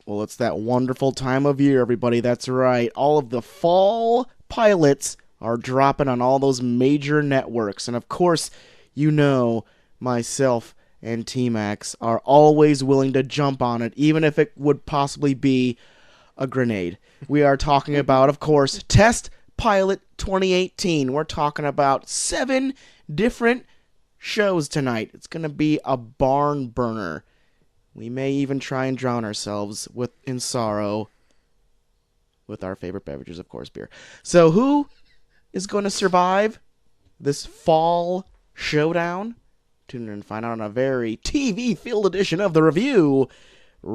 Well, it's that wonderful time of year, everybody. That's right. All of the fall pilots are dropping on all those major networks. And of course, you know, myself and T-Max are always willing to jump on it, even if it would possibly be a grenade. We are talking about, of course, Test Pilot 2018. We're talking about 7 different shows tonight. It's going to be a barn burner. We may even try and drown ourselves in sorrow with our favorite beverages, of course, beer. So who is going to survive this fall showdown? Tune in and find out on a very TV-filled edition of the Review. Oh,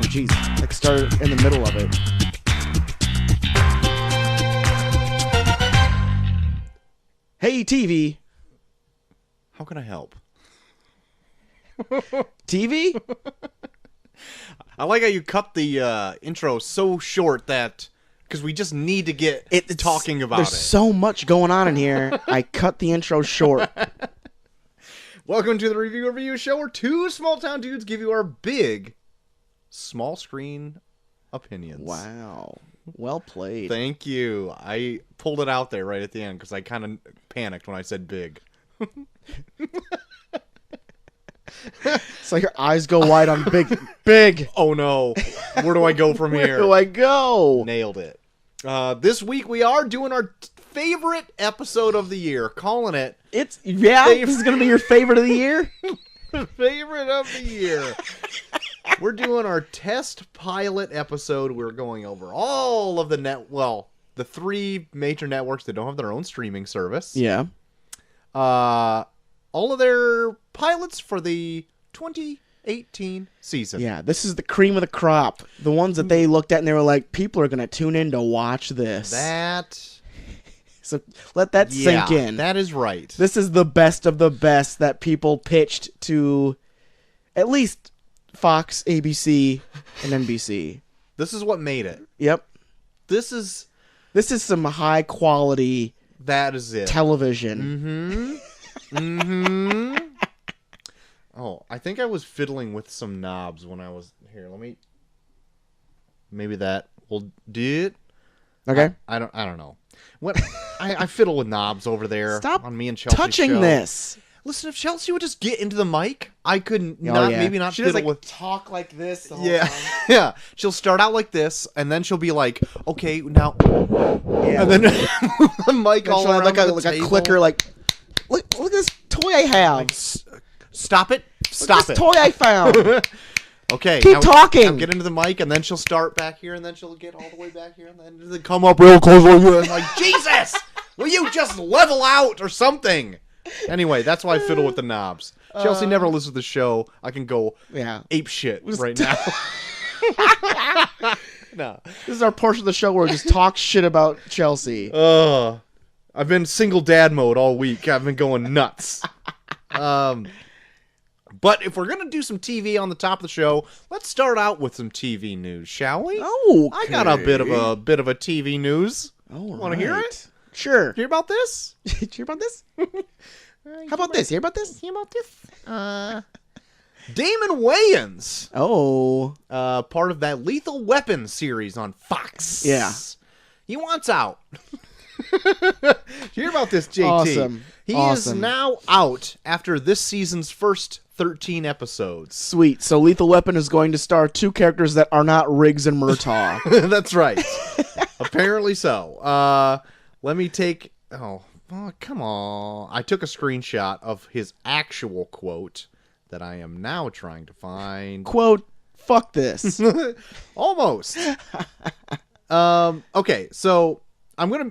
jeez. I started in the middle of it. Hey, TV. How can I help? TV? I like how you cut the intro so short that... Because we just need to get talking about it. There's so much going on in here. I cut the intro short. Welcome to the Review Show, where 2 small-town dudes give you our big, small-screen opinions. Wow. Well played. Thank you. I pulled it out there right at the end, because I kind of panicked when I said big. It's like your eyes go wide on big. Big. Oh, no. Where do I go from here? Where do I go? Nailed it. This week we are doing our favorite episode of the year. Calling it. This is going to be your favorite of the year? Favorite of the year. We're doing our test pilot episode. We're going over all of the 3 major networks that don't have their own streaming service. Yeah. All of their pilots for the 2018 season. Yeah, this is the cream of the crop. The ones that they looked at and they were like, people are going to tune in to watch this. So let that sink in. That is right. This is the best of the best that people pitched to at least Fox, ABC, and NBC. This is what made it. Yep. This is some high quality that is it. Television. Oh, I think I was fiddling with some knobs when I was here. Maybe that will do it. Okay. I don't know. What I fiddle with knobs over there. Stop on me and Chelsea's touching show. This. Listen, if Chelsea would just get into the mic, I could maybe not she fiddle with talk like this the whole time. Yeah. She'll start out like this, and then she'll be like, "Okay, now," and then the mic all around like the a table. clicker. Like, look at this toy I have. Stop it! Stop this it! Toy I found. Okay, keep talking. Now get into the mic, and then she'll start back here, and then she'll get all the way back here, and then come up real close like this. Like, Jesus! Will you just level out or something? Anyway, that's why I fiddle with the knobs. Chelsea never listens to the show. I can go ape shit right now. No, this is our portion of the show where we just talk shit about Chelsea. I've been single dad mode all week. I've been going nuts. But if we're going to do some TV on the top of the show, let's start out with some TV news, shall we? Okay. I got a bit of a TV news. Want to hear it? Sure. Hear about this? Hear about this? How about this? Hear about this? Hear about this? Damon Wayans. Oh. Part of that Lethal Weapon series on Fox. Yeah. He wants out. Hear about this, JT? Awesome. He is now out after this season's first 13 episodes. Sweet. So Lethal Weapon is going to star 2 characters that are not Riggs and Murtaugh. That's right. Apparently so. Let me take... Oh, come on. I took a screenshot of his actual quote that I am now trying to find. Quote, fuck this. Almost. Okay, so...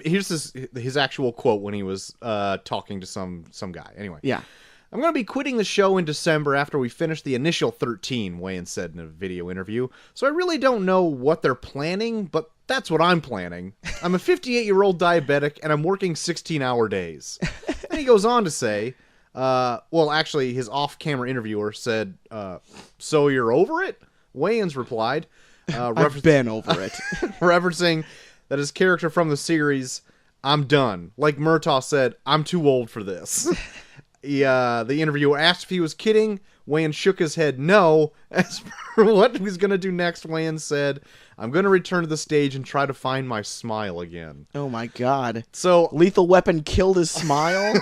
here's his actual quote when he was talking to some guy. Anyway. Yeah. I'm going to be quitting the show in December after we finish the initial 13, Wayans said in a video interview. So I really don't know what they're planning, but that's what I'm planning. I'm a 58-year-old diabetic, and I'm working 16-hour days. And he goes on to say, actually, his off-camera interviewer said, so you're over it? Wayans replied. I've been over it. Referencing that his character from the series, I'm done. Like Murtaugh said, I'm too old for this. The interviewer asked if he was kidding. Wayans shook his head no. As for what he was going to do next, Wayans said, I'm going to return to the stage and try to find my smile again. Oh my god. So Lethal Weapon killed his smile?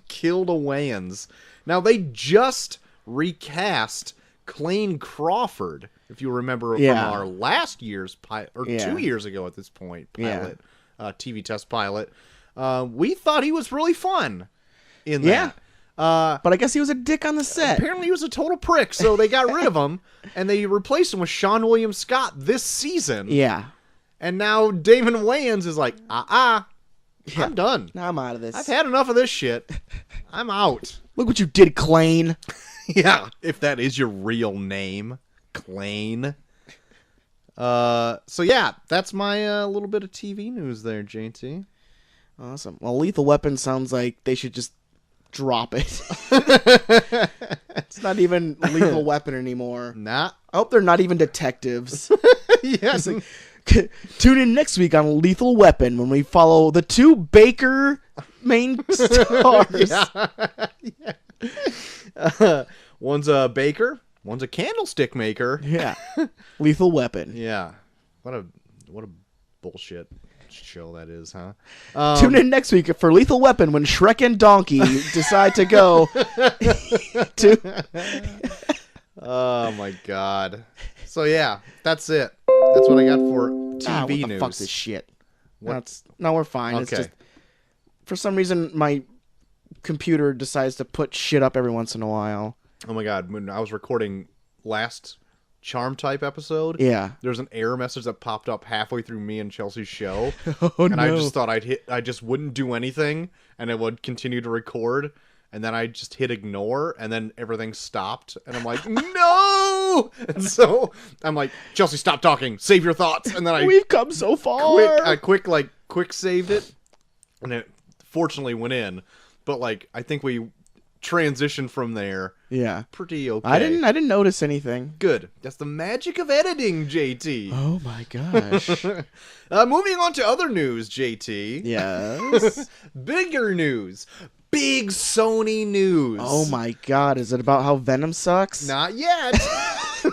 Killed a Wayans. Now, they just recast Clayne Crawford, if you remember from our last year's pilot, or 2 years ago at this point, pilot, TV test pilot. We thought he was really fun in that. But I guess he was a dick on the set. Apparently he was a total prick, so they got rid of him, and they replaced him with Sean William Scott this season. Yeah. And now Damon Wayans is like, I'm done. Now I'm out of this. I've had enough of this shit. I'm out. Look what you did, Clayne. Yeah, if that is your real name, Clayne. So yeah, that's my little bit of TV news there, JT. Awesome. Well, Lethal Weapon sounds like they should just drop it. It's not even Lethal Weapon anymore. Nah. I hope they're not even detectives. Yes. Tune in next week on Lethal Weapon when we follow the two Baker main stars. One's a baker, one's a candlestick maker. Yeah. Lethal Weapon. Yeah. What a bullshit show that is, huh? Tune in next week for Lethal Weapon when Shrek and Donkey decide to go to... Oh my god. So yeah, that's it. That's what I got for TV what the news. Fuck this shit. No, we're fine. Okay. It's just, for some reason, my computer decides to put shit up every once in a while. Oh my god, when I was recording last Charm Type episode, there's an error message that popped up halfway through me and Chelsea's show. And I just thought I just wouldn't do anything and it would continue to record. And then I just hit ignore, and then everything stopped. And I'm like, no! And so I'm like, Chelsea, stop talking. Save your thoughts. And then We've come so far. quick saved it. And it fortunately went in. But like, I think we transitioned from there. Yeah. Pretty okay. I didn't notice anything. Good. That's the magic of editing, JT. Oh my gosh. Moving on to other news, JT. Yes. Bigger news. Big Sony news. Oh my god, is it about how Venom sucks? Not yet.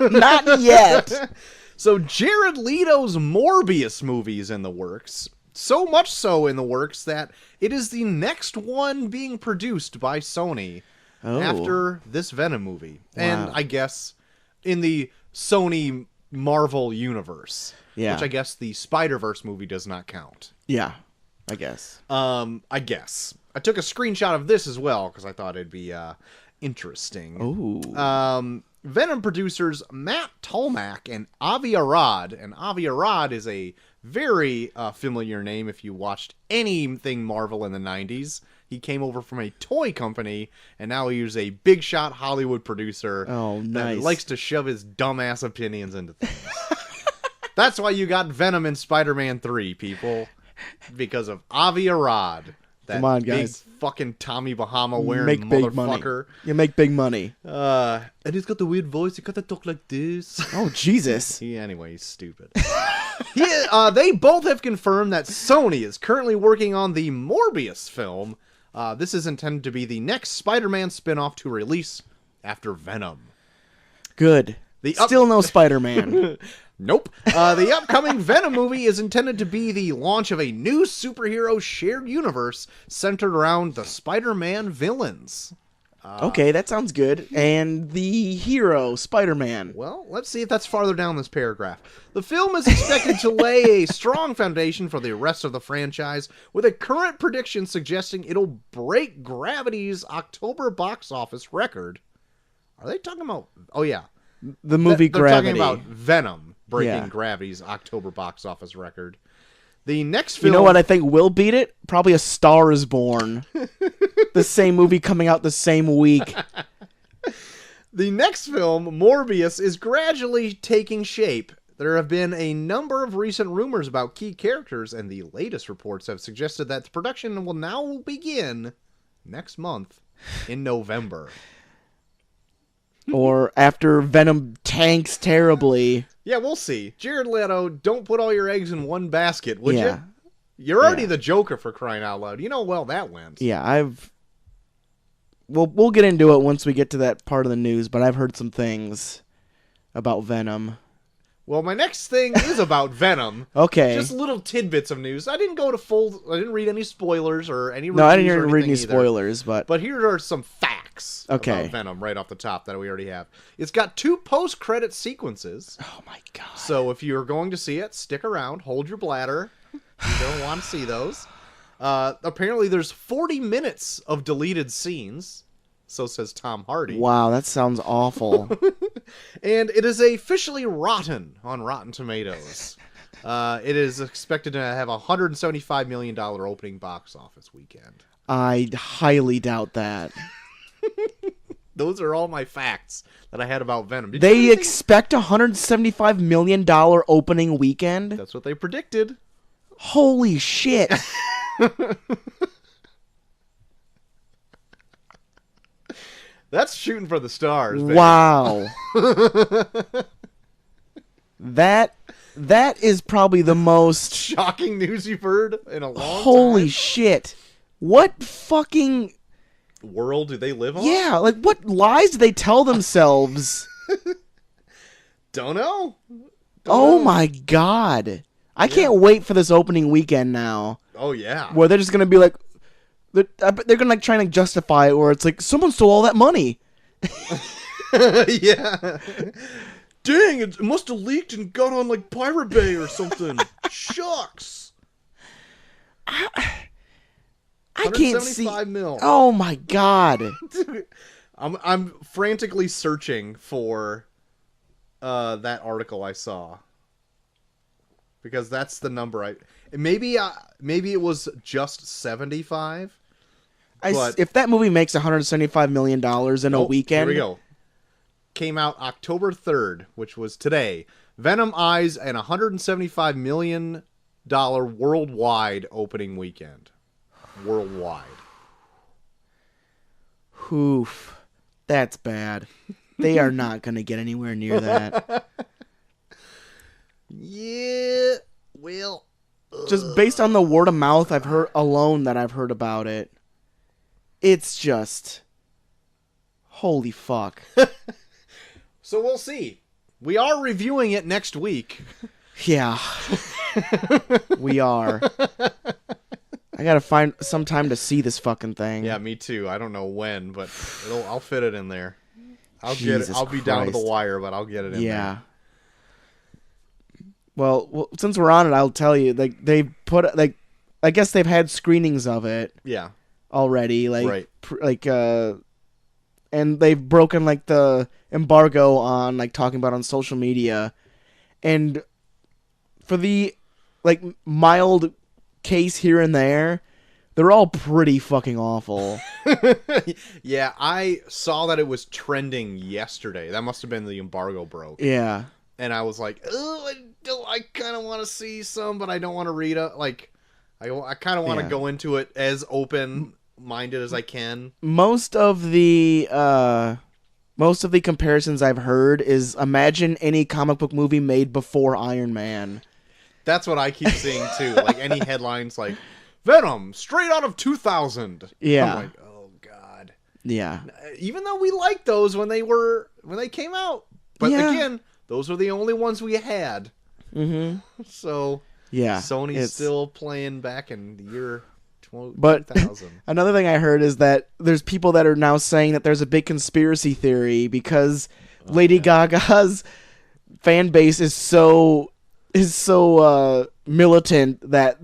Not yet. So Jared Leto's Morbius movie is in the works. So much so in the works that it is the next one being produced by Sony after this Venom movie. Wow. And I guess in the Sony Marvel universe. Yeah. Which I guess the SpiderVerse movie does not count. Yeah, I guess. I guess. I took a screenshot of this as well because I thought it'd be interesting. Ooh. Venom producers Matt Tolmach and Avi Arad, and Avi Arad is a very familiar name if you watched anything Marvel in the 90s. He came over from a toy company, and now he's a big shot Hollywood producer that likes to shove his dumbass opinions into things. That's why you got Venom in Spider-Man 3, people. Because of Avi Arad. Come on, guys. Big fucking Tommy Bahama wearing motherfucker. You make big money. And he's got the weird voice. He gotta talk like this. Oh, Jesus. Anyway, he's stupid. They both have confirmed that Sony is currently working on the Morbius film. This is intended to be the next Spider-Man spinoff to release after Venom. Good. Still no Spider-Man. Nope. The upcoming Venom movie is intended to be the launch of a new superhero shared universe centered around the Spider-Man villains. Okay, that sounds good. And the hero, Spider-Man. Well, let's see if that's farther down this paragraph. The film is expected to lay a strong foundation for the rest of the franchise, with a current prediction suggesting it'll break Gravity's October box office record. Are they talking about... Oh, yeah. The movie They're Gravity. Talking about Venom breaking Gravity's October box office record. The next film... You know what I think will beat it? Probably A Star is Born. The same movie coming out the same week. The next film, Morbius, is gradually taking shape. There have been a number of recent rumors about key characters, and the latest reports have suggested that the production will now begin next month in November. Or after Venom tanks terribly. Yeah, we'll see. Jared Leto, don't put all your eggs in one basket, would you? You're already the Joker, for crying out loud. You know how well that went. Yeah, I've we'll get into it once we get to that part of the news, but I've heard some things about Venom. Well, my next thing is about Venom. Okay. Just little tidbits of news. I didn't read any spoilers or any reviews. No, I didn't read any either. spoilers, but here are some facts about Venom right off the top that we already have. It's got 2 post-credit sequences. Oh my god. So if you're going to see it, stick around, hold your bladder. You don't want to see those. Apparently there's 40 minutes of deleted scenes. So says Tom Hardy. Wow, that sounds awful. And it is officially rotten on Rotten Tomatoes. It is expected to have a $175 million opening box office weekend. I highly doubt that. Those are all my facts that I had about Venom. They expect a $175 million opening weekend? That's what they predicted. Holy shit. That's shooting for the stars, baby. Wow. That is probably the most shocking news you've heard in a long time. Holy shit. What fucking world do they live on? Yeah, like what lies do they tell themselves? Don't know. My god. I can't wait for this opening weekend now. Oh yeah. Where they're just going to be like they're gonna like try and justify it where it's like someone stole all that money. Yeah. Dang, it must have leaked and got on like Pirate Bay or something. Shucks. I can't see. Mil. Oh my god. I'm frantically searching for that article I saw. Because that's the number maybe it was just 75. If that movie makes $175 million in a weekend. Here we go. Came out October 3rd, which was today. Venom eyes an $175 million worldwide opening weekend. Worldwide. Oof. That's bad. They are not going to get anywhere near that. Yeah. Well. Just based on the word of mouth I've heard about it. It's just holy fuck. So we'll see. We are reviewing it next week. Yeah. We are. I gotta find some time to see this fucking thing. Yeah, me too. I don't know when, but I'll fit it in there. I'll be down to the wire, but I'll get it in there. Yeah. Well, since we're on it, I'll tell you. Like I guess they've had screenings of it. Yeah. Already, right. And they've broken like the embargo on like talking about on social media, and for the like mild case here and there, they're all pretty fucking awful. Yeah, I saw that it was trending yesterday. That must have been the embargo broke. Yeah, and I was like, oh, I kind of want to see some, but I don't want to read it. Like, I kind of want to go into it as open-minded as I can. Most of the comparisons I've heard is imagine any comic book movie made before Iron Man. That's what I keep seeing too. Like any headlines like Venom straight out of 2000. Yeah. I'm like, oh god. Yeah. Even though we liked those when they came out, but again, those were the only ones we had. Mm-hmm. So yeah, Sony's still playing back in the year 2000. But another thing I heard is that there's people that are now saying that there's a big conspiracy theory because Lady Gaga's fan base is so militant that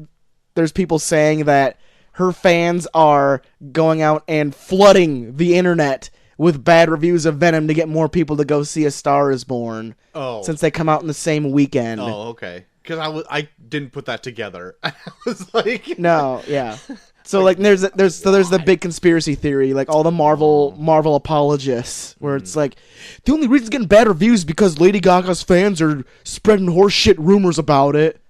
there's people saying that her fans are going out and flooding the internet with bad reviews of Venom to get more people to go see A Star Is Born. Oh, since they come out in the same weekend. Oh, okay. Because I didn't put that together. I was like, no, yeah. So like there's the big conspiracy theory, like all the Marvel apologists, where it's like the only reason it's getting bad reviews is because Lady Gaga's fans are spreading horseshit rumors about it.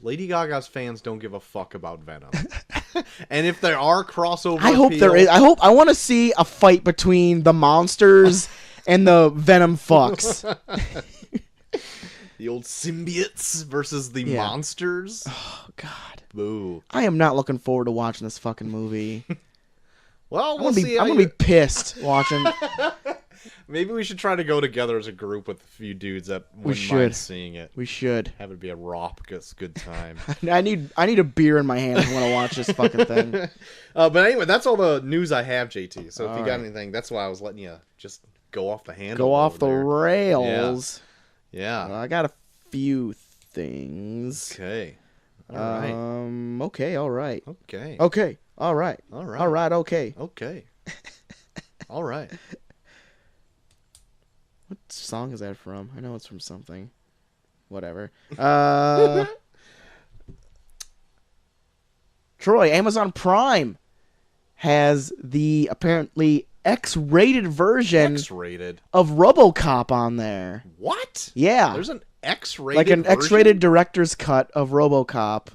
Lady Gaga's fans don't give a fuck about Venom. And if there are crossover I hope there is. I want to see a fight between the monsters and the Venom fucks. The old symbiotes versus the monsters. Oh, God. Boo. I am not looking forward to watching this fucking movie. Well, we'll I'm see. gonna be pissed watching. Maybe we should try to go together as a group with a few dudes that wouldn't mind seeing it. We should. Have it be a raucous good time. I need a beer in my hand when I watch this fucking thing. But anyway, that's all the news I have, JT. So if All you got right. anything, that's why I was letting you just go off the handle. Go off the there. rails. Yeah. I got a few things. Okay. All right. Okay. All right. Okay. Okay. All right. All right. All right. Okay. Okay. All right. What song is that from? I know it's from something. Whatever. Troy, Amazon Prime has the apparently X-rated version X-rated. of Robocop on there. What? Yeah. There's an X-rated Like an version? X-rated director's cut of Robocop.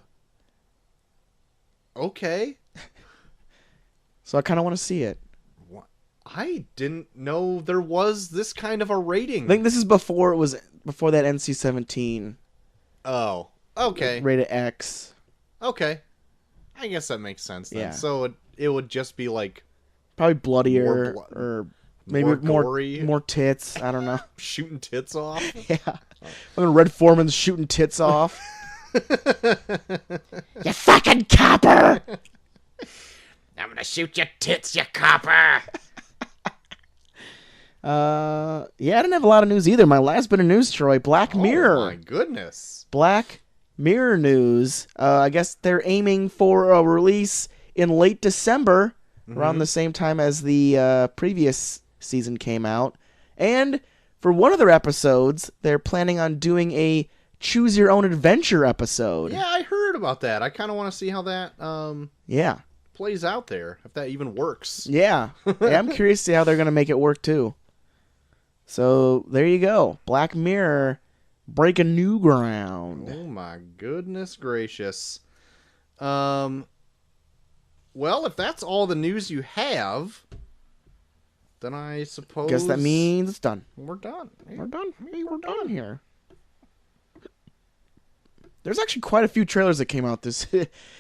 Okay. So I kind of want to see it. I didn't know there was this kind of a rating. I think this is before that NC-17 Oh. Okay. rated X. Okay. I guess that makes sense then. Yeah. So it would just be like Probably bloodier or maybe more gory. more tits. I don't know. Shooting tits off. Yeah. When Red Foreman's shooting tits off. You fucking copper! I'm gonna shoot your tits, you copper. Yeah, I didn't have a lot of news either. My last bit of news, Troy, Black Mirror. Oh my goodness. Black Mirror news. I guess they're aiming for a release in late December, around the same time as the previous season came out. And for one of their episodes, they're planning on doing a choose your own adventure episode. Yeah, I heard about that. I kind of want to see how that Yeah. plays out there, if that even works. Yeah. Yeah, I'm curious to see how they're going to make it work too. So there you go. Black Mirror breaking new ground. Oh my goodness gracious. Well, if that's all the news you have, then I suppose Guess that means it's done. we're done. We're done. Hey, we're done here. There's actually quite a few trailers that came out this.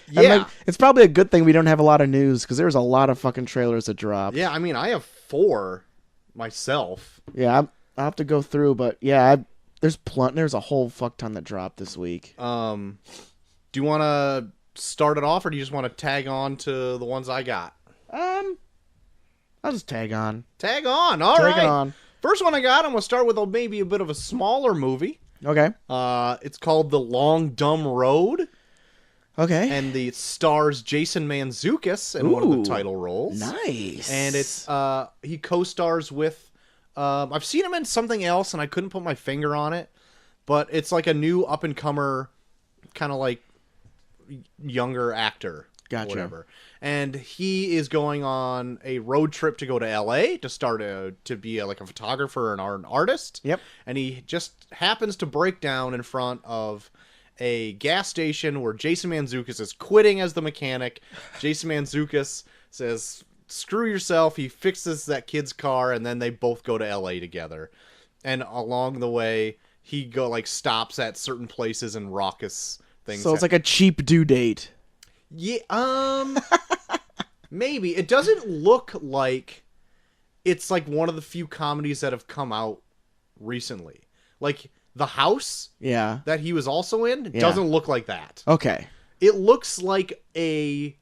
Yeah. It's probably a good thing we don't have a lot of news because there's a lot of fucking trailers that dropped. Yeah, I mean, I have 4 myself. Yeah, I'll have to go through, but yeah, there's a whole fuck ton that dropped this week. Do you want to start it off, or do you just want to tag on to the ones I got? I'll just tag on. Tag on. All right. Tag on. First one I got, I'm going to start with maybe a bit of a smaller movie. Okay. It's called The Long Dumb Road, Okay. and it stars Jason Mantzoukas in one of Ooh, the title roles. Nice. And it's he co-stars with I've seen him in something else, and I couldn't put my finger on it, but it's like a new up-and-comer kind of like younger actor. Gotcha. Whatever. And he is going on a road trip to go to LA to start to be like a photographer and an artist. Yep. And he just happens to break down in front of a gas station where Jason Mantzoukas is quitting as the mechanic. Jason Mantzoukas says, screw yourself. He fixes that kid's car, and then they both go to LA together. And along the way, he stops at certain places and raucous things. So it's like a cheap due date. Yeah, maybe. It doesn't look like it's like one of the few comedies that have come out recently. Like The House Yeah. that he was also in Yeah. doesn't look like that. Okay. It looks like a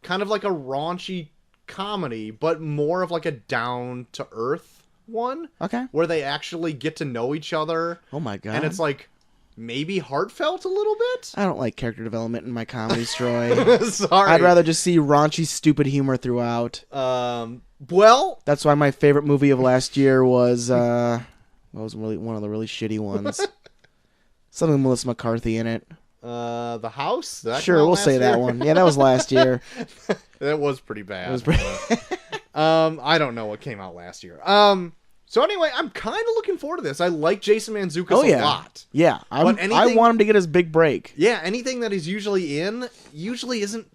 kind of like a raunchy comedy, but more of like a down to earth one Okay. where they actually get to know each other. Oh my god. And it's like maybe heartfelt a little bit. I don't like character development in my comedies, Troy. Sorry. I'd rather just see raunchy, stupid humor throughout. Well, That's why my favorite movie of last year was what was really one of the really shitty ones. Something with Melissa McCarthy in it. The House? Did that come Sure, out we'll last say that year? one. Yeah, that was last year. That was pretty bad. It was pretty. I don't know what came out last year. So anyway, I'm kind of looking forward to this. I like Jason Mantzoukas a lot. Yeah, I anything- want him to get his big break. Yeah, anything that he's usually in usually isn't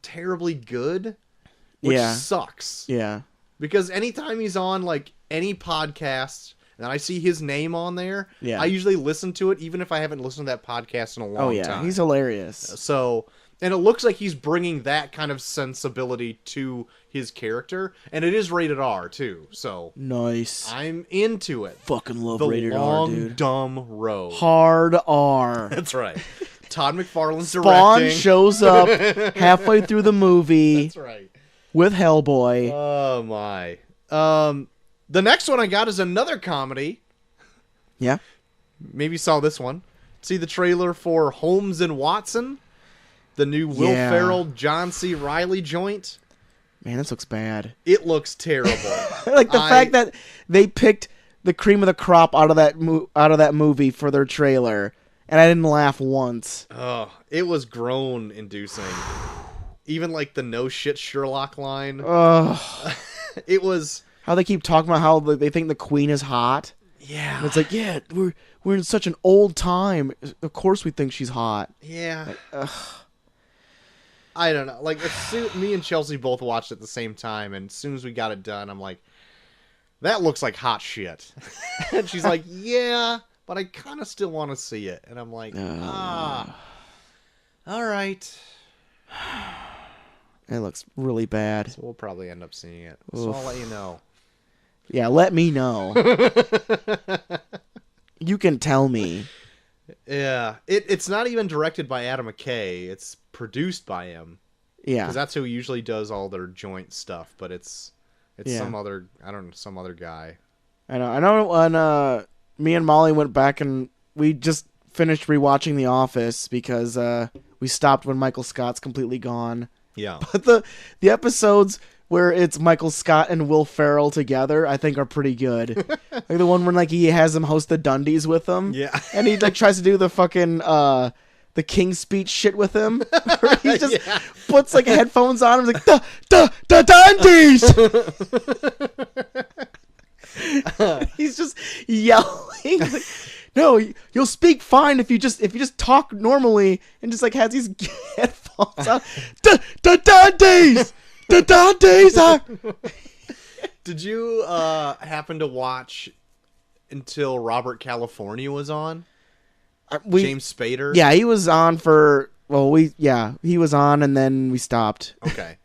terribly good, which Yeah. sucks. Yeah. Because anytime he's on like any podcast and I see his name on there, Yeah. I usually listen to it even if I haven't listened to that podcast in a long Oh yeah, time. he's hilarious. So And it looks like he's bringing that kind of sensibility to his character, and it is rated R too. So nice. I'm into it. Fucking love the rated long, R, dude. Dumb road. Hard R. That's right. Todd McFarlane's Spawn directing. shows up halfway through the movie. That's right. With Hellboy. Oh my. The next one I got is another comedy. Yeah. Maybe you saw this one. See the trailer for Holmes and Watson? The new Will Ferrell, John C. Reilly joint? Man, this looks bad. It looks terrible. Like the fact that they picked the cream of the crop out of that movie for their trailer, and I didn't laugh once. Oh, it was groan-inducing. Even like the no shit Sherlock line. It was how they keep talking about how they think the Queen is hot. Yeah. And it's like, yeah, we're in such an old time. Of course we think she's hot. Yeah. Like, I don't know. Like, me and Chelsea both watched it at the same time, and as soon as we got it done, I'm like, that looks like hot shit. And she's like, yeah, but I kind of still want to see it. And I'm like, all right. It looks really bad. So we'll probably end up seeing it. So I'll let you know. Yeah, let me know. You can tell me. Yeah. It's not even directed by Adam McKay. It's produced by him. Yeah. Because that's who usually does all their joint stuff. But it's some other, I don't know, some other guy. I know when me and Molly went back and we just finished rewatching The Office because we stopped when Michael Scott's completely gone. Yeah. But the episodes where it's Michael Scott and Will Ferrell together, I think are pretty good. Like the one where like he has them host the Dundies with him. Yeah. And he like tries to do the fucking the King's Speech shit with him. He just puts like headphones on. He's like the Dundies. He's just yelling. Like, no, you'll speak fine if you just talk normally, and just like has these headphones on. The Dundies. The Dundies are. Did you happen to watch until Robert California was on? James Spader? Yeah, he was on for... Well, he was on, and then we stopped. Okay.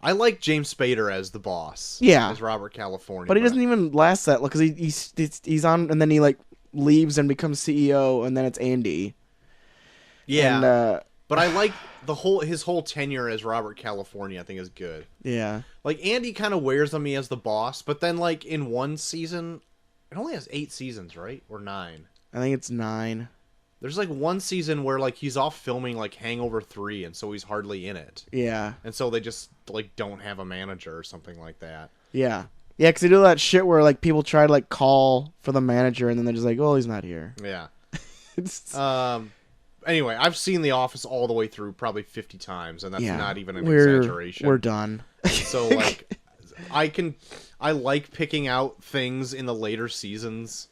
I like James Spader as the boss. Yeah. As Robert California. But he doesn't even last that long, because he's on, and then he like leaves and becomes CEO, and then it's Andy. Yeah. And, but I like his whole tenure as Robert California, I think, is good. Yeah. Like, Andy kind of wears on me as the boss, but then, like, in one season... It only has 8 seasons, right? Or 9? I think it's 9. There's, like, one season where, like, he's off filming, like, Hangover 3, and so he's hardly in it. Yeah. And so they just, like, don't have a manager or something like that. Yeah. Yeah, because they do that shit where, like, people try to, like, call for the manager, and then they're just like, oh, he's not here. Yeah. Anyway, I've seen The Office all the way through probably 50 times, and that's not even an exaggeration. We're done. So, like, I like picking out things in the later seasons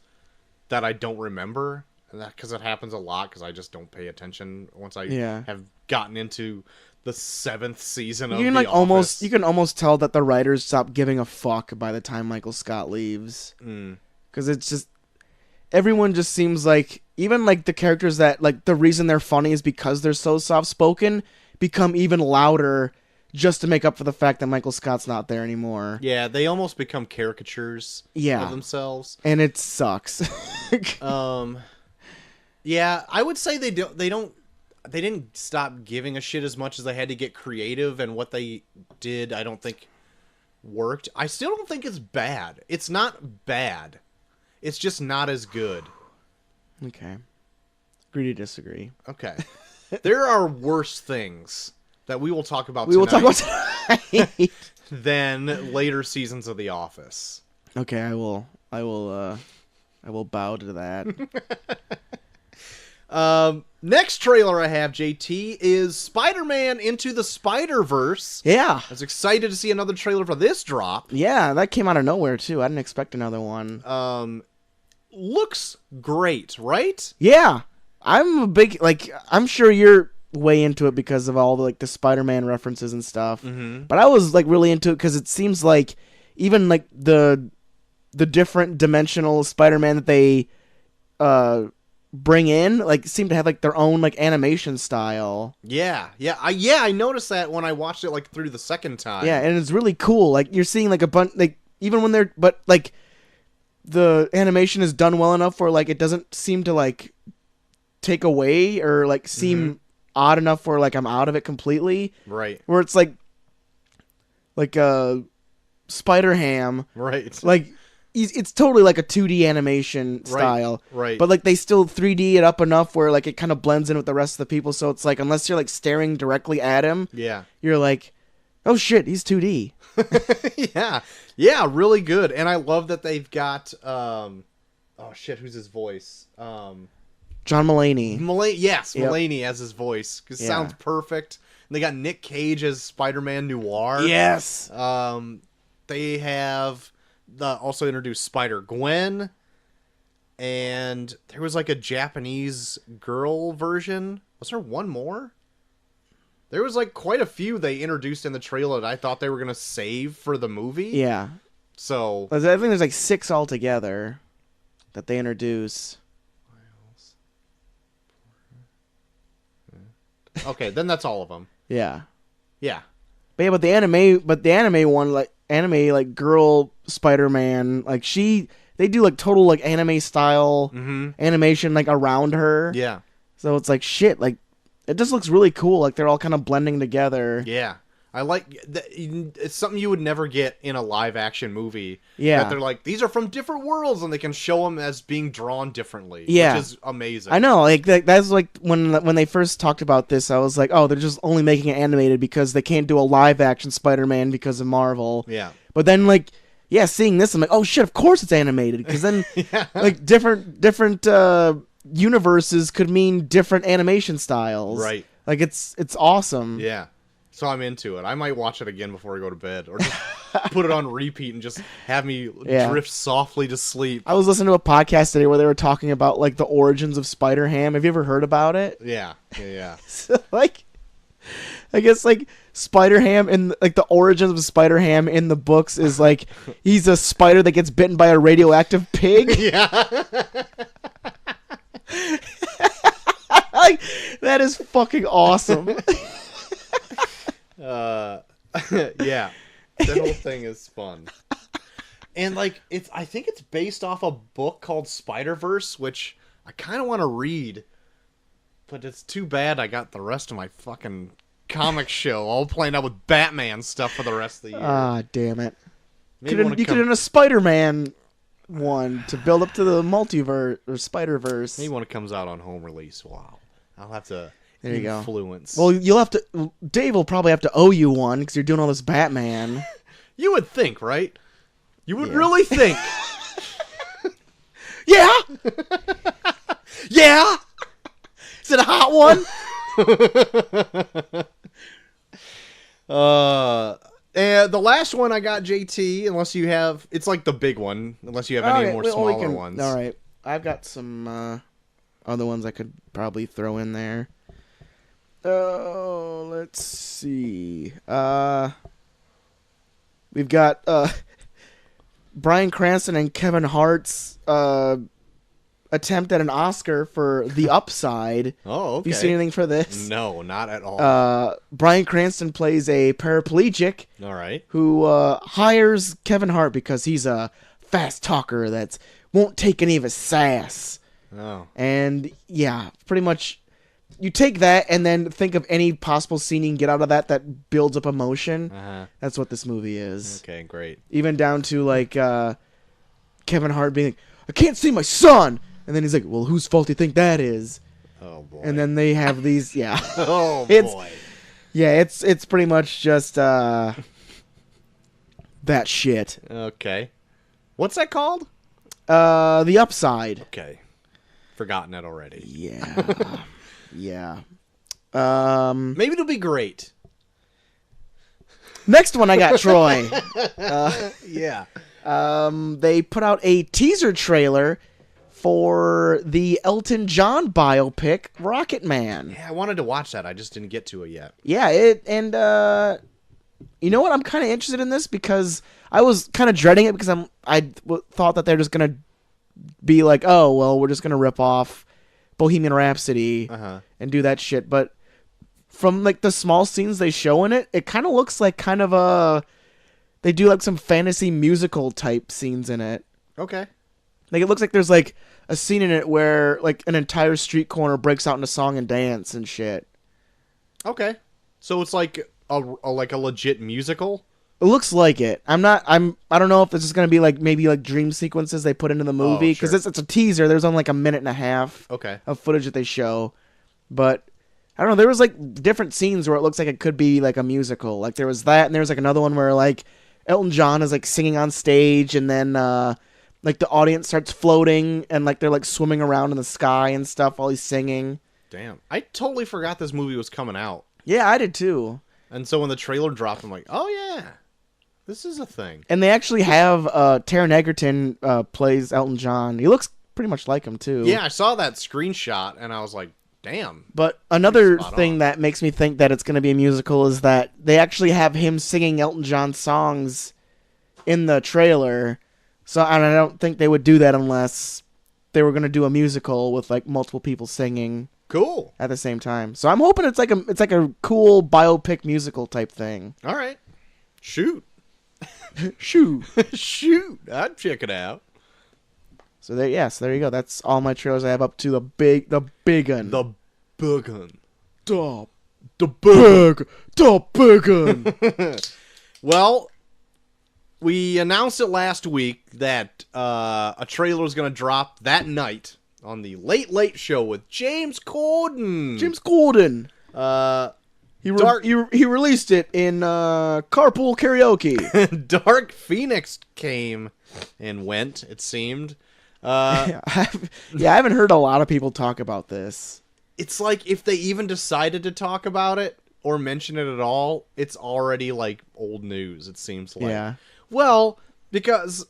that I don't remember, because it happens a lot, because I just don't pay attention once I have gotten into the 7th season of The Office. You can almost tell that the writers stopped giving a fuck by the time Michael Scott leaves. Because it's just... Everyone just seems like, even like the characters that, like, the reason they're funny is because they're so soft-spoken, become even louder just to make up for the fact that Michael Scott's not there anymore. Yeah, they almost become caricatures of themselves. And it sucks. Yeah, I would say they didn't stop giving a shit as much as they had to get creative, and what they did, I don't think worked. I still don't think it's bad. It's not bad. It's just not as good. Okay. Agree to disagree. Okay. There are worse things that we will talk about tonight than later seasons of The Office. Okay, I will bow to that. Next trailer I have, JT, is Spider-Man Into the SpiderVerse. Yeah. I was excited to see another trailer for this drop. Yeah, that came out of nowhere, too. I didn't expect another one. Looks great, right? Yeah. I'm sure you're way into it because of all the Spider-Man references and stuff. Mm-hmm. But I was like really into it because it seems like even like the different dimensional Spider-Man that they bring in, like, seem to have like their own like animation style. I noticed that when I watched it like through the second time. Yeah, and it's really cool. Like you're seeing like a bunch, like even when they're, but like the animation is done well enough where like it doesn't seem to like take away or like seem odd enough where like I'm out of it completely. Right. Where it's like Spider-Ham. Right. Like it's totally like a 2D animation style. Right. But like they still 3D it up enough where like it kind of blends in with the rest of the people. So it's like unless you're like staring directly at him, you're like, oh shit, he's 2D. Yeah, really good. And I love that they've got who's his voice? John Mulaney. Mulaney as his voice. Because it sounds perfect. And they got Nick Cage as Spider-Man Noir. Yes. They have also introduced Spider-Gwen. And there was like a Japanese girl version. Was there one more? There was like quite a few they introduced in the trailer that I thought they were going to save for the movie. Yeah. So I think there's like 6 altogether that they introduce. Okay, then that's all of them. Yeah. Yeah. But yeah, but the anime one, like girl Spider-Man, like they do like total like anime style animation like around her. Yeah. So it's like shit, like it just looks really cool. Like they're all kind of blending together. Yeah. I like it's something you would never get in a live action movie. Yeah. That they're like, these are from different worlds and they can show them as being drawn differently. Yeah. Which is amazing. I know. Like that's like when they first talked about this, I was like, oh, they're just only making it animated because they can't do a live action Spider-Man because of Marvel. Yeah. But then like, yeah, seeing this, I'm like, oh shit, of course it's animated. Because then like different universes could mean different animation styles. Right. Like it's awesome. Yeah. So I'm into it. I might watch it again before I go to bed, or just put it on repeat and just have me drift softly to sleep. I was listening to a podcast today where they were talking about like the origins of Spider-Ham. Have you ever heard about it? Yeah. So, like, I guess like Spider-Ham and like the origins of Spider-Ham in the books is like he's a spider that gets bitten by a radioactive pig. Yeah. Like that is fucking awesome. Yeah, the whole thing is fun, and like I think it's based off a book called SpiderVerse, which I kind of want to read, but it's too bad I got the rest of my fucking comic show all planned out with Batman stuff for the rest of the year. Ah, damn it! You Maybe could have done a Spider-Man one to build up to the multiverse or Spider-Verse. Maybe when it comes out on home release. Wow, I'll have to. There you influence. Go. Well, you'll have to. Dave will probably have to owe you one because you're doing all this Batman. You would think, right? You would really think. Yeah. Yeah. Is it a hot one? And the last one I got, JT. Unless you have, it's like the big one. Unless you have any more smaller ones. All right, I've got some other ones I could probably throw in there. Oh, let's see. We've got Bryan Cranston and Kevin Hart's attempt at an Oscar for The Upside. Oh, okay. Have you seen anything for this? No, not at all. Bryan Cranston plays a paraplegic. All right. Who hires Kevin Hart because he's a fast talker that won't take any of his sass. Oh. And yeah, pretty much. You take that and then think of any possible scene you can get out of that builds up emotion. That's what this movie is. Okay, great. Even down to like Kevin Hart being like, I can't see my son! And then he's like, well, whose fault do you think that is? Oh, boy. And then they have these, yeah. Oh, boy. Yeah, it's pretty much just that shit. Okay. What's that called? The Upside. Okay. Forgotten it already. Yeah. Yeah. Maybe it'll be great. Next one I got, Troy. Yeah. They put out a teaser trailer for the Elton John biopic, Rocket Man. Yeah, I wanted to watch that. I just didn't get to it yet. Yeah, you know what? I'm kind of interested in this because I was kind of dreading it because I thought that they're just gonna be like, oh well, we're just gonna rip off Bohemian Rhapsody and do that shit. But from like the small scenes they show in it, it kind of looks like kind of they do like some fantasy musical type scenes in it. Okay. Like it looks like there's like a scene in it where like an entire street corner breaks out into song and dance and shit. Okay. So it's like a legit musical? It looks like it. I don't know if this is going to be like maybe like dream sequences they put into the movie because sure. it's a teaser. There's only like a minute and a half of footage that they show. But I don't know, there was like different scenes where it looks like it could be like a musical. Like there was that and there was like another one where like Elton John is like singing on stage and then like the audience starts floating and like they're like swimming around in the sky and stuff while he's singing. Damn. I totally forgot this movie was coming out. Yeah, I did too. And so when the trailer dropped, I'm like, oh yeah, this is a thing. And they actually have Taron Egerton plays Elton John. He looks pretty much like him too. Yeah, I saw that screenshot and I was like, damn. But another thing that makes me think that it's going to be a musical is that they actually have him singing Elton John songs in the trailer. So and I don't think they would do that unless they were going to do a musical with like multiple people singing. Cool. At the same time. So I'm hoping it's like a cool biopic musical type thing. All right. Shoot. Shoot. Shoot. I'd check it out. So there you go. That's all my trailers I have up to the big un. The big un. The big un. Well, we announced it last week that a trailer was going to drop that night on the Late Late Show with James Corden. He released it in Carpool Karaoke. Dark Phoenix came and went, it seemed. I haven't heard a lot of people talk about this. It's like if they even decided to talk about it or mention it at all, it's already like old news, it seems like. Yeah. Well, because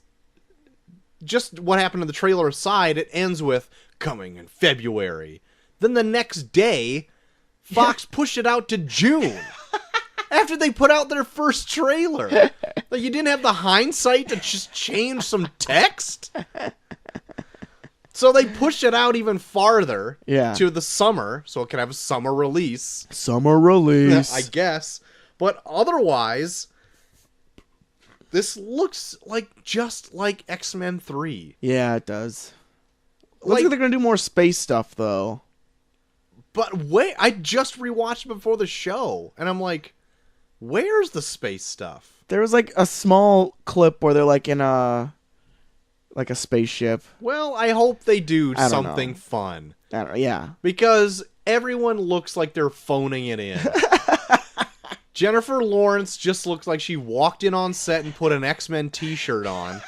just what happened in the trailer aside, it ends with coming in February. Then the next day, Fox pushed it out to June. After they put out their first trailer. Like, you didn't have the hindsight to just change some text? So they pushed it out even farther to the summer, so it could have a summer release. I guess. But otherwise, this looks like just like X-Men 3. Yeah, it does. Looks like they're going to do more space stuff, though. But wait, I just rewatched it before the show, and I'm like, where's the space stuff? There was like a small clip where they're like in a spaceship. Well, I hope they do something fun. I don't know, yeah. Because everyone looks like they're phoning it in. Jennifer Lawrence just looks like she walked in on set and put an X-Men t-shirt on.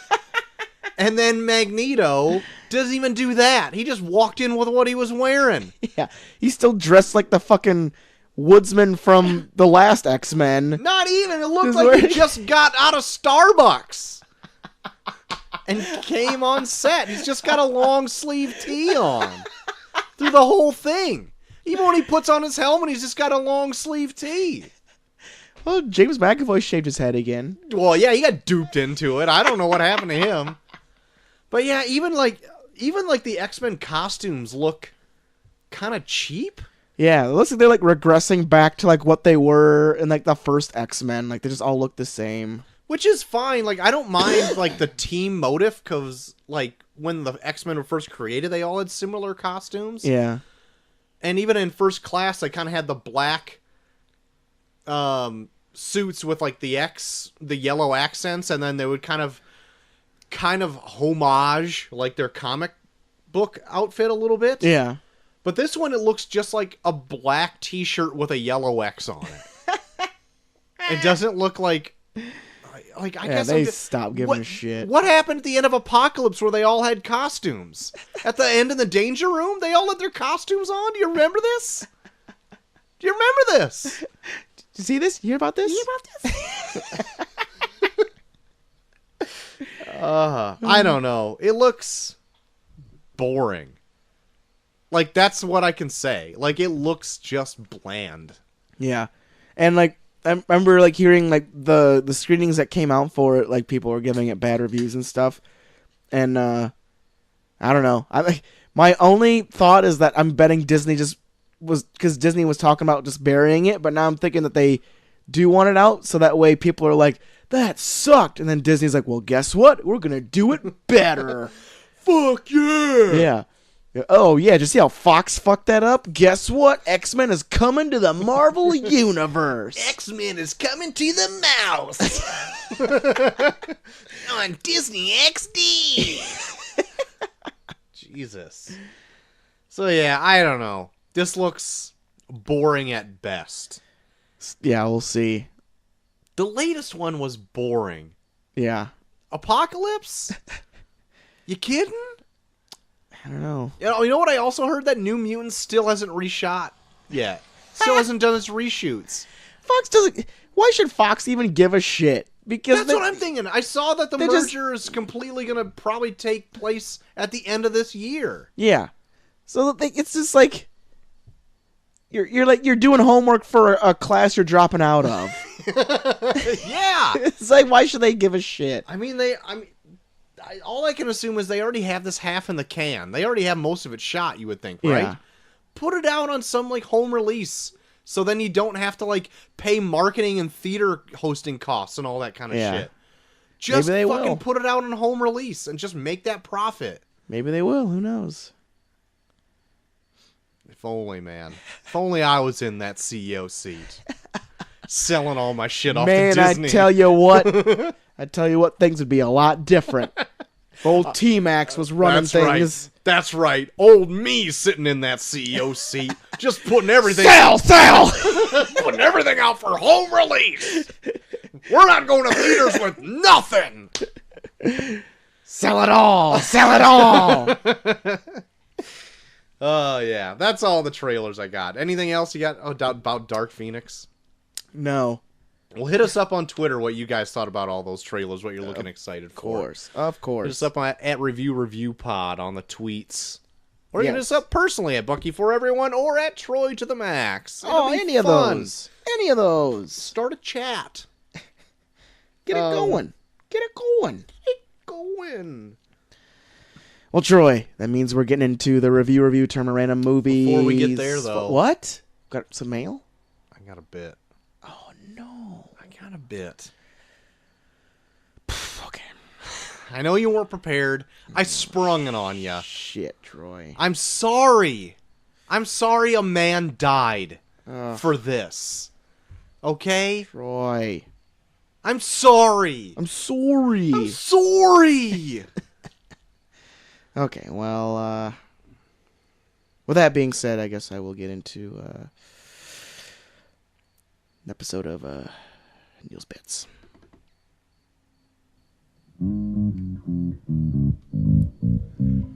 And then Magneto doesn't even do that. He just walked in with what he was wearing. Yeah, he's still dressed like the fucking woodsman from the last X-Men. Not even. It looked like he just got out of Starbucks and came on set. He's just got a long sleeve tee on through the whole thing. Even when he puts on his helmet, he's just got a long sleeve tee. Well, James McAvoy shaved his head again. Well, yeah, he got duped into it. I don't know what happened to him. But yeah, even like the X-Men costumes look kind of cheap. Yeah, it looks like they're like regressing back to like what they were in like the first X-Men. Like they just all look the same. Which is fine. Like I don't mind like the team motive because like when the X-Men were first created, they all had similar costumes. Yeah. And even in First Class, they kind of had the black suits with like the yellow accents, and then they would kind of homage like their comic book outfit a little bit. Yeah. But this one, it looks just like a black t-shirt with a yellow X on it. It doesn't look like I guess they stopped giving a shit. What happened at the end of Apocalypse where they all had costumes? At the end in the Danger Room, they all had their costumes on? Do you remember this? Do you remember this? Did you see this? You hear about this? I don't know. It looks boring. Like, that's what I can say. Like, it looks just bland. Yeah. And, like, I remember, like, hearing, like, the screenings that came out for it, like, people were giving it bad reviews and stuff. And, I don't know. My only thought is that I'm betting Disney just was because Disney was talking about just burying it, but now I'm thinking that they do want it out, so that way people are like, that sucked, and then Disney's like, well, guess what? We're gonna do it better. Fuck yeah! Yeah. Oh yeah, just see how Fox fucked that up? Guess what? X-Men is coming to the Marvel Universe. X-Men is coming to the mouse on Disney XD. Jesus. So yeah, I don't know. This looks boring at best. Yeah, we'll see. The latest one was boring. Yeah. Apocalypse? You kidding? I don't know. You know what I also heard? That New Mutants still hasn't reshot yet. Still hasn't done its reshoots. Fox doesn't... Why should Fox even give a shit? Because that's what I'm thinking. I saw that the merger is completely going to probably take place at the end of this year. Yeah. So it's just like... You're doing homework for a class you're dropping out of. Yeah. It's like, why should they give a shit? I mean, all I can assume is they already have this half in the can. They already have most of it shot, you would think, right? Yeah. Put it out on some, like, home release. So then you don't have to, like, pay marketing and theater hosting costs and all that kind of shit. Just fucking put it out on home release and just make that profit. Maybe they will. Who knows? If only, man. If only I was in that CEO seat. Selling all my shit off to Disney. Man, I tell you what, things would be a lot different. Old T-Max was running things. That's right. Old me sitting in that CEO seat, just putting everything... Sell! Putting everything out for home release. We're not going to theaters with nothing. Sell it all! Sell it all! Oh, yeah. That's all the trailers I got. Anything else you got about Dark Phoenix? No. Well, hit us up on Twitter what you guys thought about all those trailers, what you're looking excited for. Of course. Hit us up at Review Pod on the tweets. Or hit us up personally at Bucky for Everyone or at Troy to the Max. Any of those. Any of those. Start a chat. Get it going. Get it going. Get it going. Well, Troy, that means we're getting into the review term of random movies. Before we get there, though. What? Got some mail? I got a bit. Oh, no. I got a bit. Okay. I know you weren't prepared. I sprung it on you. Shit, Troy. I'm sorry. I'm sorry a man died for this. Okay? Troy. I'm sorry. I'm sorry. I'm sorry. Okay, well, with that being said, I guess I will get into an episode of Neil's Bits.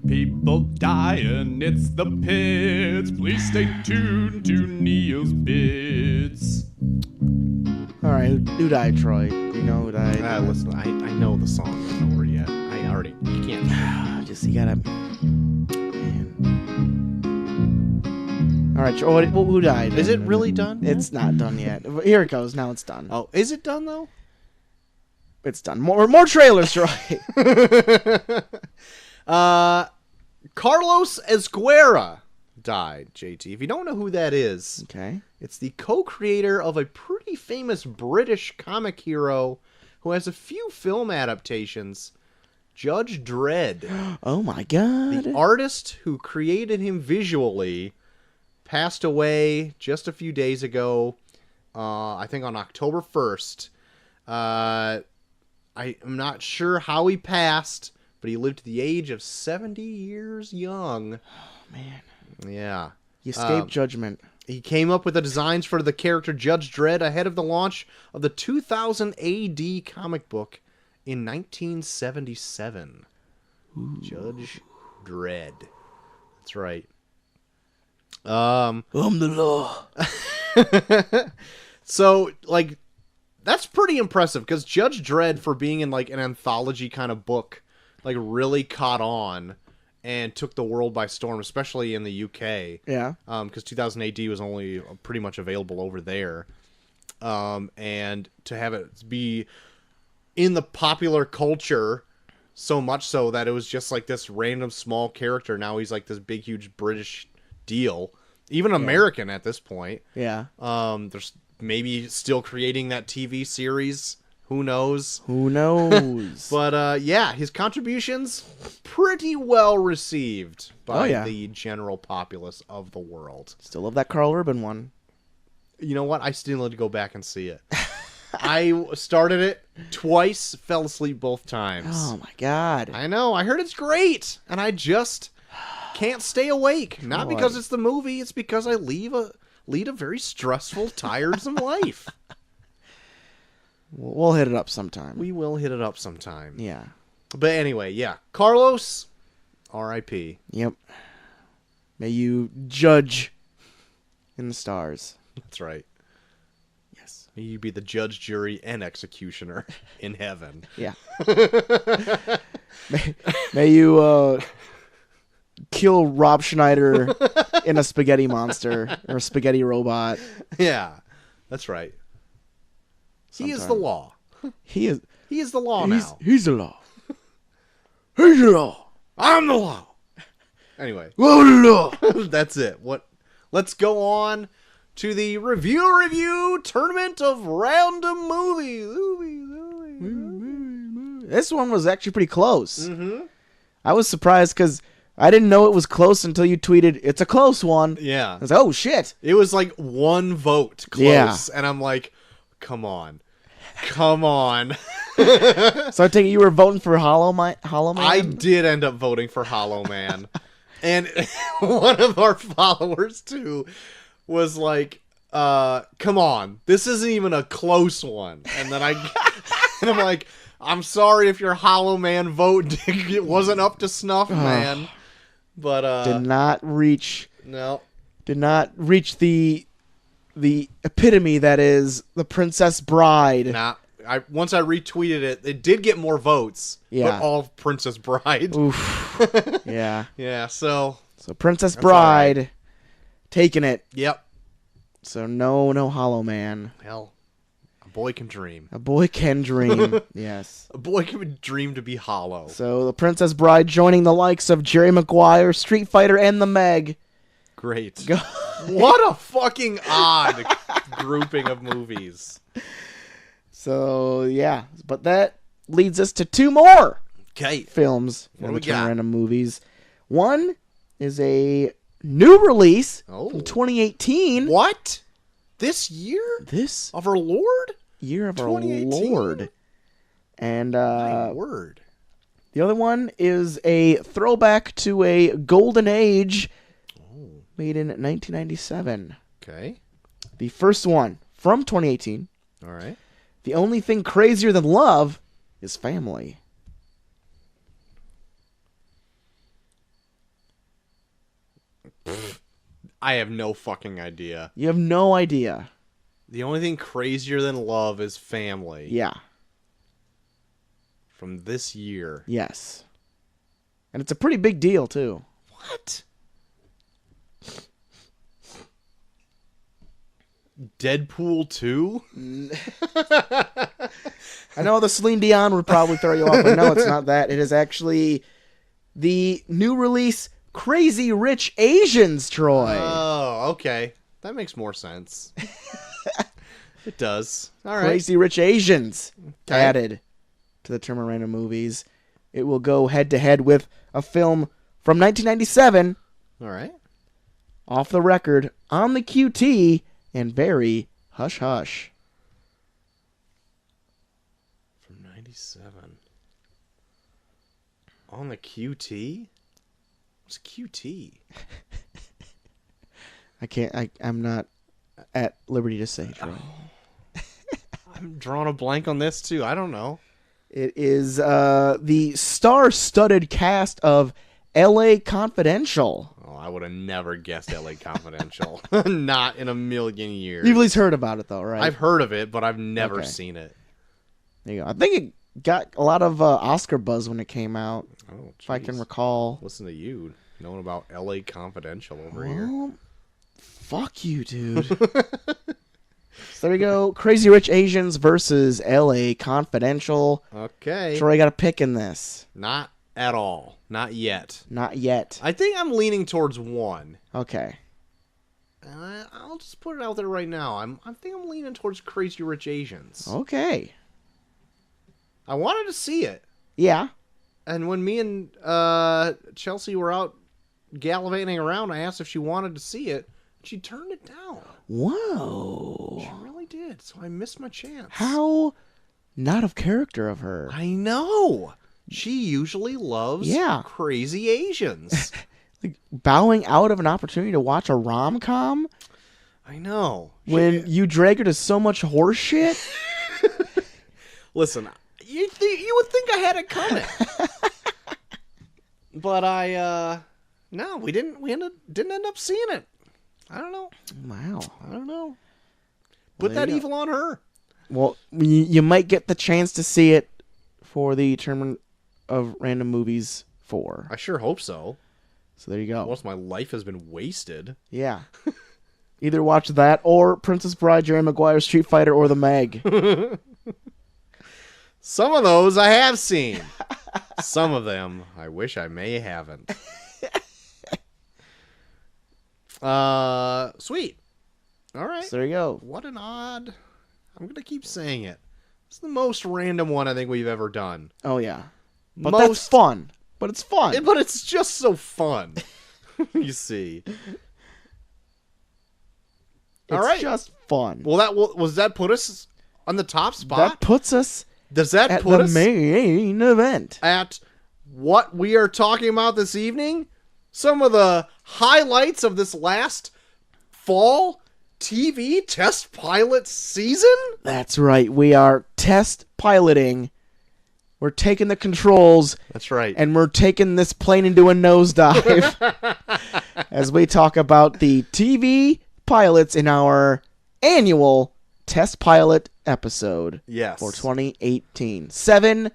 People dying, it's the pits. Please stay tuned to Neil's Bits. All right, who died, Troy? You know who died? Listen, I know the song. I don't know where yet. You can't. You gotta... Man. All right, Troy, who died? Is it really done? It's not done yet. Here it goes. Now it's done. Oh, is it done, though? It's done. More trailers, Troy. Carlos Ezquerra died, JT. If you don't know who that is, okay, it's the co-creator of a pretty famous British comic hero who has a few film adaptations, Judge Dredd. Oh my god. The artist who created him visually passed away just a few days ago, I think on October 1st. I am not sure how he passed, but he lived to the age of 70 years young. Oh, man. Yeah. He escaped judgment. He came up with the designs for the character Judge Dredd ahead of the launch of the 2000 AD comic book in 1977. Ooh. Judge Dredd. That's right. I'm the law. So, like, that's pretty impressive, because Judge Dredd, for being in, like, an anthology kind of book, like, really caught on and took the world by storm, especially in the UK. Yeah. Because 2000 AD was only pretty much available over there. And to have it be in the popular culture So much so that it was just like this random small character. Now he's like this big, huge British deal. Even American at this point. Yeah. There's maybe still creating that TV series. Who knows? Who knows? But yeah, his contributions pretty well received by the general populace of the world. Still love that Carl Urban one. You know what? I still need to go back and see it. I started it twice, fell asleep both times. Oh my god. I know. I heard it's great, and I just can't stay awake. Not because it's the movie, it's because I lead a very stressful, tiresome life. We'll hit it up sometime. We will hit it up sometime. Yeah. But anyway, yeah. Carlos, R.I.P. Yep. May you judge in the stars. That's right. Yes. May you be the judge, jury, and executioner in heaven. Yeah. may you kill Rob Schneider in a spaghetti monster or a spaghetti robot. Yeah. That's right. He is the law. He is the law now. He's the law. He's the law. I'm the law. Anyway. Law. That's it. Let's go on to the review tournament of random movies. This one was actually pretty close. Mm-hmm. I was surprised because I didn't know it was close until you tweeted, "It's a close one." Yeah. I was like, "Oh shit!" It was like one vote close, Yeah. and I'm like, "Come on, come on." So I take it you were voting for Hollow Man? I did end up voting for Hollow Man, and one of our followers too was like, "Come on, this isn't even a close one." And then I'm like, "I'm sorry if your Hollow Man vote it wasn't up to snuff, man." But did not reach no. Did not reach the epitome that is the Princess Bride. Nah, once I retweeted it, it did get more votes. Yeah. But all Princess Bride. Oof. Yeah. Yeah, so Princess Bride right. taking it. Yep. So no Hollow Man. Hell, a boy can dream. A boy can dream. Yes. A boy can dream to be hollow. So the Princess Bride joining the likes of Jerry Maguire, Street Fighter, and the Meg. Great. What a fucking odd grouping of movies. So yeah, but that leads us to two more films What from do the we got? Random Movies. One is a new release from 2018. What? This year? This Of our Lord? year of our 2018? Lord. And My word. the other one is a throwback to a golden age made in 1997. Okay. The first one from 2018. All right. The only thing crazier than love is family. I have no fucking idea. You have no idea. The only thing crazier than love is family. Yeah. From this year. Yes. And it's a pretty big deal, too. What? Deadpool 2? I know the Celine Dion would probably throw you off, but no, it's not that. It is actually the new release Crazy Rich Asians, Troy. Oh, okay. That makes more sense. It does. All right. Crazy Rich Asians Okay. added to the term of random movies. It will go head-to-head with a film from 1997, All right. off the record, on the QT, and very hush-hush. From 97. On the QT? What's QT? I'm not at liberty to say, Troy. I'm drawing a blank on this, too. I don't know. It is the star-studded cast of L.A. Confidential. Oh, I would have never guessed LA Confidential. Not in a million years. You've at least heard about it, though, right? I've heard of it, but I've never Okay. seen it. There you go. I think it got a lot of Oscar buzz when it came out, Oh, if I can jeez. recall. Listen to you, knowing about LA Confidential over here. Well, fuck you, dude. So there you go. Crazy Rich Asians versus L.A. Confidential. Okay. Troy got a pick in this. Not at all. Not yet. Not yet. I think I'm leaning towards one. Okay. I'll just put it out there right now. I think I'm leaning towards Crazy Rich Asians. Okay. I wanted to see it. Yeah. And when me and Chelsea were out gallivanting around, I asked if she wanted to see it. She turned it down. Whoa. She really did. So I missed my chance. How not of character of her. I know. She usually loves crazy Asians. Like bowing out of an opportunity to watch a rom-com I know. when you drag her to so much horse shit. Listen, you would think I had it coming. But no, we didn't end up seeing it. I don't know. Wow. I don't know. Put that evil on her. Well, you might get the chance to see it for the Tournament of Random Movies 4. I sure hope so. So there you go. Most of my life has been wasted. Yeah. Either watch that or Princess Bride, Jerry Maguire, Street Fighter, or The Meg. Some of those I have seen. Some of them I wish I may haven't. Sweet. All right. So there you go. What an odd... I'm going to keep saying it. It's the most random one I think we've ever done. Oh, yeah. But that's fun. But it's fun. But it's just so fun. You see. All right. It's just fun. Well, was that put us on the top spot? That puts us Does that at put the us main event. at what we are talking about this evening? Some of the highlights of this last fall TV test pilot season? That's right. We are test piloting. We're taking the controls. That's right. And we're taking this plane into a nosedive as we talk about the TV pilots in our annual test pilot episode for 2018. 7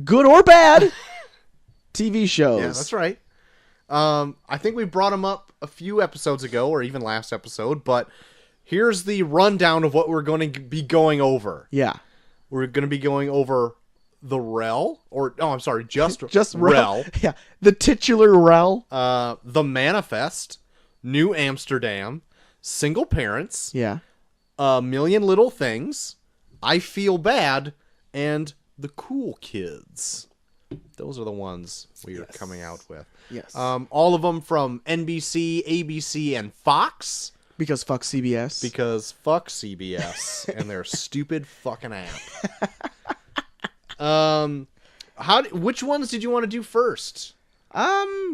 good or bad TV shows. Yeah, that's right. I think we brought them up a few episodes ago, or even last episode, but here's the rundown of what we're going to be going over. Yeah. We're going to be going over the Rel, just Rel. Rel. Yeah, the titular Rel. The Manifest, New Amsterdam, Single Parents, Yeah. A Million Little Things, I Feel Bad, and The Cool Kids. Those are the ones we are coming out with. Yes. All of them from NBC, ABC, and Fox. Because fuck CBS. Because fuck CBS and their stupid fucking app. Which ones did you want to do first? I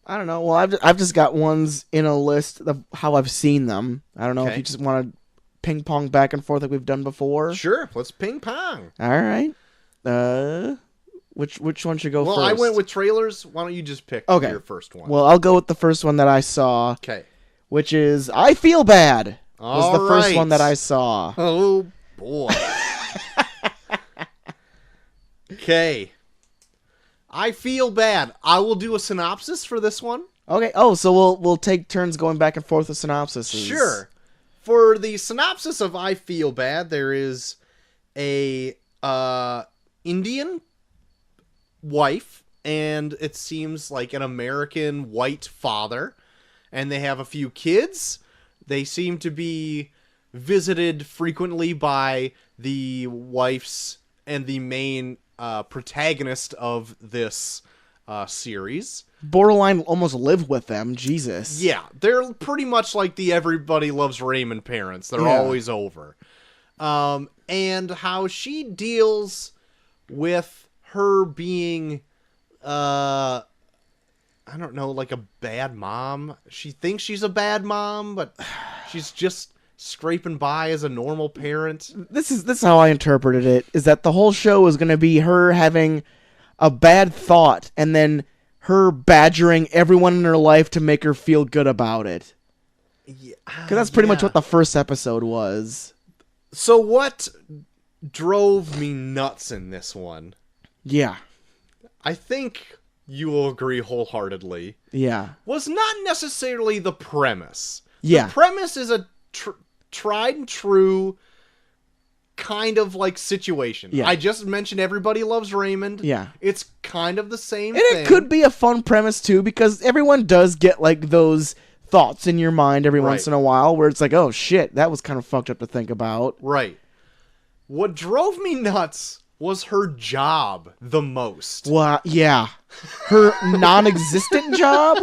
don't know. Well, I've just got ones in a list of how I've seen them. I don't know if you just want to ping pong back and forth like we've done before. Sure, let's ping pong. All right. Which one should go first? Well, I went with trailers. Why don't you just pick your first one? Well, I'll go with the first one that I saw. Okay. Which is I Feel Bad. Was All the first right. one that I saw. Oh boy. Okay. I Feel Bad. I will do a synopsis for this one. Okay. Oh, so we'll take turns going back and forth with synopsis. Sure. For the synopsis of I Feel Bad, there is a Indian wife, and it seems like an American white father, and they have a few kids. They seem to be visited frequently by the wife's and the main protagonist of this series. Borderline almost live with them. Jesus. Yeah, they're pretty much like the Everybody Loves Raymond parents. They're always over. And how she deals with her being, I don't know, like a bad mom. She thinks she's a bad mom, but she's just scraping by as a normal parent. This is how I interpreted it, is that the whole show is going to be her having a bad thought and then her badgering everyone in her life to make her feel good about it. Yeah, because that's pretty much what the first episode was. So what drove me nuts in this one? Yeah. I think you will agree wholeheartedly. Yeah. Was not necessarily the premise. Yeah. The premise is a tried and true kind of like situation. Yeah. I just mentioned Everybody Loves Raymond. Yeah. It's kind of the same And thing. it could be a fun premise, too, because everyone does get, like, those thoughts in your mind every once in a while where it's like, oh, shit, that was kind of fucked up to think about. Right. What drove me nuts was her job the most. Well, yeah. Her non-existent job?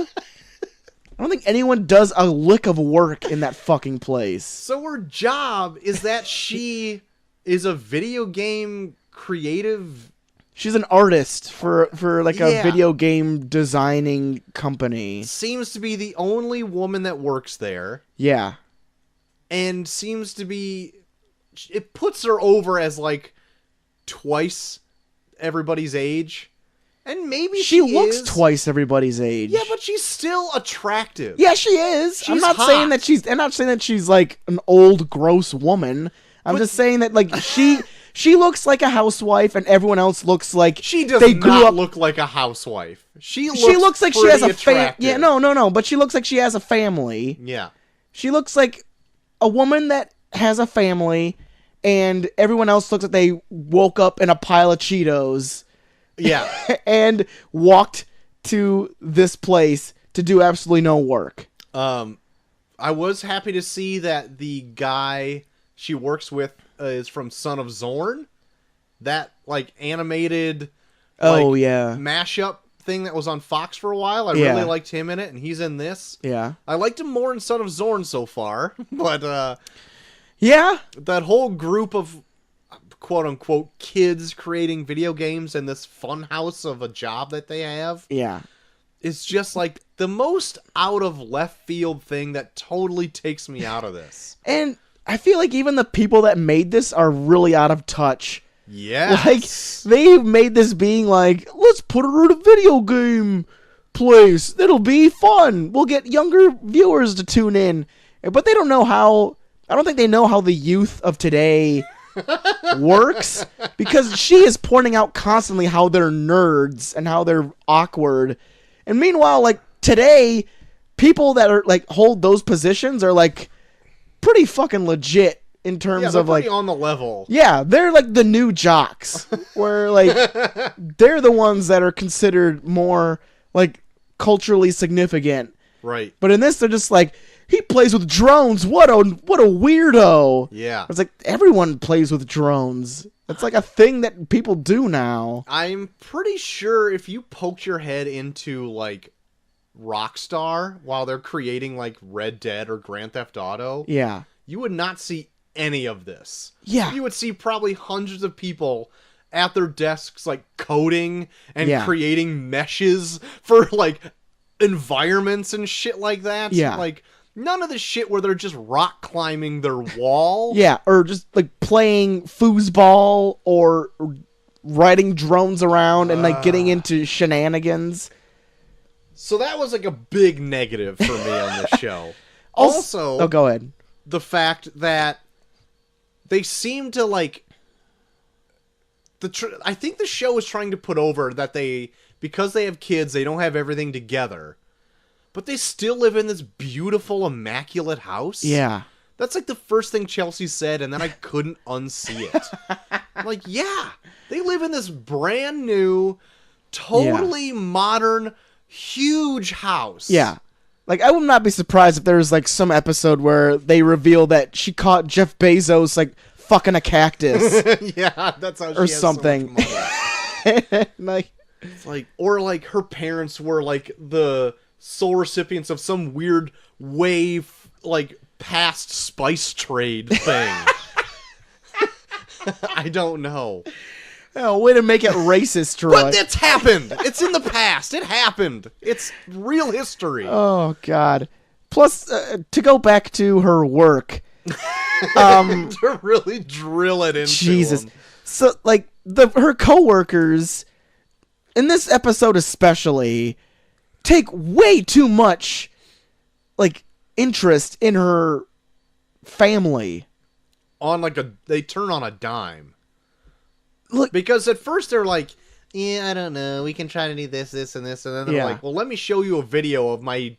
I don't think anyone does a lick of work in that fucking place. So her job is that she is a video game creative. She's an artist for like a Yeah. video game designing company. Seems to be the only woman that works there. Yeah. And seems to be... It puts her over as, like, twice everybody's age. And maybe She looks is. twice everybody's age. Yeah, but she's still attractive. Yeah, she is. I'm She's not hot. saying that she's like an old gross woman. I'm just saying that like she looks like a housewife and everyone else looks like She does they grew not up look like a housewife. She looks like she has a family. Yeah, no, but she looks like she has a family. Yeah. She looks like a woman that has a family and everyone else looks like they woke up in a pile of Cheetos. Yeah. And walked to this place to do absolutely no work. I was happy to see that the guy she works with is from Son of Zorn. That, like, animated mashup thing that was on Fox for a while. I really liked him in it, and he's in this. Yeah. I liked him more in Son of Zorn so far, but Yeah. that whole group of quote-unquote kids creating video games in this fun house of a job that they have Yeah. is just like the most out of left field thing that totally takes me out of this. And I feel like even the people that made this are really out of touch. Yeah. Like, they made this being like, let's put her in a video game place. It'll be fun. We'll get younger viewers to tune in. But they don't know how... I don't think they know how the youth of today works, because she is pointing out constantly how they're nerds and how they're awkward. And meanwhile, like, today, people that are like hold those positions are like pretty fucking legit in terms of like on the level. Yeah, they're like the new jocks, where like they're the ones that are considered more like culturally significant. Right. But in this, they're just like, he plays with drones. What a weirdo. Yeah. It's like everyone plays with drones. It's like a thing that people do now. I'm pretty sure if you poked your head into like Rockstar while they're creating like Red Dead or Grand Theft Auto, Yeah. you would not see any of this. Yeah. You would see probably hundreds of people at their desks like coding and Yeah. creating meshes for like environments and shit like that. Yeah. Like none of the shit where they're just rock climbing their wall. Yeah, or just like playing foosball or riding drones around and like getting into shenanigans. So that was like a big negative for me on this show. Also, oh, go ahead. The fact that they seem to like I think the show is trying to put over that because they have kids, they don't have everything together. But they still live in this beautiful, immaculate house. Yeah. That's like the first thing Chelsea said, and then I couldn't unsee it. I'm like, yeah, they live in this brand new, totally modern, huge house. Yeah. Like, I would not be surprised if there was like some episode where they reveal that she caught Jeff Bezos like fucking a cactus. Yeah, that's how she or has something. So much money. Like, it's like, or like her parents were like the sole recipients of some weird wave, like past spice trade thing. I don't know. oh, way to make it racist, Troy. But it's happened. It's in the past. It happened. It's real history. Oh, God. Plus, to go back to her work. To really drill it into Jesus. them. So, like, her coworkers, in this episode especially, take way too much, like, interest in her family. On like they turn on a dime. Look, Because at first they're like, yeah, I don't know, we can try to do this, and this, and then they're Yeah. like, well, let me show you a video of my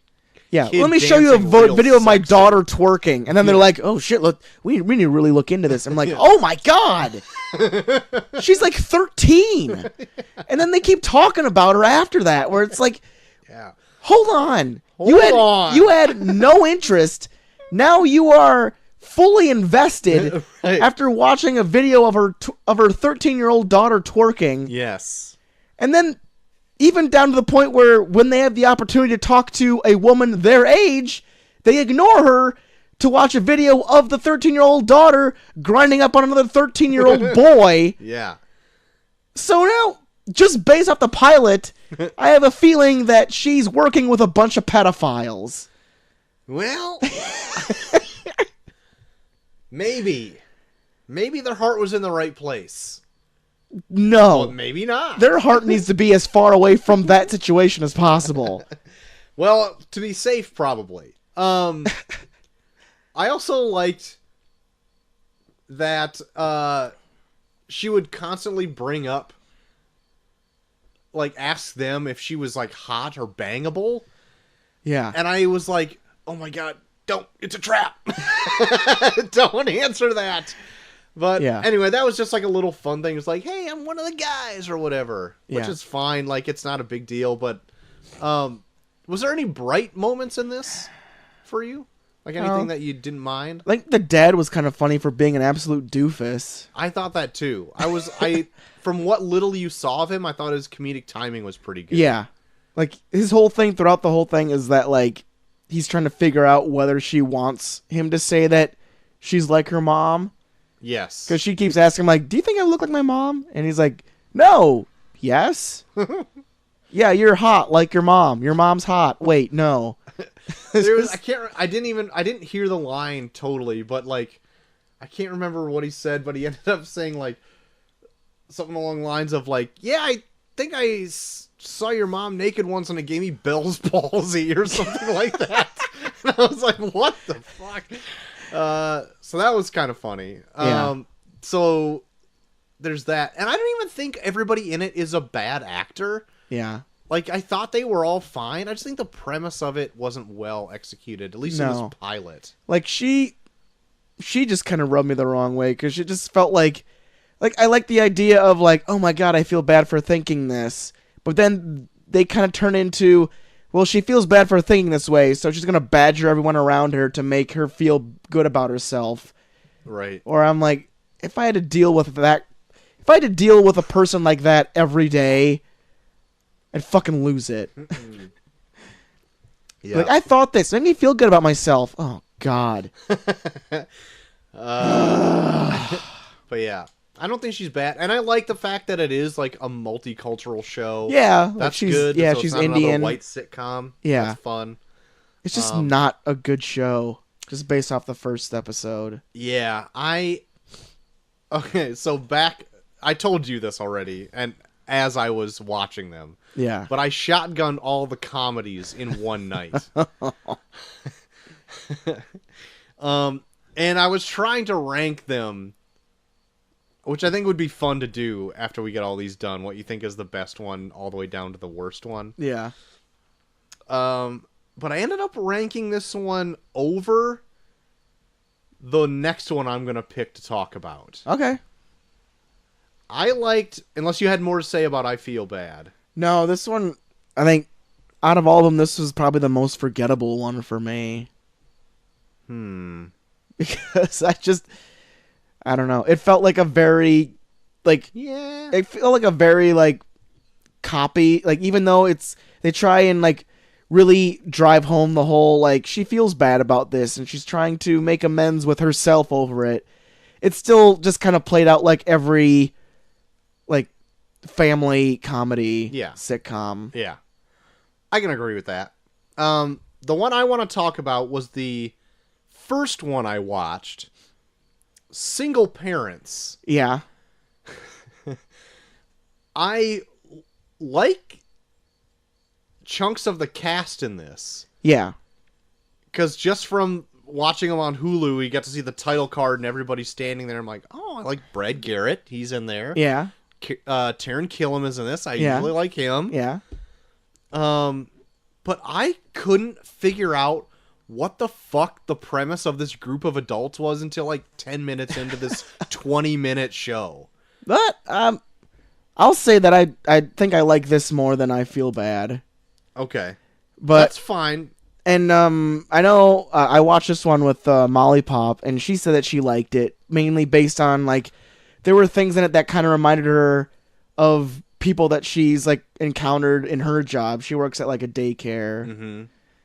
Yeah, kid let me show you a dancing real video of my sexy. daughter twerking. And then they're like, oh, shit, look, we need to really look into this. I'm like, oh, my God. She's like 13. And then they keep talking about her after that, where it's like, Yeah. hold on. Hold You had no interest. Now you are fully invested Right. after watching a video of her 13-year-old daughter twerking. Yes. And then even down to the point where when they have the opportunity to talk to a woman their age, they ignore her to watch a video of the 13-year-old daughter grinding up on another 13-year-old boy. Yeah. So now, just based off the pilot, I have a feeling that she's working with a bunch of pedophiles. Well, maybe their heart was in the right place. No. Well, maybe not. Their heart needs to be as far away from that situation as possible. Well, to be safe, probably. I also liked that she would constantly bring up, like, ask them if she was, like, hot or bangable. Yeah. And I was like, oh my God, don't, it's a trap. Don't answer that. But Yeah. anyway, that was just like a little fun thing. It's like, hey, I'm one of the guys or whatever, which Yeah. is fine. Like, it's not a big deal. But was there any bright moments in this for you? Like anything that you didn't mind? I think the dad was kind of funny for being an absolute doofus. I thought that too. From what little you saw of him, I thought his comedic timing was pretty good. Yeah. Like, his whole thing throughout the whole thing is that, like, he's trying to figure out whether she wants him to say that she's like her mom. Yes. Because she keeps asking him, like, do you think I look like my mom? And he's like, no. Yes? Yeah, you're hot like your mom. Your mom's hot. Wait, no. I didn't hear the line totally, but like, I can't remember what he said, but he ended up saying like something along the lines of like, yeah, I think I saw your mom naked once and it gave me Bell's palsy or something like that. And I was like, what the fuck? So that was kind of funny. Yeah. So there's that. And I don't even think everybody in it is a bad actor. Yeah. Like, I thought they were all fine. I just think the premise of it wasn't well executed, at least in No. this pilot. Like, she just kind of rubbed me the wrong way, because it just felt like I like the idea of, like, oh my God, I feel bad for thinking this. But then they kind of turn into, well, she feels bad for thinking this way, so she's going to badger everyone around her to make her feel good about herself. Right. Or I'm like, if I had to deal with a person like that every day, I'd fucking lose it. Yeah. Like, I thought this made me feel good about myself. Oh, God. But yeah, I don't think she's bad. And I like the fact that it is, like, a multicultural show. Yeah. like That's she's, good. Yeah, so she's it's not Indian. another white sitcom. Yeah. That's fun. It's just not a good show, just based off the first episode. Yeah, Okay, so I told you this already, and as I was watching them. Yeah. But I shotgunned all the comedies in one night. And I was trying to rank them, which I think would be fun to do after we get all these done. What you think is the best one all the way down to the worst one. Yeah. But I ended up ranking this one over the next one I'm going to pick to talk about. Okay. I liked, unless you had more to say about I Feel Bad. No, this one, I think, out of all of them, this was probably the most forgettable one for me. Because I don't know. It felt like a very, like, Yeah. it felt like a very, like, copy, like, even though they try and, like, really drive home the whole, like, she feels bad about this, and she's trying to make amends with herself over it. It's still just kind of played out like every, like, family comedy sitcom. Yeah. I can agree with that. The one I want to talk about was the first one I watched, Single Parents. Yeah. I like chunks of the cast in this. Yeah. Because just from watching them on Hulu, you get to see the title card and everybody standing there. I'm like, oh, I like Brad Garrett. He's in there. but I couldn't figure out what the fuck the premise of this group of adults was until like 10 minutes into this 20-minute show. But I'll say that I think I like this more than I feel bad. Okay. But that's fine. And I know I watched this one with Molly Pop, and she said that she liked it, mainly based on, like, there were things in it that kind of reminded her of people that she's, like, encountered in her job. She works at, like, a daycare. Mm-hmm.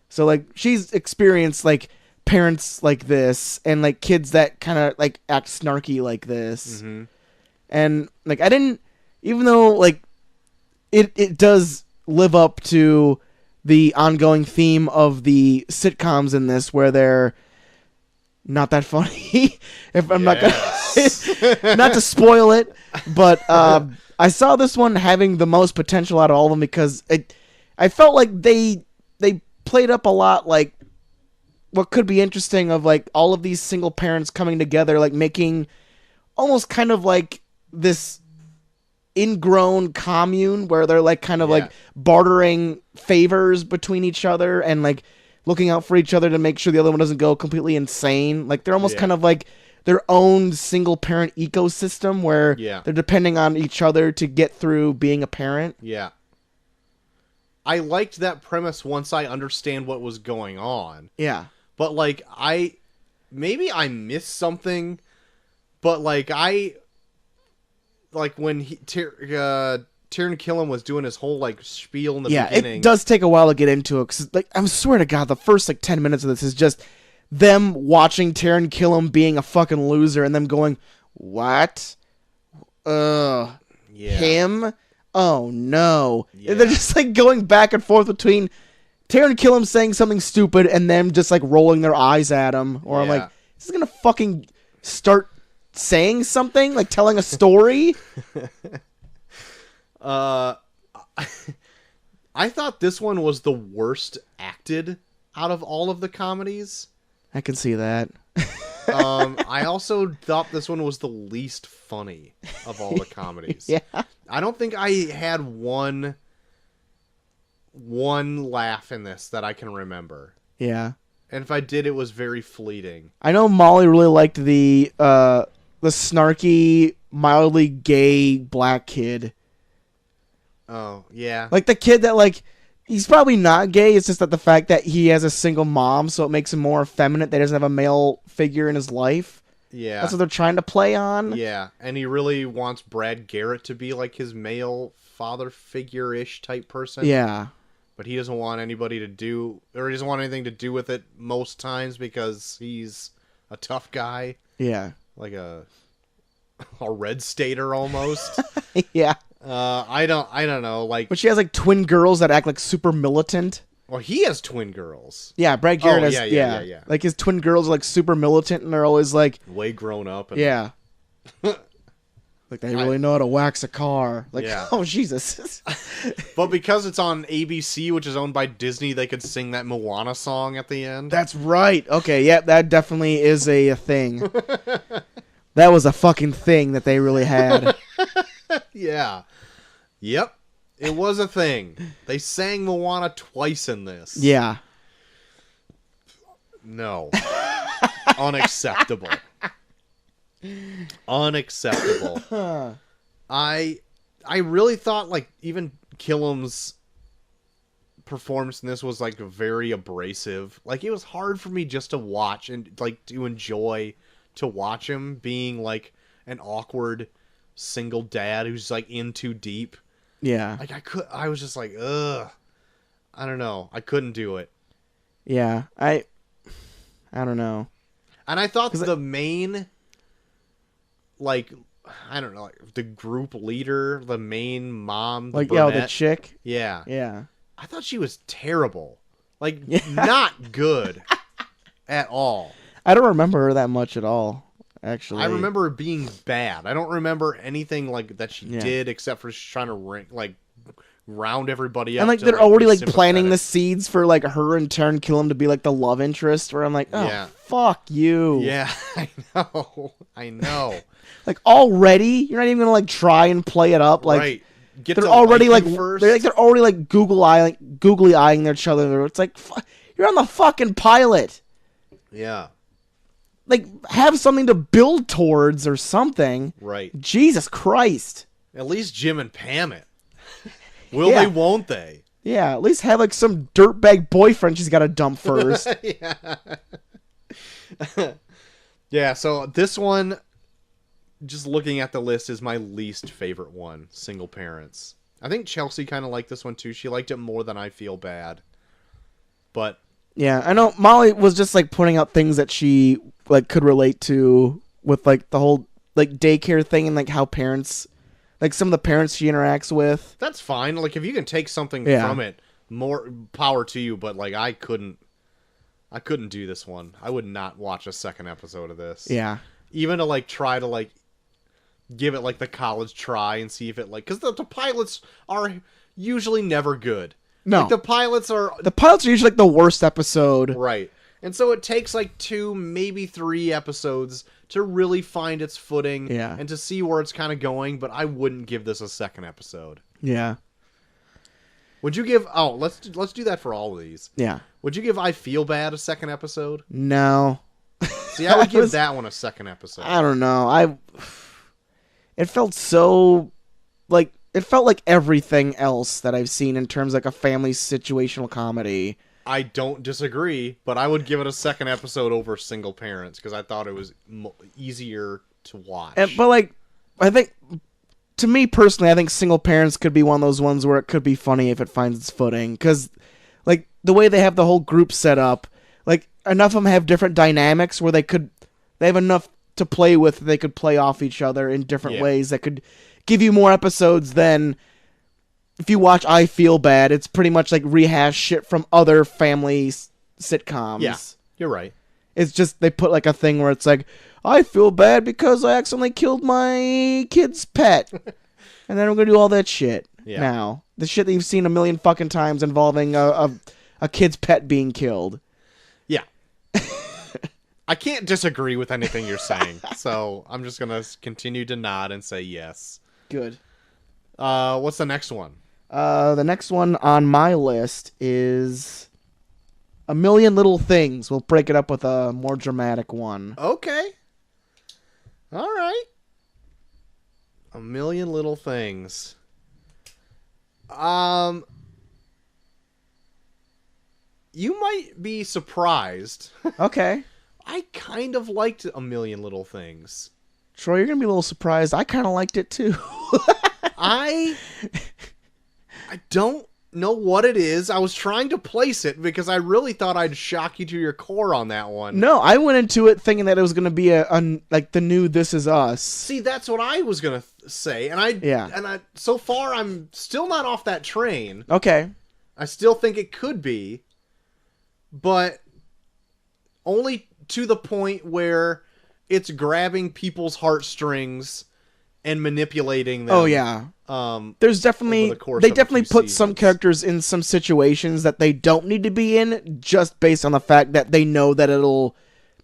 So, like, she's experienced, like, parents like this and, like, kids that kind of, like, act snarky like this. Mm-hmm. And, like, I didn't, even though, like, it does live up to the ongoing theme of the sitcoms in this, where they're not that funny. If I'm not gonna, not to spoil it, but I saw this one having the most potential out of all of them because I felt like they played up a lot, like what could be interesting of like all of these single parents coming together, like making almost kind of like this ingrown commune where they're like kind of like bartering favors between each other and like looking out for each other to make sure the other one doesn't go completely insane. Like they're almost kind of like their own single parent ecosystem where they're depending on each other to get through being a parent. Yeah. I liked that premise once I understand what was going on. Yeah. But like maybe I missed something, but like when Taron Killam was doing his whole like spiel in the beginning. It does take a while to get into it because like I swear to God, the first like 10 minutes of this is just them watching Taron Killam being a fucking loser and them going, "What? Him? Oh no!" Yeah. They're just like going back and forth between Taron Killam saying something stupid and them just like rolling their eyes at him. Or I'm like, "This is gonna fucking start saying something, like telling a story." I thought this one was the worst acted out of all of the comedies. I can see that. I also thought this one was the least funny of all the comedies. Yeah. I don't think I had one laugh in this that I can remember. Yeah. And if I did, it was very fleeting. I know Molly really liked the snarky, mildly gay black kid. Oh, yeah. Like the kid that like he's probably not gay, it's just that the fact that he has a single mom, so it makes him more effeminate that he doesn't have a male figure in his life. Yeah. That's what they're trying to play on. Yeah, and he really wants Brad Garrett to be like his male father figure-ish type person. Yeah. But he doesn't want anybody to do, or he doesn't want anything to do with it most times because he's a tough guy. Yeah. Like a red stater almost. Yeah. I don't know. Like, but she has like twin girls that act like super militant. Well, he has twin girls. Yeah, Brad Garrett has. Yeah. Like his twin girls are like super militant, and they're always like way grown up. And yeah. Like they really know how to wax a car. Like, oh Jesus. But because it's on ABC, which is owned by Disney, they could sing that Moana song at the end. That's right. Okay, yeah, that definitely is a thing. That was a fucking thing that they really had. Yeah. Yep. It was a thing. They sang Moana twice in this. Yeah. No. Unacceptable. Unacceptable. I really thought like even Killam's performance in this was like very abrasive. Like it was hard for me just to watch and like to enjoy to watch him being like an awkward single dad who's like in too deep. Yeah. Like I was just like, ugh. I don't know. I couldn't do it. Yeah. I don't know. And I thought the main like I don't know, like the group leader, the main mom, like brunette, the chick. Yeah. Yeah. I thought she was terrible. Like not good at all. I don't remember her that much at all, actually. I remember her being bad. I don't remember anything like that she did except for trying to round everybody up. And like to, they're already like sympathetic. planting the seeds for like her and Taron Killam to be like the love interest. Where I'm like, oh fuck you. Yeah, I know. Like already, you're not even gonna like try and play it up. Like, right. get they're to already like like you first. they're already like googly eyeing each other. It's like you're on the fucking pilot. Yeah. Like, have something to build towards or something. Right. Jesus Christ. At least Jim and Pam it. Will they, won't they? Yeah, at least have, like, some dirtbag boyfriend she's got to dump first. Yeah. Yeah, so this one, just looking at the list, is my least favorite one, Single Parents. I think Chelsea kind of liked this one, too. She liked it more than I Feel Bad. But... Yeah, I know Molly was just, like, pointing out things that she, like, could relate to with, like, the whole, like, daycare thing and, like, how parents... Like, some of the parents she interacts with. That's fine. Like, if you can take something from it, more power to you. But, like, I couldn't do this one. I would not watch a second episode of this. Yeah. Even to, like, try to, like, give it, like, the college try and see if it, like... Because the pilots are usually never good. No. Like, the pilots are usually, like, the worst episode. Right. And so it takes, like, 2, maybe 3 episodes to really find its footing and to see where it's kind of going, but I wouldn't give this a second episode. Yeah. Would you give... Oh, let's do that for all of these. Yeah. Would you give I Feel Bad a second episode? No. See, I would give that one a second episode. I don't know. It felt so... Like, it felt like everything else that I've seen in terms of, like, a family situational comedy. I don't disagree, but I would give it a second episode over Single Parents because I thought it was easier to watch. But, like, I think, to me personally, I think Single Parents could be one of those ones where it could be funny if it finds its footing. Because, like, the way they have the whole group set up, like, enough of them have different dynamics where they have enough to play with, they could play off each other in different ways that could give you more episodes than... If you watch I Feel Bad, it's pretty much like rehash shit from other family sitcoms. Yeah, you're right. It's just they put like a thing where it's like, I feel bad because I accidentally killed my kid's pet. And then we're going to do all that shit now. The shit that you've seen a million fucking times involving a kid's pet being killed. Yeah. I can't disagree with anything you're saying. So I'm just going to continue to nod and say yes. Good. What's the next one? The next one on my list is A Million Little Things. We'll break it up with a more dramatic one. Okay. All right. A Million Little Things. You might be surprised. Okay. I kind of liked A Million Little Things. Troy, you're going to be a little surprised. I kind of liked it too. I don't know what it is. I was trying to place it because I really thought I'd shock you to your core on that one. No, I went into it thinking that it was going to be like the new This Is Us. See, that's what I was going to say. And so far I'm still not off that train. Okay. I still think it could be, but only to the point where it's grabbing people's heartstrings and manipulating them. Oh yeah. There's definitely they definitely put some characters in some situations that they don't need to be in just based on the fact that they know that it'll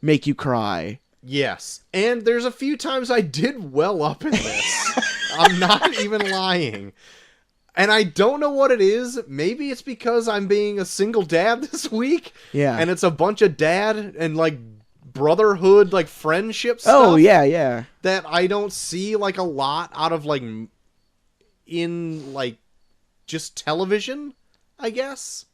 make you cry. Yes. And there's a few times I did well up in this. I'm not even lying. And I don't know what it is. Maybe it's because I'm being a single dad this week. Yeah. And it's a bunch of dad and like brotherhood, like friendship stuff. Oh, yeah. That I don't see like a lot out of like in like just television, I guess.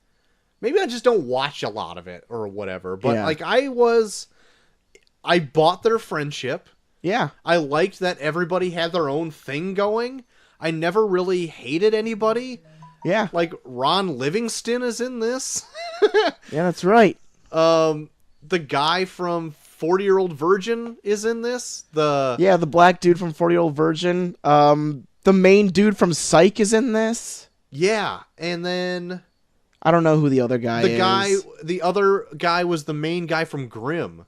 Maybe I just don't watch a lot of it or whatever. But like I bought their friendship. Yeah. I liked that everybody had their own thing going. I never really hated anybody. Yeah. Like Ron Livingston is in this. Yeah, that's right. The guy from 40-Year-Old Virgin is in this. The black dude from 40-Year-Old Virgin. The main dude from Psych is in this. Yeah, and then I don't know who the other guy is. The other guy was the main guy from Grimm.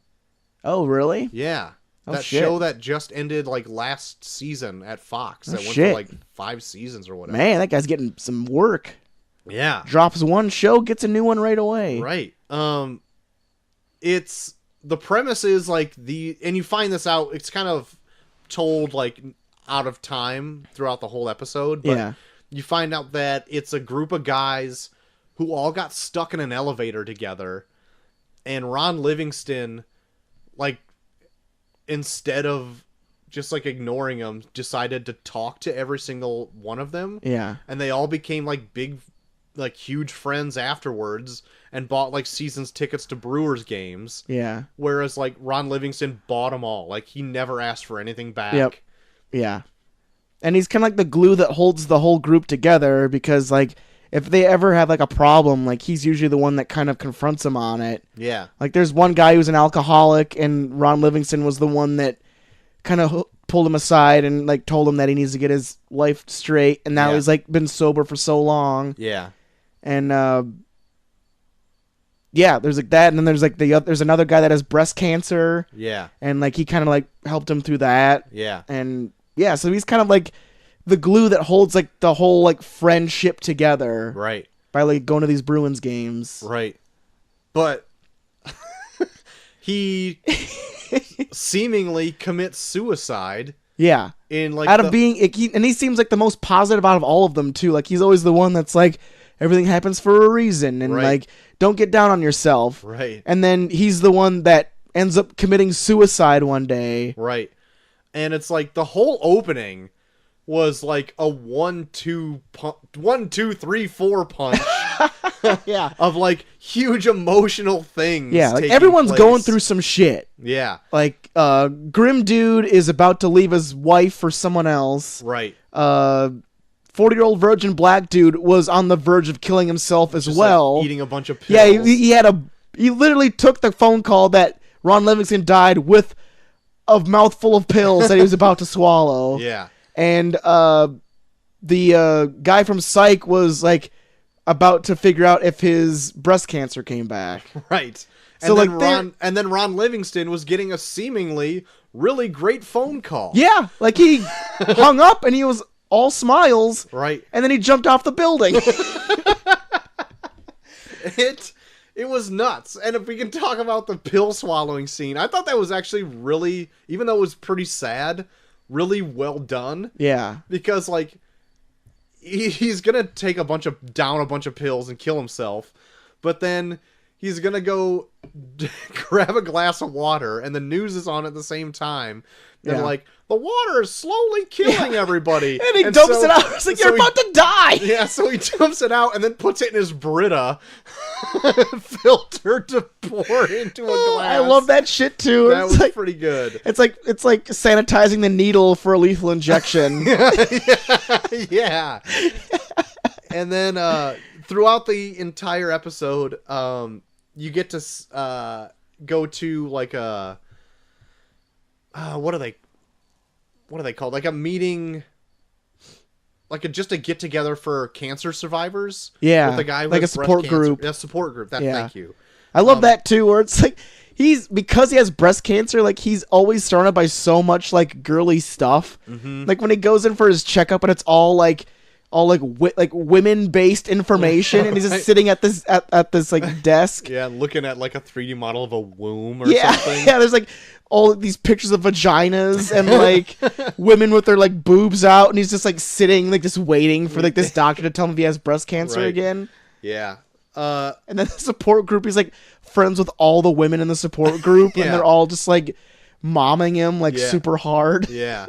Oh, really? Yeah. That shit. show that just ended like last season at Fox. That went shit. for like 5 seasons or whatever. Man, that guy's getting some work. Yeah. Drops one show, gets a new one right away. Right. It's the premise is like and you find this out, it's kind of told like out of time throughout the whole episode, but you find out that it's a group of guys who all got stuck in an elevator together, and Ron Livingston, like, instead of just, like, ignoring them, decided to talk to every single one of them. Yeah. And they all became, like, big, like, huge friends afterwards, and bought, like, seasons tickets to Brewers games. Yeah. Whereas, like, Ron Livingston bought them all. Like, he never asked for anything back. Yep. Yeah. And he's kind of like the glue that holds the whole group together, because, like, if they ever have, like, a problem, like, he's usually the one that kind of confronts them on it. Yeah. Like, there's one guy who's an alcoholic, and Ron Livingston was the one that kind of pulled him aside and, like, told him that he needs to get his life straight, and now he's, like, been sober for so long. Yeah. And, yeah, there's, like, that, and then there's, like, there's another guy that has breast cancer. Yeah. And, like, he kind of, like, helped him through that. Yeah. And, yeah, so he's kind of, like, the glue that holds, like, the whole, like, friendship together. Right. By, like, going to these Bruins games. Right. But he seemingly commits suicide. Yeah. In, like, out of being, and he seems like the most positive out of all of them, too. Like, he's always the one that's like, everything happens for a reason, and, like, don't get down on yourself. Right. And then he's the one that ends up committing suicide one day. Right. And it's like, the whole opening was like a 1, 2, 3, 4 punch. Yeah. Of, like, huge emotional things. Yeah, like, everyone's place. going through some shit. Yeah. Like, Grim Dude is about to leave his wife for someone else. Right. 40-year-old virgin black dude was on the verge of killing himself as Just, well. like, eating a bunch of pills. Yeah, he literally took the phone call that Ron Livingston died with a mouthful of pills that he was about to swallow. Yeah. And the guy from Psych was, like, about to figure out if his breast cancer came back. Right. So, And then Ron Livingston was getting a seemingly really great phone call. Yeah, like, he hung up and he was all smiles. Right. And then he jumped off the building. It was nuts. And if we can talk about the pill swallowing scene, I thought that was actually really, even though it was pretty sad, really well done. Yeah. Because, like, he's gonna take a bunch of pills and kill himself, but then he's gonna go grab a glass of water, and the news is on at the same time. And, like, the water is slowly killing everybody. And he dumps it out. It's like, you're about to die! Yeah, so he dumps it out and then puts it in his Brita filter to pour into a glass. I love that shit, too. That was pretty good. It's like sanitizing the needle for a lethal injection. Yeah. And then throughout the entire episode, you get to go to, like, a what are they called? Like a meeting, like just a get together for cancer survivors. Yeah, with the guy who like has a support breast cancer. group. Yeah, support group. Thank you. I love that too. Where it's like because he has breast cancer, like, he's always surrounded by so much, like, girly stuff. Mm-hmm. Like, when he goes in for his checkup, and it's all women based information, and he's just sitting at this like desk. Yeah, looking at, like, a 3D model of a womb or something. Yeah, there's, like, all these pictures of vaginas and, like, women with their, like, boobs out, and he's just, like, sitting, like, just waiting for, like, this doctor to tell him if he has breast cancer again. Yeah. And then the support group, he's, like, friends with all the women in the support group, and they're all just, like, momming him, like, super hard. Yeah.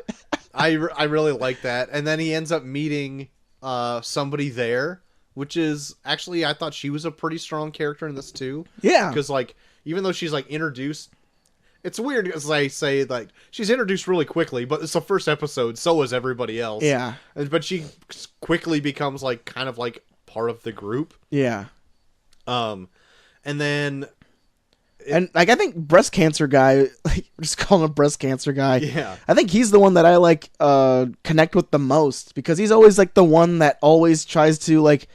I really like that. And then he ends up meeting somebody there, which is actually, I thought she was a pretty strong character in this too. Yeah. Because, like, even though she's, like, introduced, it's weird because I say, like, she's introduced really quickly, but it's the first episode, so is everybody else. Yeah. But she quickly becomes, like, kind of, like, part of the group. Yeah. And then... And, like, I think breast cancer guy, like, just calling him breast cancer guy. Yeah. I think he's the one that I, like, connect with the most, because he's always, like, the one that always tries to, like,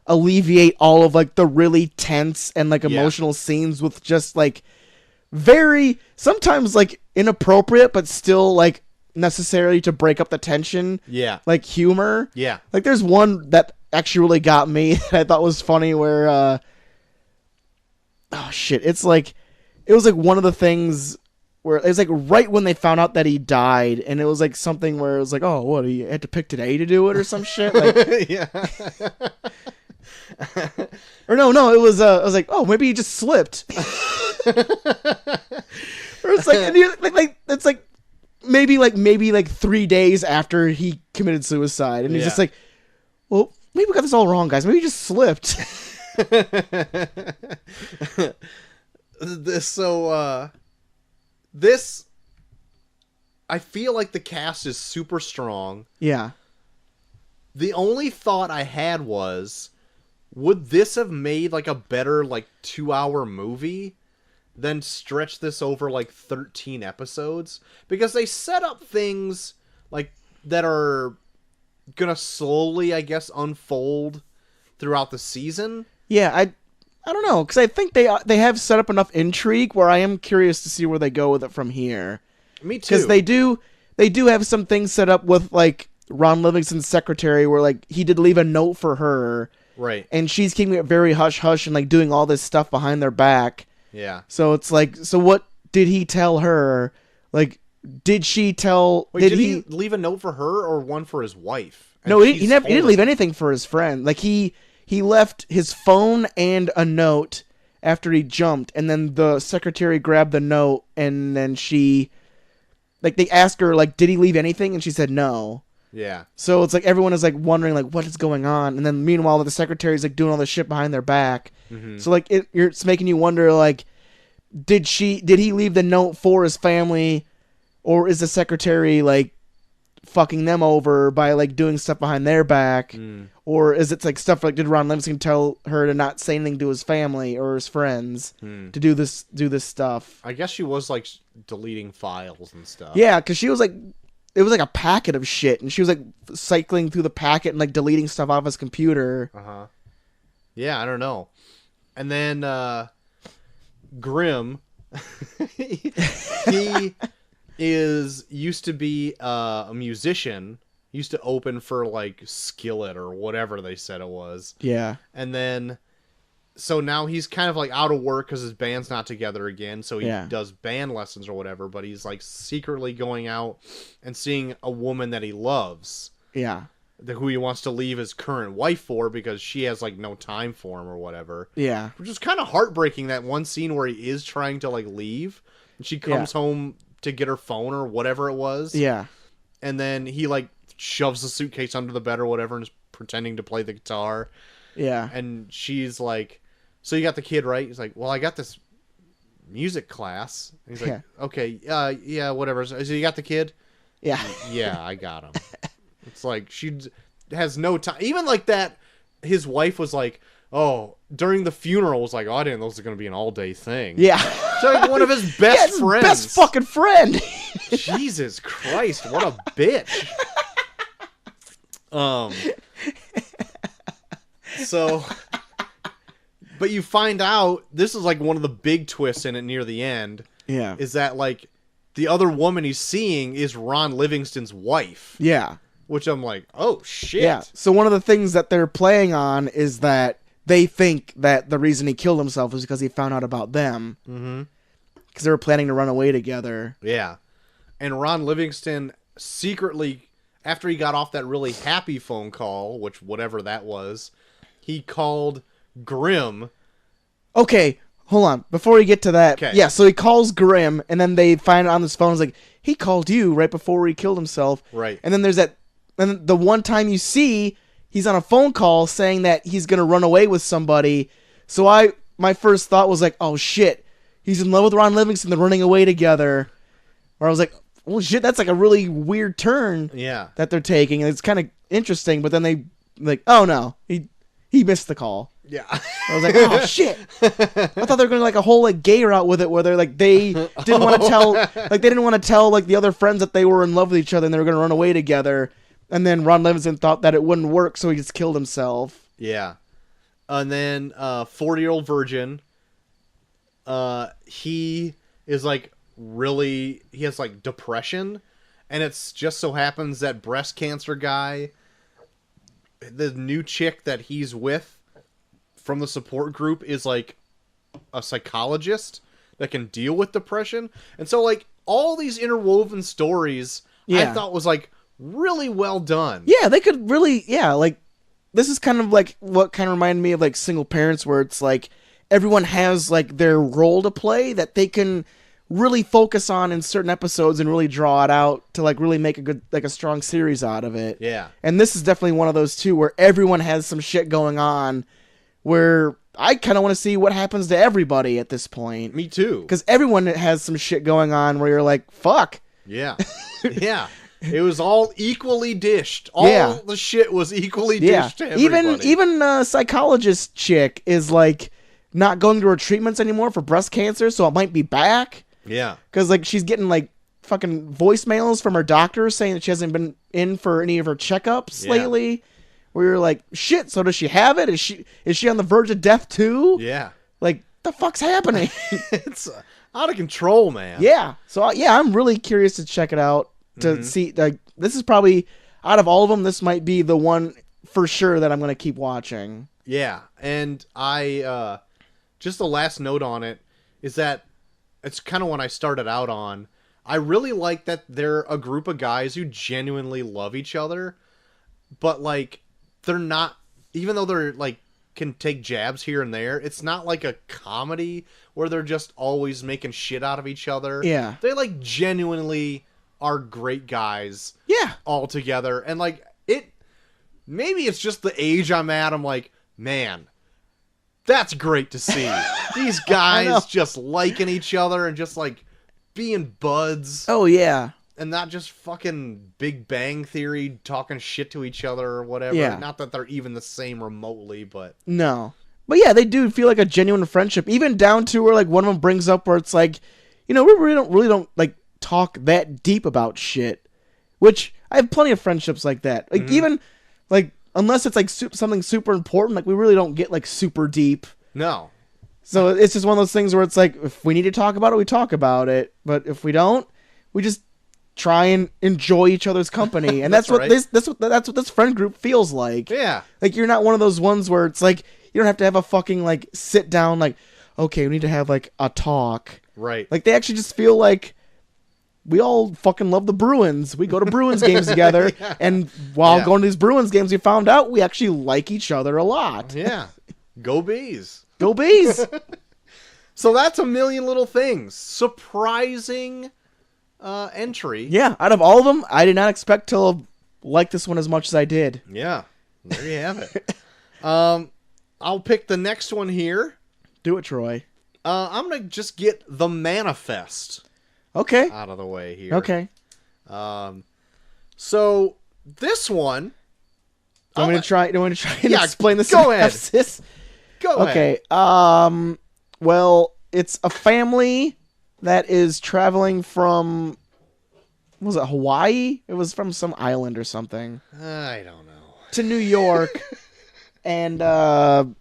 alleviate all of, like, the really tense and, like, emotional scenes with just, like, very, sometimes, like, inappropriate, but still, like, necessary to break up the tension. Yeah. Like, humor. Yeah. Like, there's one that actually really got me that I thought was funny where, oh, shit, it's, like, it was, like, one of the things where it was like right when they found out that he died, and it was like something where it was like, oh, what, he had to pick today to do it or some shit. Like, Yeah. or no, it was I was like, oh, maybe he just slipped. Or it's like, and it's like maybe 3 days after he committed suicide, and he's just like, well, maybe we got this all wrong, guys. Maybe he just slipped. This, I feel like the cast is super strong. Yeah. The only thought I had was, would this have made like a better 2-hour movie than stretch this over 13 episodes? Because they set up things that are gonna slowly, I guess, unfold throughout the season. Yeah, I don't know, because I think they have set up enough intrigue where I am curious to see where they go with it from here. Me too. Because they do have some things set up with Ron Livingston's secretary, where he did leave a note for her, right? And she's keeping it very hush hush and doing all this stuff behind their back. Yeah. So it's so what did he tell her? Did she tell? Wait, did he leave a note for her or one for his wife? And no, he didn't leave anything for his friend. He left his phone and a note after he jumped, and then the secretary grabbed the note, and then she, they asked her, did he leave anything? And she said no. Yeah. So it's everyone is wondering what is going on, and then meanwhile the secretary's doing all this shit behind their back. Mm-hmm. So it's making you wonder did he leave the note for his family, or is the secretary fucking them over by doing stuff behind their back? Or is it stuff did Ron Livingston tell her to not say anything to his family or his friends to do this stuff? I guess she was deleting files and stuff. Yeah, because she was it was a packet of shit, and she was cycling through the packet and deleting stuff off his computer. Uh-huh. Yeah, I don't know. And then Grimm, he used to be a musician. Used to open for Skillet or whatever they said it was. Yeah. And then, so now he's kind of out of work because his band's not together again. So he does band lessons or whatever, but he's secretly going out and seeing a woman that he loves. Yeah. Who he wants to leave his current wife for because she has no time for him or whatever. Yeah. Which is kind of heartbreaking, that one scene where he is trying to leave and she comes home to get her phone or whatever it was. Yeah. And then he shoves the suitcase under the bed or whatever and is pretending to play the guitar. Yeah. And she's like, so you got the kid, right? He's like, well, I got this music class. And he's like, okay, yeah, whatever. So you got the kid? Yeah. Yeah, I got him. It's she has no time. Even that, his wife was oh, during the funeral was oh, I didn't know this was going to be an all-day thing. Yeah. So one of his best friends. Best fucking friend. Jesus Christ, what a bitch. So, but you find out, this is one of the big twists in it near the end. Yeah. Is that the other woman he's seeing is Ron Livingston's wife. Yeah. Which I'm oh shit. Yeah. So one of the things that they're playing on is that they think that the reason he killed himself is because he found out about them. Mm-hmm. Because they were planning to run away together. Yeah. And Ron Livingston secretly, after he got off that really happy phone call, which whatever that was, he called Grimm. Okay, hold on. Before we get to that, okay. Yeah, so he calls Grimm, and then they find on his phone, it's he called you right before he killed himself. Right. And then there's that, and the one time you see, he's on a phone call saying that he's going to run away with somebody. So my first thought was oh shit, he's in love with Ron Livingston, they're running away together. Where I was oh shit, that's a really weird turn. Yeah. That they're taking, and it's kind of interesting. But then they oh no, he missed the call. Yeah. I was oh shit. I thought they were going a whole gay route with it, where they're they didn't want to tell they didn't want to tell the other friends that they were in love with each other and they were going to run away together. And then Ron Livingston thought that it wouldn't work, so he just killed himself. Yeah. And then 40-year-old virgin. He is really, he has depression, and it's just so happens that breast cancer guy, the new chick that he's with from the support group, is a psychologist that can deal with depression. And so all these interwoven stories, I thought was like really well done. Yeah, they could really, like, this is kind of like what kind of reminded me of like Single Parents, where it's like everyone has like their role to play that they can really focus on in certain episodes and really draw it out to like really make a good, like a strong series out of it. Yeah. And this is definitely one of those too, where everyone has some shit going on, where I kind of want to see what happens to everybody at this point. Me too. Because everyone has some shit going on where you're like, fuck. Yeah. Yeah. It was all equally dished. All the shit was equally dished to everybody. Even psychologist chick is like not going to her treatments anymore for breast cancer, so it might be back. Yeah. Because like she's getting like fucking voicemails from her doctor saying that she hasn't been in for any of her checkups lately. Where you're like, shit, so does she have it? Is she on the verge of death too? Yeah. Like, the fuck's happening? It's out of control, man. Yeah. So I'm really curious to check it out. To see, like, this is probably, out of all of them, this might be the one for sure that I'm going to keep watching. Yeah, and I, just the last note on it is that it's kind of when I started out on, I really like that they're a group of guys who genuinely love each other, but, like, they're not, even though they're, like, can take jabs here and there, it's not like a comedy where they're just always making shit out of each other. Yeah. They, like, genuinely are great guys. Yeah. All together. And like maybe it's just the age I'm at. I'm like, man, that's great to see. These guys just liking each other and just like being buds. Oh yeah. And not just fucking Big Bang Theory talking shit to each other or whatever. Yeah. Not that they're even the same remotely, but no. But yeah, they do feel like a genuine friendship, even down to where like one of them brings up where it's like, we really don't like talk that deep about shit, which I have plenty of friendships like that. Like even like unless it's like something super important, like we really don't get like super deep. No. So it's just one of those things where it's like if we need to talk about it, we talk about it, but if we don't, we just try and enjoy each other's company, and that's what right. that's what this friend group feels like. Yeah. Like you're not one of those ones where it's like you don't have to have a fucking like sit down like okay, we need to have like a talk. Right. Like they actually just feel like we all fucking love the Bruins. We go to Bruins games together, and while going to these Bruins games, we found out we actually like each other a lot. Yeah. Go Bees. Go Bees! So that's A Million Little Things. Surprising entry. Yeah, out of all of them, I did not expect to like this one as much as I did. Yeah. There you have it. I'll pick the next one here. Do it, Troy. I'm going to just get The Manifest. Okay. Out of the way here. Okay. So this one, Do you want to try and explain this? Go ahead. Go ahead. Okay. Well, it's a family that is traveling from, was it Hawaii? It was from some island or something. I don't know. To New York. And, so,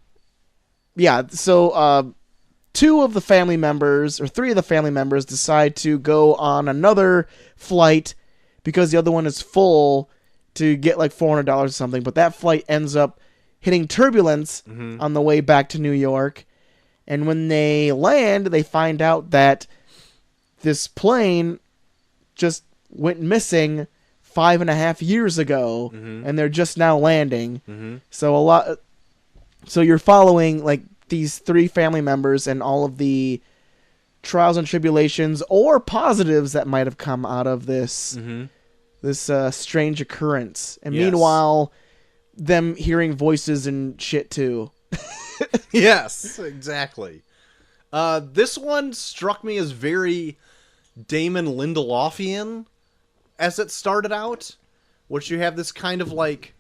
three of the family members decide to go on another flight because the other one is full to get like $400 or something. But that flight ends up hitting turbulence on the way back to New York. And when they land, they find out that this plane just went missing 5.5 years ago, and they're just now landing. So so you're following like these three family members and all of the trials and tribulations or positives that might have come out of this strange occurrence. And meanwhile, them hearing voices and shit too. Yes, exactly. This one struck me as very Damon Lindelofian as it started out, which you have this kind of like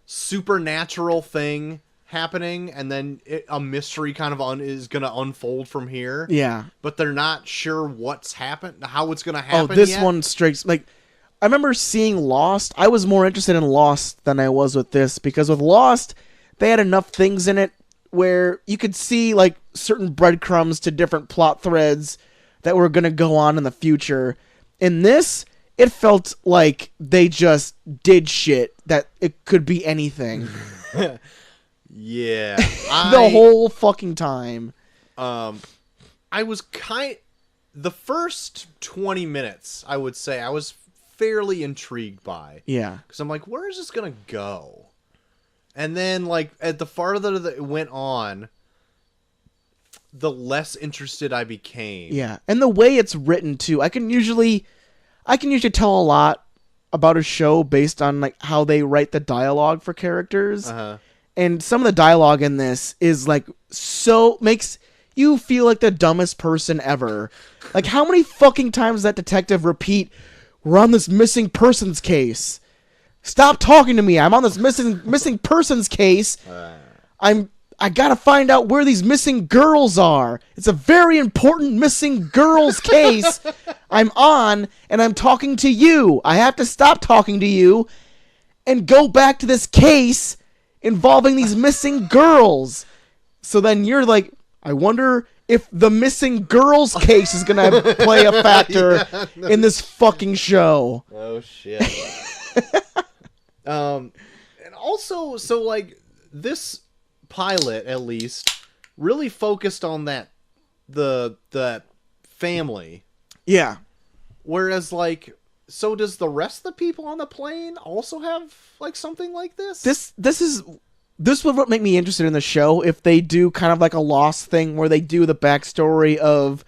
supernatural thing happening, and then a mystery kind of is going to unfold from here. Yeah. But they're not sure what's happened, how it's going to happen. Oh, this one strikes like I remember seeing Lost. I was more interested in Lost than I was with this, because with Lost, they had enough things in it where you could see like certain breadcrumbs to different plot threads that were going to go on in the future. In this, it felt like they just did shit that it could be anything. Yeah. The whole fucking time. I was the first 20 minutes, I would say, I was fairly intrigued by. Yeah. Because I'm like, where is this going to go? And then, like, at the farther that it went on, the less interested I became. Yeah. And the way it's written, too. I can usually tell a lot about a show based on, like, how they write the dialogue for characters. Uh-huh. And some of the dialogue in this is, like, so... makes you feel like the dumbest person ever. Like, how many fucking times does that detective repeat, "We're on this missing persons case. Stop talking to me. I'm on this missing persons case. I gotta find out where these missing girls are. It's a very important missing girls case I'm on, and I'm talking to you. I have to stop talking to you and go back to this case involving these missing girls." So then you're like, I wonder if the missing girls case is gonna play a factor in this fucking show. Oh, shit. And also, so, like, this pilot, at least, really focused on the family. Yeah. Whereas, like, so does the rest of the people on the plane also have, like, something like this? This would make me interested in the show if they do kind of like a Lost thing where they do the backstory of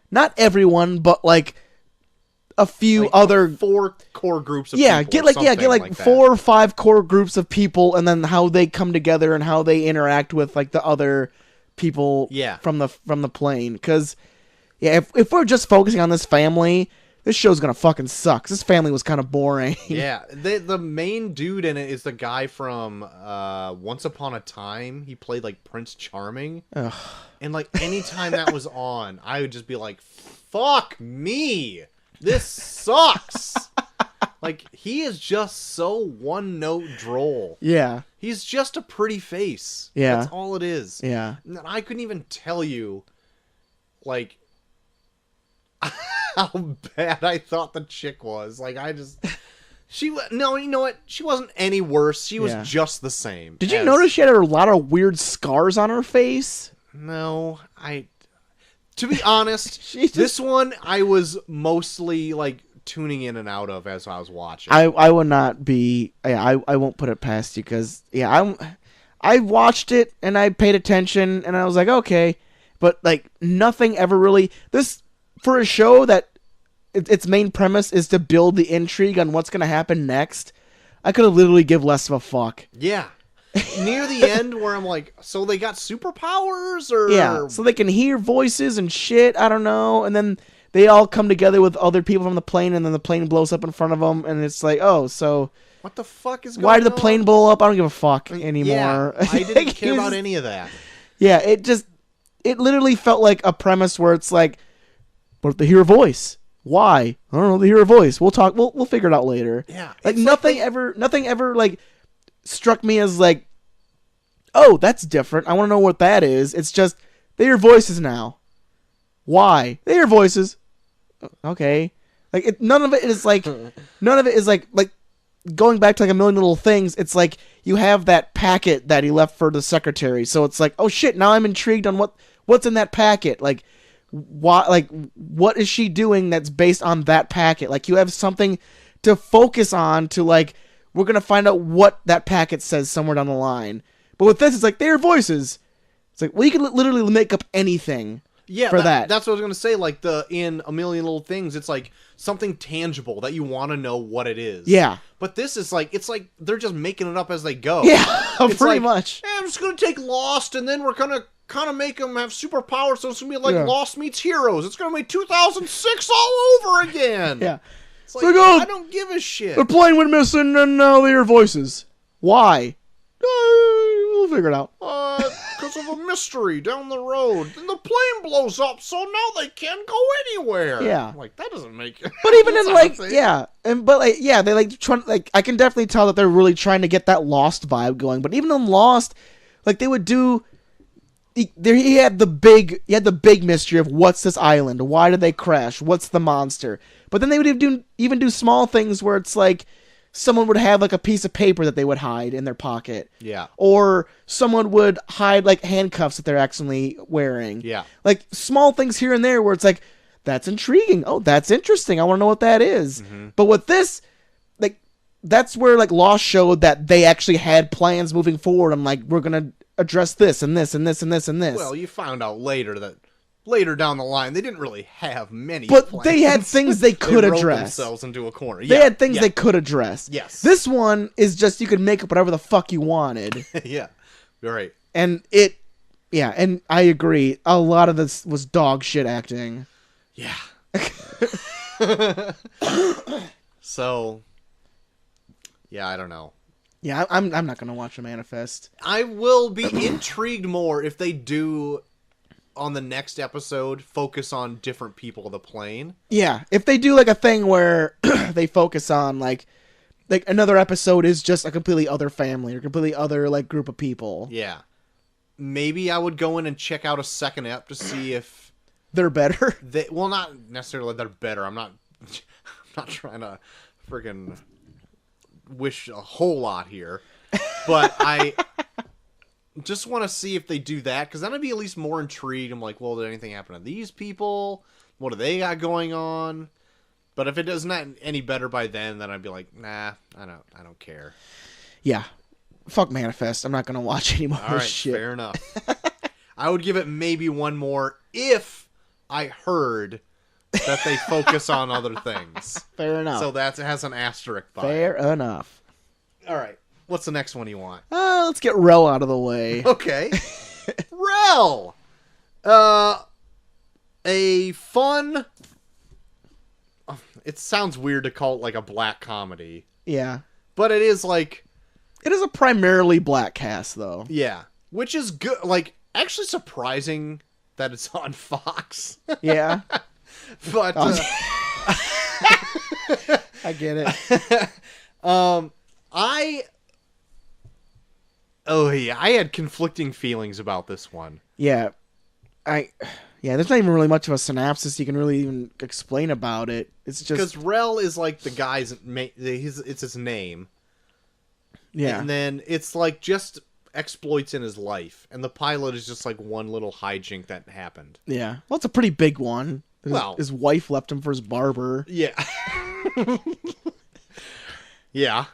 not everyone, but like a few like other 4 core groups of people. Get 4 or 5 core groups of people, and then how they come together and how they interact with like the other people from the plane. Because if we're just focusing on this family, this show's gonna fucking suck. This family was kind of boring. Yeah, the main dude in it is the guy from Once Upon a Time. He played like Prince Charming. Ugh. And like anytime that was on, I would just be like, "Fuck me, this sucks." Like, he is just so one-note droll. Yeah. He's just a pretty face. Yeah. That's all it is. Yeah. And I couldn't even tell you, like, how bad I thought the chick was. Like, no, you know what? She wasn't any worse. She was just the same. Did you notice she had a lot of weird scars on her face? No, to be honest, this one I was mostly, like, tuning in and out of as I was watching. I will not be... I won't put it past you, because, I watched it, and I paid attention, and I was like, okay. But, like, nothing ever really... For a show that its main premise is to build the intrigue on what's going to happen next, I could have literally give less of a fuck. Yeah. Near the end where I'm like, so they got superpowers? Or yeah, so they can hear voices and shit, I don't know, and then they all come together with other people from the plane, and then the plane blows up in front of them, and it's like, oh, so... What the fuck is going on? Why did the plane blow up? I don't give a fuck anymore. Yeah, I didn't care about any of that. Yeah, it literally felt like a premise where it's like, what if they hear a voice? Why? I don't know. They hear a voice. We'll talk. We'll figure it out later. Yeah. Like nothing ever like struck me as like, oh, that's different. I want to know what that is. It's just they hear voices now. Why? They hear voices. Okay. Like none of it is like going back to like A Million Little Things. It's like you have that packet that he left for the secretary. So it's like, oh shit, now I'm intrigued on what's in that packet. Like what is she doing that's based on that packet? Like, you have something to focus on to, like, we're going to find out what that packet says somewhere down the line. But with this, it's like, they hear voices. It's like, well, you can literally make up anything for that. That's what I was going to say. Like, in A Million Little Things, it's like something tangible that you want to know what it is. Yeah. But this is like, it's like they're just making it up as they go. Yeah, it's pretty like, much. I'm just going to take Lost, and then we're going to kind of make them have superpowers, so it's going to be like Lost meets Heroes. It's going to be 2006 all over again. Yeah. It's like, I don't give a shit. The plane went missing, and now they hear voices. Why? We'll figure it out. Because of a mystery down the road. Then the plane blows up, so now they can't go anywhere. Yeah. I'm like, that doesn't make it. But even in like, they like trying, like, I can definitely tell that they're really trying to get that Lost vibe going. But even in Lost, like, they would do. He had the big mystery of what's this island? Why did they crash? What's the monster? But then they would even do small things where it's like someone would have like a piece of paper that they would hide in their pocket. Yeah. Or someone would hide like handcuffs that they're accidentally wearing. Yeah. Like small things here and there where it's like that's intriguing. Oh, that's interesting. I want to know what that is. But with this, like, that's where like Lost showed that they actually had plans moving forward. I'm like, we're gonna address this and this and this and this and this. Well, you found out later down the line they didn't really have many. But plans. they had things they could they wrote address. themselves into a corner. They had things they could address. Yes. This one is just you could make up whatever the fuck you wanted. Yeah. You're right. And and I agree. A lot of this was dog shit acting. Yeah. So, yeah, I don't know. Yeah, I'm not gonna watch The Manifest. I will be intrigued more if they do, on the next episode, focus on different people of the plane. Yeah, if they do like a thing where they focus on like another episode is just a completely other family or completely other like group of people. Yeah. Maybe I would go in and check out a second ep to see if they're better. Well, not necessarily they're better. I'm not trying to freaking wish a whole lot here, but I just want to see if they do that, because then I'd be at least more intrigued. I'm like, well, did anything happen to these people? What do they got going on? But if it does not any better by then I'd be like, nah, I don't care. Yeah. Fuck Manifest. I'm not gonna watch any more All right, shit. fair enough. I would give it maybe one more if I heard that they focus on other things. Fair enough. So it has an asterisk by Fair it. enough. All right. What's the next one you want? Let's get Rel out of the way. Okay. Rel! A fun... It sounds weird to call it like a black comedy. Yeah. But it is like... It is a primarily black cast, though. Yeah. Which is good. Like, actually surprising that it's on Fox. Yeah. But... I get it. I had conflicting feelings about this one. Yeah. There's not even really much of a synopsis you can really even explain about it. It's just... Because Rel is like the guy's... It's his name. Yeah. And then it's like just exploits in his life. And the pilot is just like one little hijink that happened. Yeah. Well, it's a pretty big one. His wife left him for his barber. Yeah. Yeah.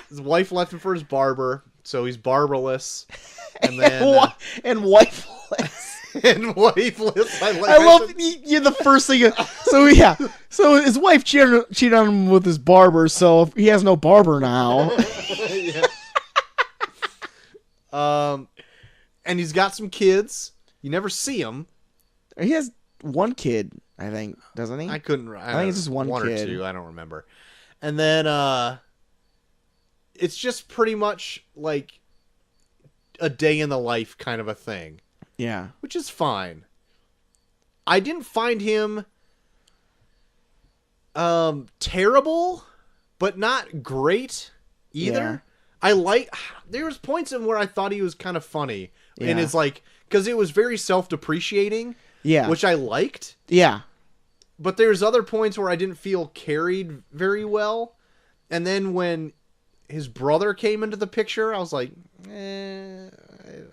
His wife left him for his barber, so he's barberless. And then... and wifeless. And wifeless. I love you're the first thing. So his wife cheated on him with his barber, so he has no barber now. Yeah. And he's got some kids. You never see him. He has one kid, I think, doesn't he? I think it's just one kid. or two. I don't remember. And then it's just pretty much like a day in the life kind of a thing. Yeah. Which is fine. I didn't find him terrible, but not great either. Yeah. There was points in where I thought he was kind of funny. Yeah. And it's like, because it was very self-depreciating. Yeah. Which I liked. Yeah. But there's other points where I didn't feel carried very well. And then when his brother came into the picture, I was like, I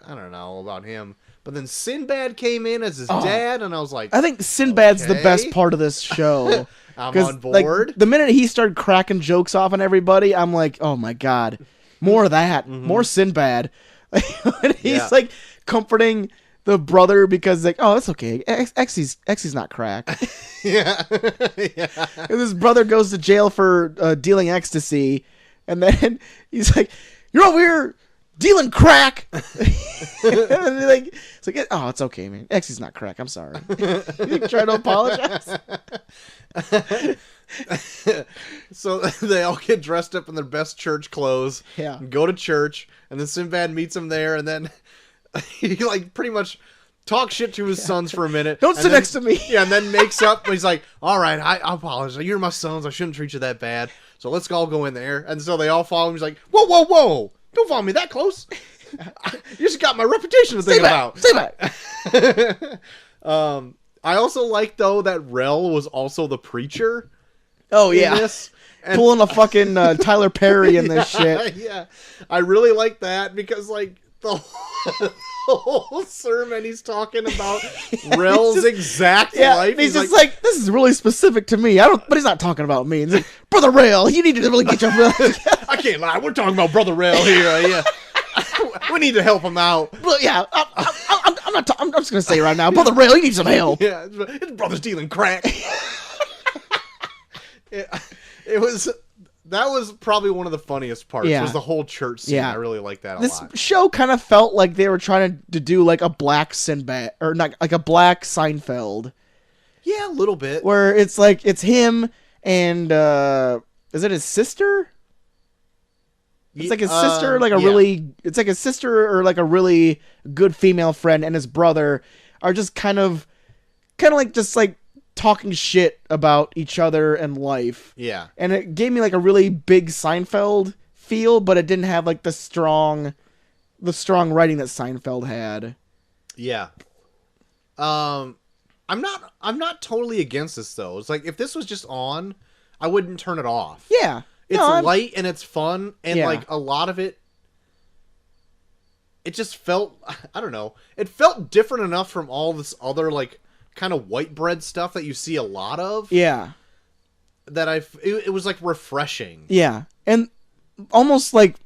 don't know about him. But then Sinbad came in as his dad, and I was like... I think Sinbad's the best part of this show. I'm on board. Like, the minute he started cracking jokes off on everybody, I'm like, oh my god. More of that. Mm-hmm. More Sinbad. He's like comforting the brother because like, oh, it's okay. Xy's not crack. Yeah. Yeah. And his brother goes to jail for dealing ecstasy, and then he's like, you're over here dealing crack. And like, it's like, oh, it's okay, man. Xy's not crack. I'm sorry. You try to apologize. So they all get dressed up in their best church clothes. Yeah. And go to church, and then Sinbad meets him there, and then he like pretty much talks shit to his sons for a minute. Don't sit next to me. Yeah, and then makes up. He's like, all right, I apologize. You're my sons. I shouldn't treat you that bad. So let's all go in there. And so they all follow him. He's like, whoa, whoa, whoa. Don't follow me that close. You just got my reputation to think about. Stay back. I also like, though, that Rel was also the preacher. Oh, yeah. Pulling a fucking Tyler Perry in this shit. Yeah. I really like that because, like, the whole sermon he's talking about Rel's exact life. He's just like, this is really specific to me. But he's not talking about me. He's like, Brother Rail, you need to really get your... I can't lie. We're talking about Brother Rail here. Yeah. We need to help him out. But yeah, I'm just going to say right now, Brother Rail, you need some help. Yeah, his brother's dealing crack. That was probably one of the funniest parts. Was the whole church scene. I really like that a lot. This show kind of felt like they were trying to do like a black Sinbad, or not, like a black Seinfeld. Yeah, a little bit. Where it's like it's him and is it his sister? It's like his sister, like it's like a sister or like a really good female friend, and his brother are just kind of like just like talking shit about each other and life. Yeah. And it gave me like a really big Seinfeld feel, but it didn't have like the strong writing that Seinfeld had. Yeah. I'm not totally against this though. It's like if this was just on, I wouldn't turn it off. Yeah. It's light and it's fun, and like a lot of it just felt, I don't know, it felt different enough from all this other like kind of white bread stuff that you see a lot of. Yeah. That it was like refreshing. Yeah. And almost like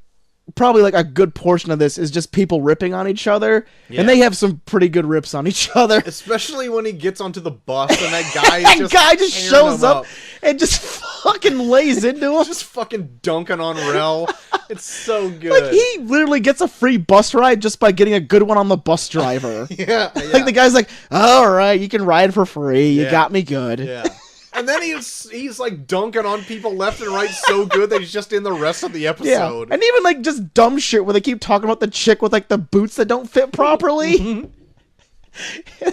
probably like a good portion of this is just people ripping on each other, and they have some pretty good rips on each other. Especially when he gets onto the bus and that guy just shows up and just fucking lays into him. Just fucking dunking on Rel. It's so good. Like he literally gets a free bus ride just by getting a good one on the bus driver. Yeah. Like the guy's like, all right, you can ride for free. You got me good. Yeah. And then he's like dunking on people left and right so good that he's just in the rest of the episode. Yeah. And even like just dumb shit where they keep talking about the chick with like the boots that don't fit properly. And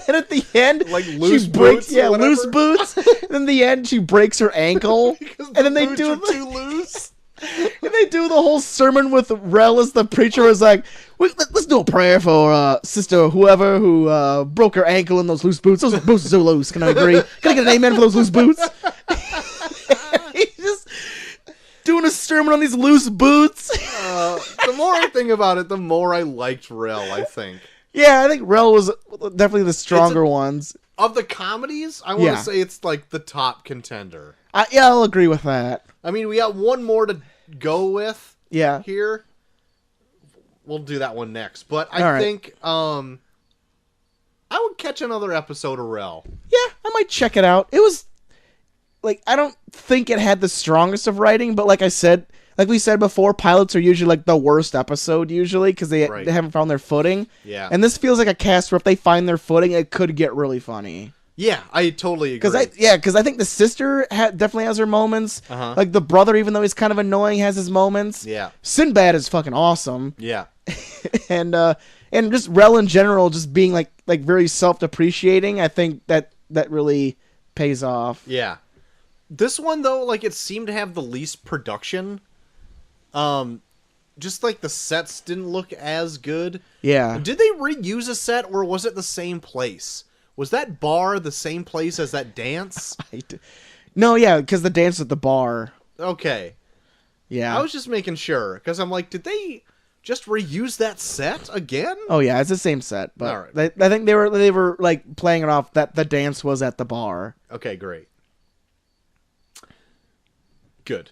then at the end, like loose she breaks, boots. Yeah, loose boots. And in the end, she breaks her ankle. Because and then they boots do are too loose. And they do the whole sermon with Rel as the preacher was like, let's do a prayer for sister whoever who broke her ankle in those loose boots. Those boots are so loose. Can I agree? Can I get an amen for those loose boots? He's just doing a sermon on these loose boots. The more I think about it, the more I liked Rel, I think. Yeah, I think Rel was definitely the stronger ones. Of the comedies, I want to say it's like the top contender. I'll agree with that. I mean, we got one more to go with here. We'll do that one next. But I think I would catch another episode of Rel. Yeah, I might check it out. It was, like, I don't think it had the strongest of writing, but like we said before, pilots are usually like the worst episode usually because they haven't found their footing. Yeah. And this feels like a cast where if they find their footing, it could get really funny. Yeah, I totally agree. Because I think the sister definitely has her moments. Like the brother, even though he's kind of annoying, has his moments. Yeah. Sinbad is fucking awesome. Yeah. and just Rel in general, just being like very self-depreciating. I think that really pays off. Yeah. This one though, like it seemed to have the least production. Just like the sets didn't look as good. Yeah. Did they reuse a set or was it the same place? Was that bar the same place as that dance? No, yeah, because the dance at the bar. Okay. Yeah. I was just making sure, because I'm like, did they just reuse that set again? Oh, yeah, it's the same set. But all right. I think they were like playing it off that the dance was at the bar. Okay, great. Good.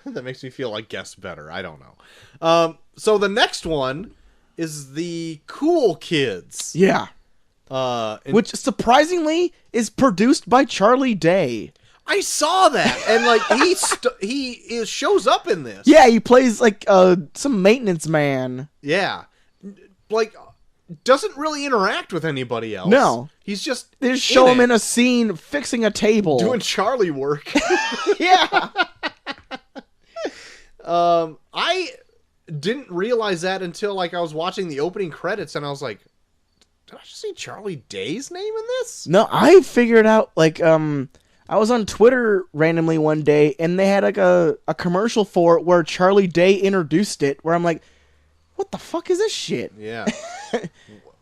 That makes me feel, I guess, better. I don't know. So the next one is the Cool Kids. Yeah. Which surprisingly is produced by Charlie Day. I saw that, and like he shows up in this. Yeah, he plays like some maintenance man. Yeah, like doesn't really interact with anybody else. No, he's just they just show him in a scene fixing a table, doing Charlie work. Yeah. I didn't realize that until like I was watching the opening credits, and I was like, did I just see Charlie Day's name in this? No, I figured out like I was on Twitter randomly one day, and they had like a commercial for it where Charlie Day introduced it, where I'm like, what the fuck is this shit? Yeah.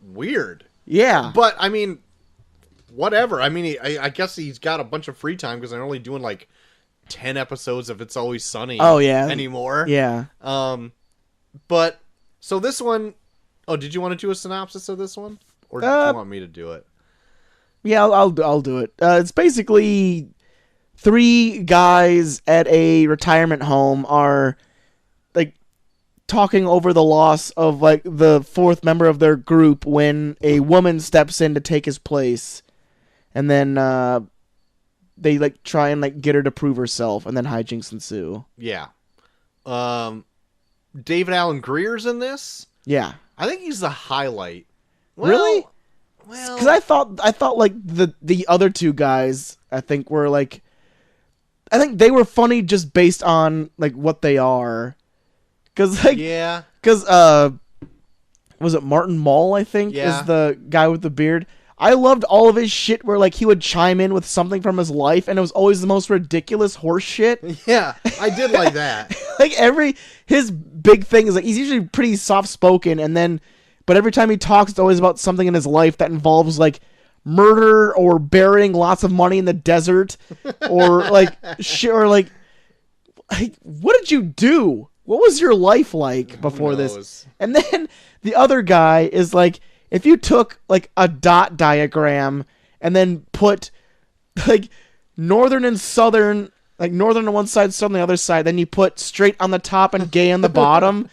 Weird. Yeah. But, I mean, whatever. I mean, I guess he's got a bunch of free time because they're only doing like 10 episodes of It's Always Sunny anymore. Yeah. But, so this one, Oh, did you want to do a synopsis of this one? Or do you want me to do it? Yeah, I'll do it. It's basically 3 guys at a retirement home are like talking over the loss of like the 4th member of their group when a woman steps in to take his place, and then they like try and like get her to prove herself, and then hijinks ensue. Yeah. David Alan Grier's in this. Yeah. I think he's the highlight. Well, Really? Well, Because I thought like the other 2 guys, I think were like, I think they were funny just based on like what they are. Because like, yeah. Because was it Martin Mull? I think Yeah. is the guy with the beard. I loved all of his shit where like he would chime in with something from his life, and it was always the most ridiculous horse shit. Yeah, I did like that. Like his big thing is like he's usually pretty soft spoken, but every time he talks, it's always about something in his life that involves like murder or burying lots of money in the desert, or like shit, or like what did you do? What was your life like before this? And then the other guy is like, if you took like a dot diagram and then put like northern and southern, like northern on one side, southern on the other side, then you put straight on the top and gay on the bottom,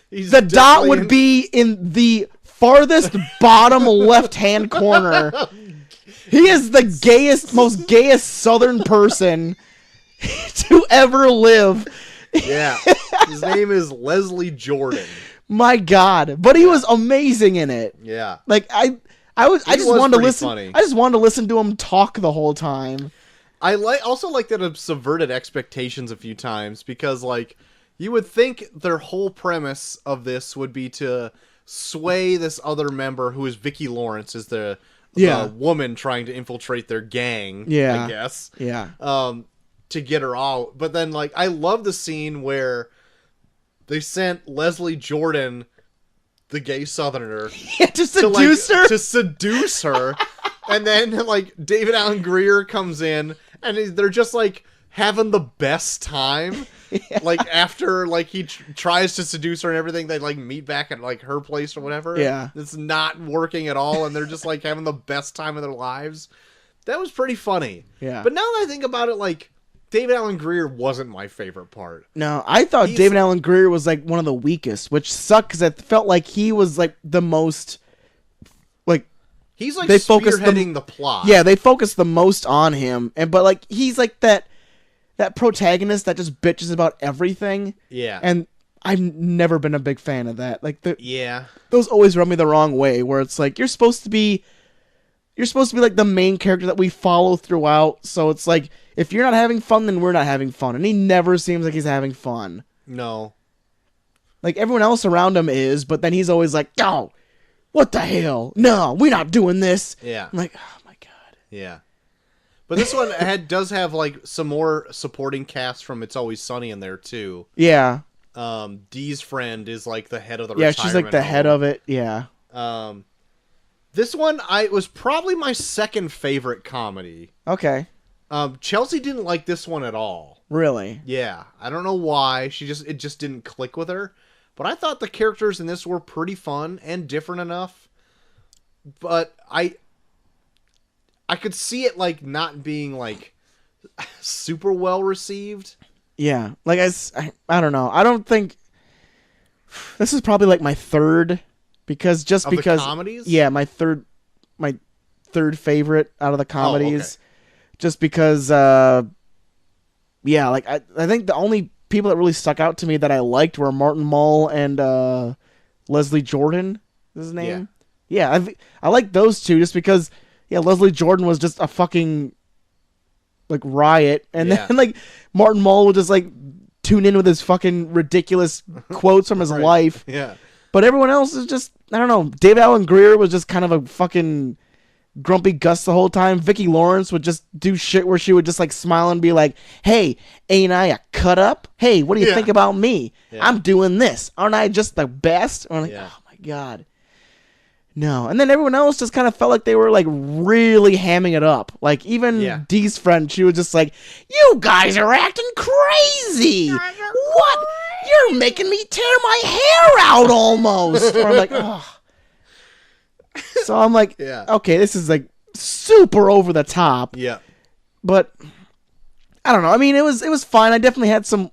the dot would be in the farthest bottom left-hand corner. He is the most gayest southern person to ever live. Yeah. His name is Leslie Jordan. My God, but he was amazing in it. Yeah, like I just wanted to listen. Funny. I just wanted to listen to him talk the whole time. I also like that it subverted expectations a few times, because like you would think their whole premise of this would be to sway this other member, who is Vicki Lawrence, is the woman trying to infiltrate their gang. Yeah, I guess. Yeah. To get her out, but then like I love the scene where they sent Leslie Jordan, the gay Southerner, to seduce her. To seduce her, and then like David Alan Grier comes in, and they're just like having the best time. Yeah. Like after like he tries to seduce her and everything, they like meet back at like her place or whatever. Yeah, it's not working at all, and they're just like having the best time of their lives. That was pretty funny. Yeah, but now that I think about it, like, David Alan Grier wasn't my favorite part. No, I thought David Alan Grier was like one of the weakest, which sucked because it felt like he was like the most, like, he's like spearheading the plot. Yeah, they focused the most on him, but like he's like that protagonist that just bitches about everything. Yeah, and I've never been a big fan of that. Like those always rub me the wrong way. Where it's like you're supposed to be like the main character that we follow throughout. So it's like, if you're not having fun, then we're not having fun. And he never seems like he's having fun. No. Like, everyone else around him is, but then he's always like, oh, what the hell? No, we're not doing this. Yeah. I'm like, oh my God. Yeah. But this one does have, like, some more supporting cast from It's Always Sunny in there, too. Yeah. Dee's friend is, like, the head of the retirement she's, like, the head of it. Yeah. This one, was probably my second favorite comedy. Okay. Chelsea didn't like this one at all. Really? Yeah. I don't know why. It just didn't click with her. But I thought the characters in this were pretty fun and different enough. But I could see it, like, not being, like, super well received. Yeah. Like, I don't know. I don't think... This is probably, like, my third... Because the comedies? Yeah, my third favorite out of the comedies. Oh, okay. Just because like I think the only people that really stuck out to me that I liked were Martin Mull and Leslie Jordan is his name. Yeah, I like those two just because Leslie Jordan was just a fucking like riot, and then like Martin Mull would just like tune in with his fucking ridiculous quotes from his life. Yeah. But everyone else is just, I don't know. David Alan Grier was just kind of a fucking grumpy Gus the whole time. Vicki Lawrence would just do shit where she would just like smile and be like, hey, ain't I a cut up? Hey, what do you think about me? Yeah. I'm doing this. Aren't I just the best? I'm like, oh my God. No. And then everyone else just kind of felt like they were like really hamming it up. Like even Dee's friend, she was just like, you guys are acting crazy. What? you're making me tear my hair out almost. Or I'm like, oh. So I'm like, Yeah. okay, this is like super over the top. Yeah. But I don't know. I mean, it was fine. I definitely had some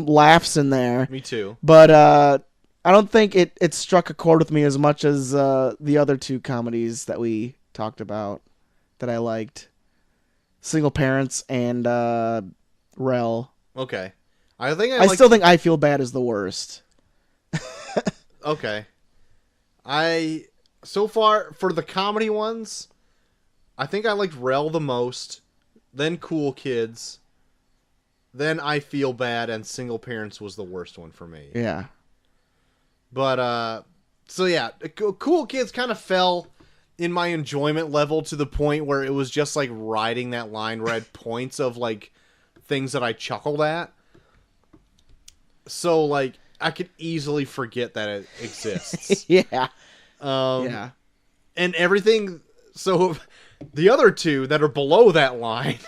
laughs in there. Me too. But I don't think it struck a chord with me as much as the other two comedies that we talked about that I liked. Single Parents and Rel. Okay. I still think I Feel Bad is the worst. Okay. So far, for the comedy ones, I think I liked Rel the most, then Cool Kids, then I Feel Bad, and Single Parents was the worst one for me. Yeah. But, so yeah, Cool Kids kind of fell in my enjoyment level to the point where it was just like riding that line where I had points of like things that I chuckled at. So, like, I could easily forget that it exists. Yeah. Yeah. And everything. So the other two that are below that line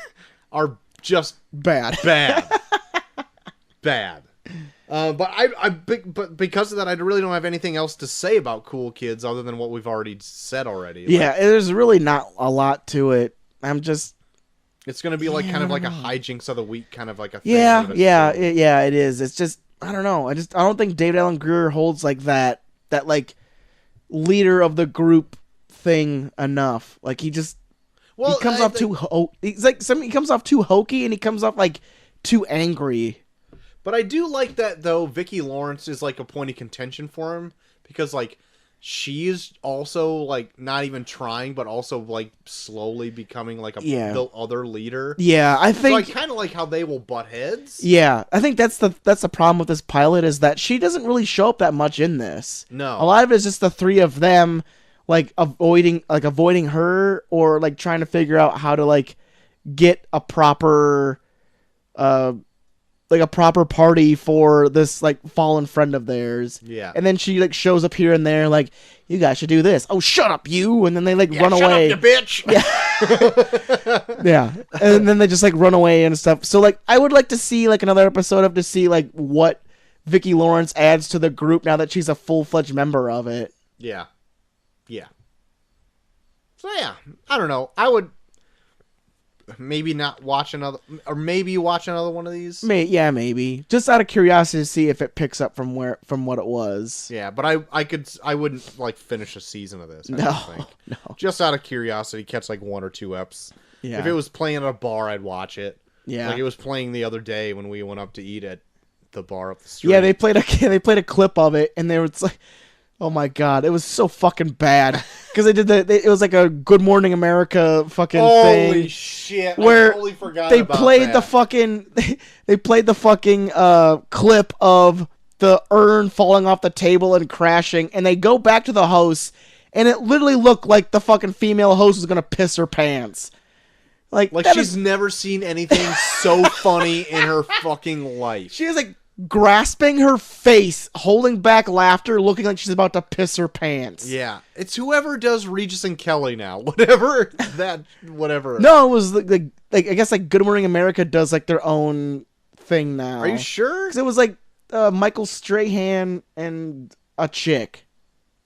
are just Bad. Bad. But because of that, I really don't have anything else to say about Cool Kids other than what we've already said already. Yeah, there's really not a lot to it. It's going to be like kind of like a hijinks of the week, kind of like a thing. It is. It's just, I don't know. I don't think David Alan Grier holds like that like leader of the group thing enough. Like he comes off too he comes off too hokey and he comes off like too angry. But I do like that though. Vicki Lawrence is like a point of contention for him because like she is also like not even trying, but also like slowly becoming like the other leader. Yeah, I think so. I kind of like how they will butt heads. Yeah, I think that's the problem with this pilot is that she doesn't really show up that much in this. No, a lot of it is just the three of them like avoiding her or like trying to figure out how to like get a proper party for this like fallen friend of theirs. Yeah. And then she like shows up here and there like, you guys should do this. Oh, shut up, you. And then they like run away. Shut up, you bitch. Yeah. Yeah. And then they just like run away and stuff. So like I would like to see like another episode to see like what Vicki Lawrence adds to the group now that she's a full-fledged member of it. Yeah. Yeah. So yeah, I don't know. I would maybe not watch another, or maybe watch another one of these. Maybe. Just out of curiosity to see if it picks up from what it was. Yeah, but I wouldn't like finish a season of this. I don't think. No. Just out of curiosity, catch like 1 or 2 eps. Yeah. If it was playing at a bar, I'd watch it. Yeah. Like it was playing the other day when we went up to eat at the bar up the street. Yeah, they played a clip of it, and they were like, oh my god, it was so fucking bad because it was like a Good Morning America fucking thing. Holy shit! Where I totally forgot they about played that. they played the fucking clip of the urn falling off the table and crashing, and they go back to the host, and it literally looked like the fucking female host was gonna piss her pants. Like she's never seen anything so funny in her fucking life. She is like grasping her face, holding back laughter, looking like she's about to piss her pants. Yeah, it's whoever does Regis and Kelly now. Whatever. No, it was like I guess like Good Morning America does like their own thing now. Are you sure? Because it was like Michael Strahan and a chick.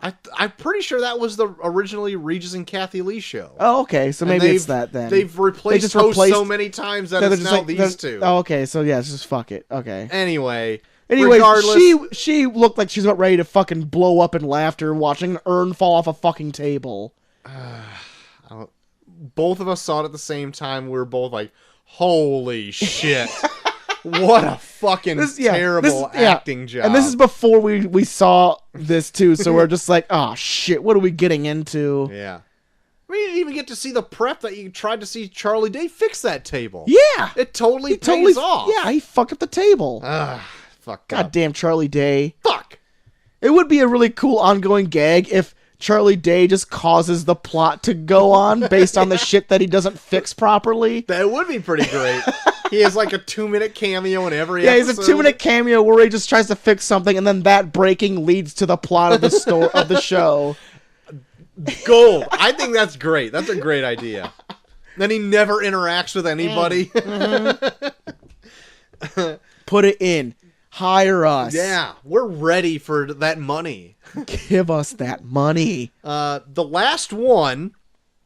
I'm pretty sure that was the originally Regis and Kathy Lee show. Oh, okay. So maybe it's that then. They've replaced hosts so many times that it's now like, these two. Oh, okay. So yeah, just fuck it. Okay. Anyway, regardless, she looked like she's about ready to fucking blow up in laughter watching an urn fall off a fucking table. Both of us saw it at the same time. We were both like, holy shit. What a fucking terrible acting job. And this is before we saw this too, so we're just like, oh shit, what are we getting into? Yeah. We didn't even get to see the prep that you tried to see Charlie Day fix that table. Yeah. It totally pays off. Yeah, he fucked up the table. Fuck. Goddamn Charlie Day. Fuck. It would be a really cool ongoing gag if Charlie Day just causes the plot to go on based on the shit that he doesn't fix properly. That would be pretty great. He has like a 2-minute cameo in every episode. Yeah, he's a 2-minute cameo where he just tries to fix something, and then that breaking leads to the plot of the of the show. Gold. I think that's great. That's a great idea. Then he never interacts with anybody. Put it in. Hire us. Yeah, we're ready for that money. Give us that money. The last one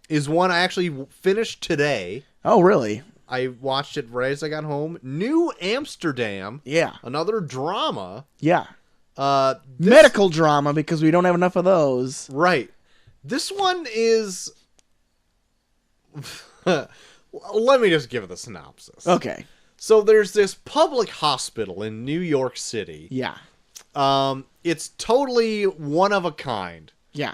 is one I actually finished today. Oh, really? I watched it right as I got home. New Amsterdam. Yeah. Another drama. Yeah. This, Medical drama, because we don't have enough of those. Right. This one is... Let me just give it the synopsis. Okay. So there's this public hospital in New York City. Yeah. It's totally one of a kind. Yeah.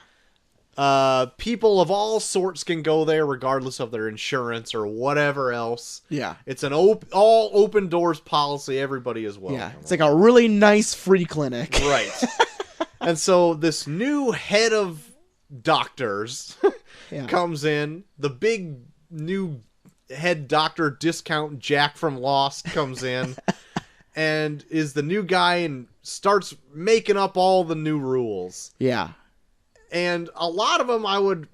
People of all sorts can go there regardless of their insurance or whatever else. Yeah. It's an all open doors policy. Everybody is welcome. Yeah. It's like a really nice free clinic. Right. And so this new head of doctors comes in. The big new head doctor discount Jack from Lost comes in and is the new guy and starts making up all the new rules. Yeah. And a lot of them I would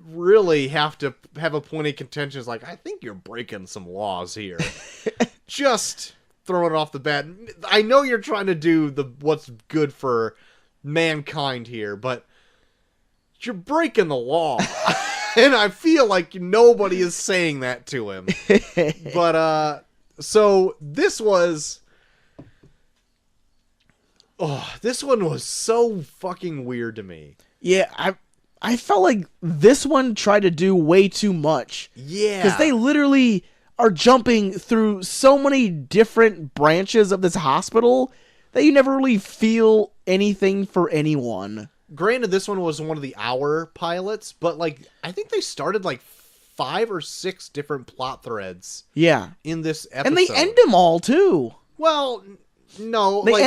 really have to have a point of contention. Is like, I think you're breaking some laws here. Just throwing it off the bat. I know you're trying to do what's good for mankind here, but you're breaking the law. And I feel like nobody is saying that to him. But, so this was... Oh, this one was so fucking weird to me. Yeah, I felt like this one tried to do way too much. Yeah. Because they literally are jumping through so many different branches of this hospital that you never really feel anything for anyone. Granted, this one was one of the hour pilots, but like I think they started like 5 or 6 different plot threads. Yeah. In this episode. And they end them all too. Well, no. They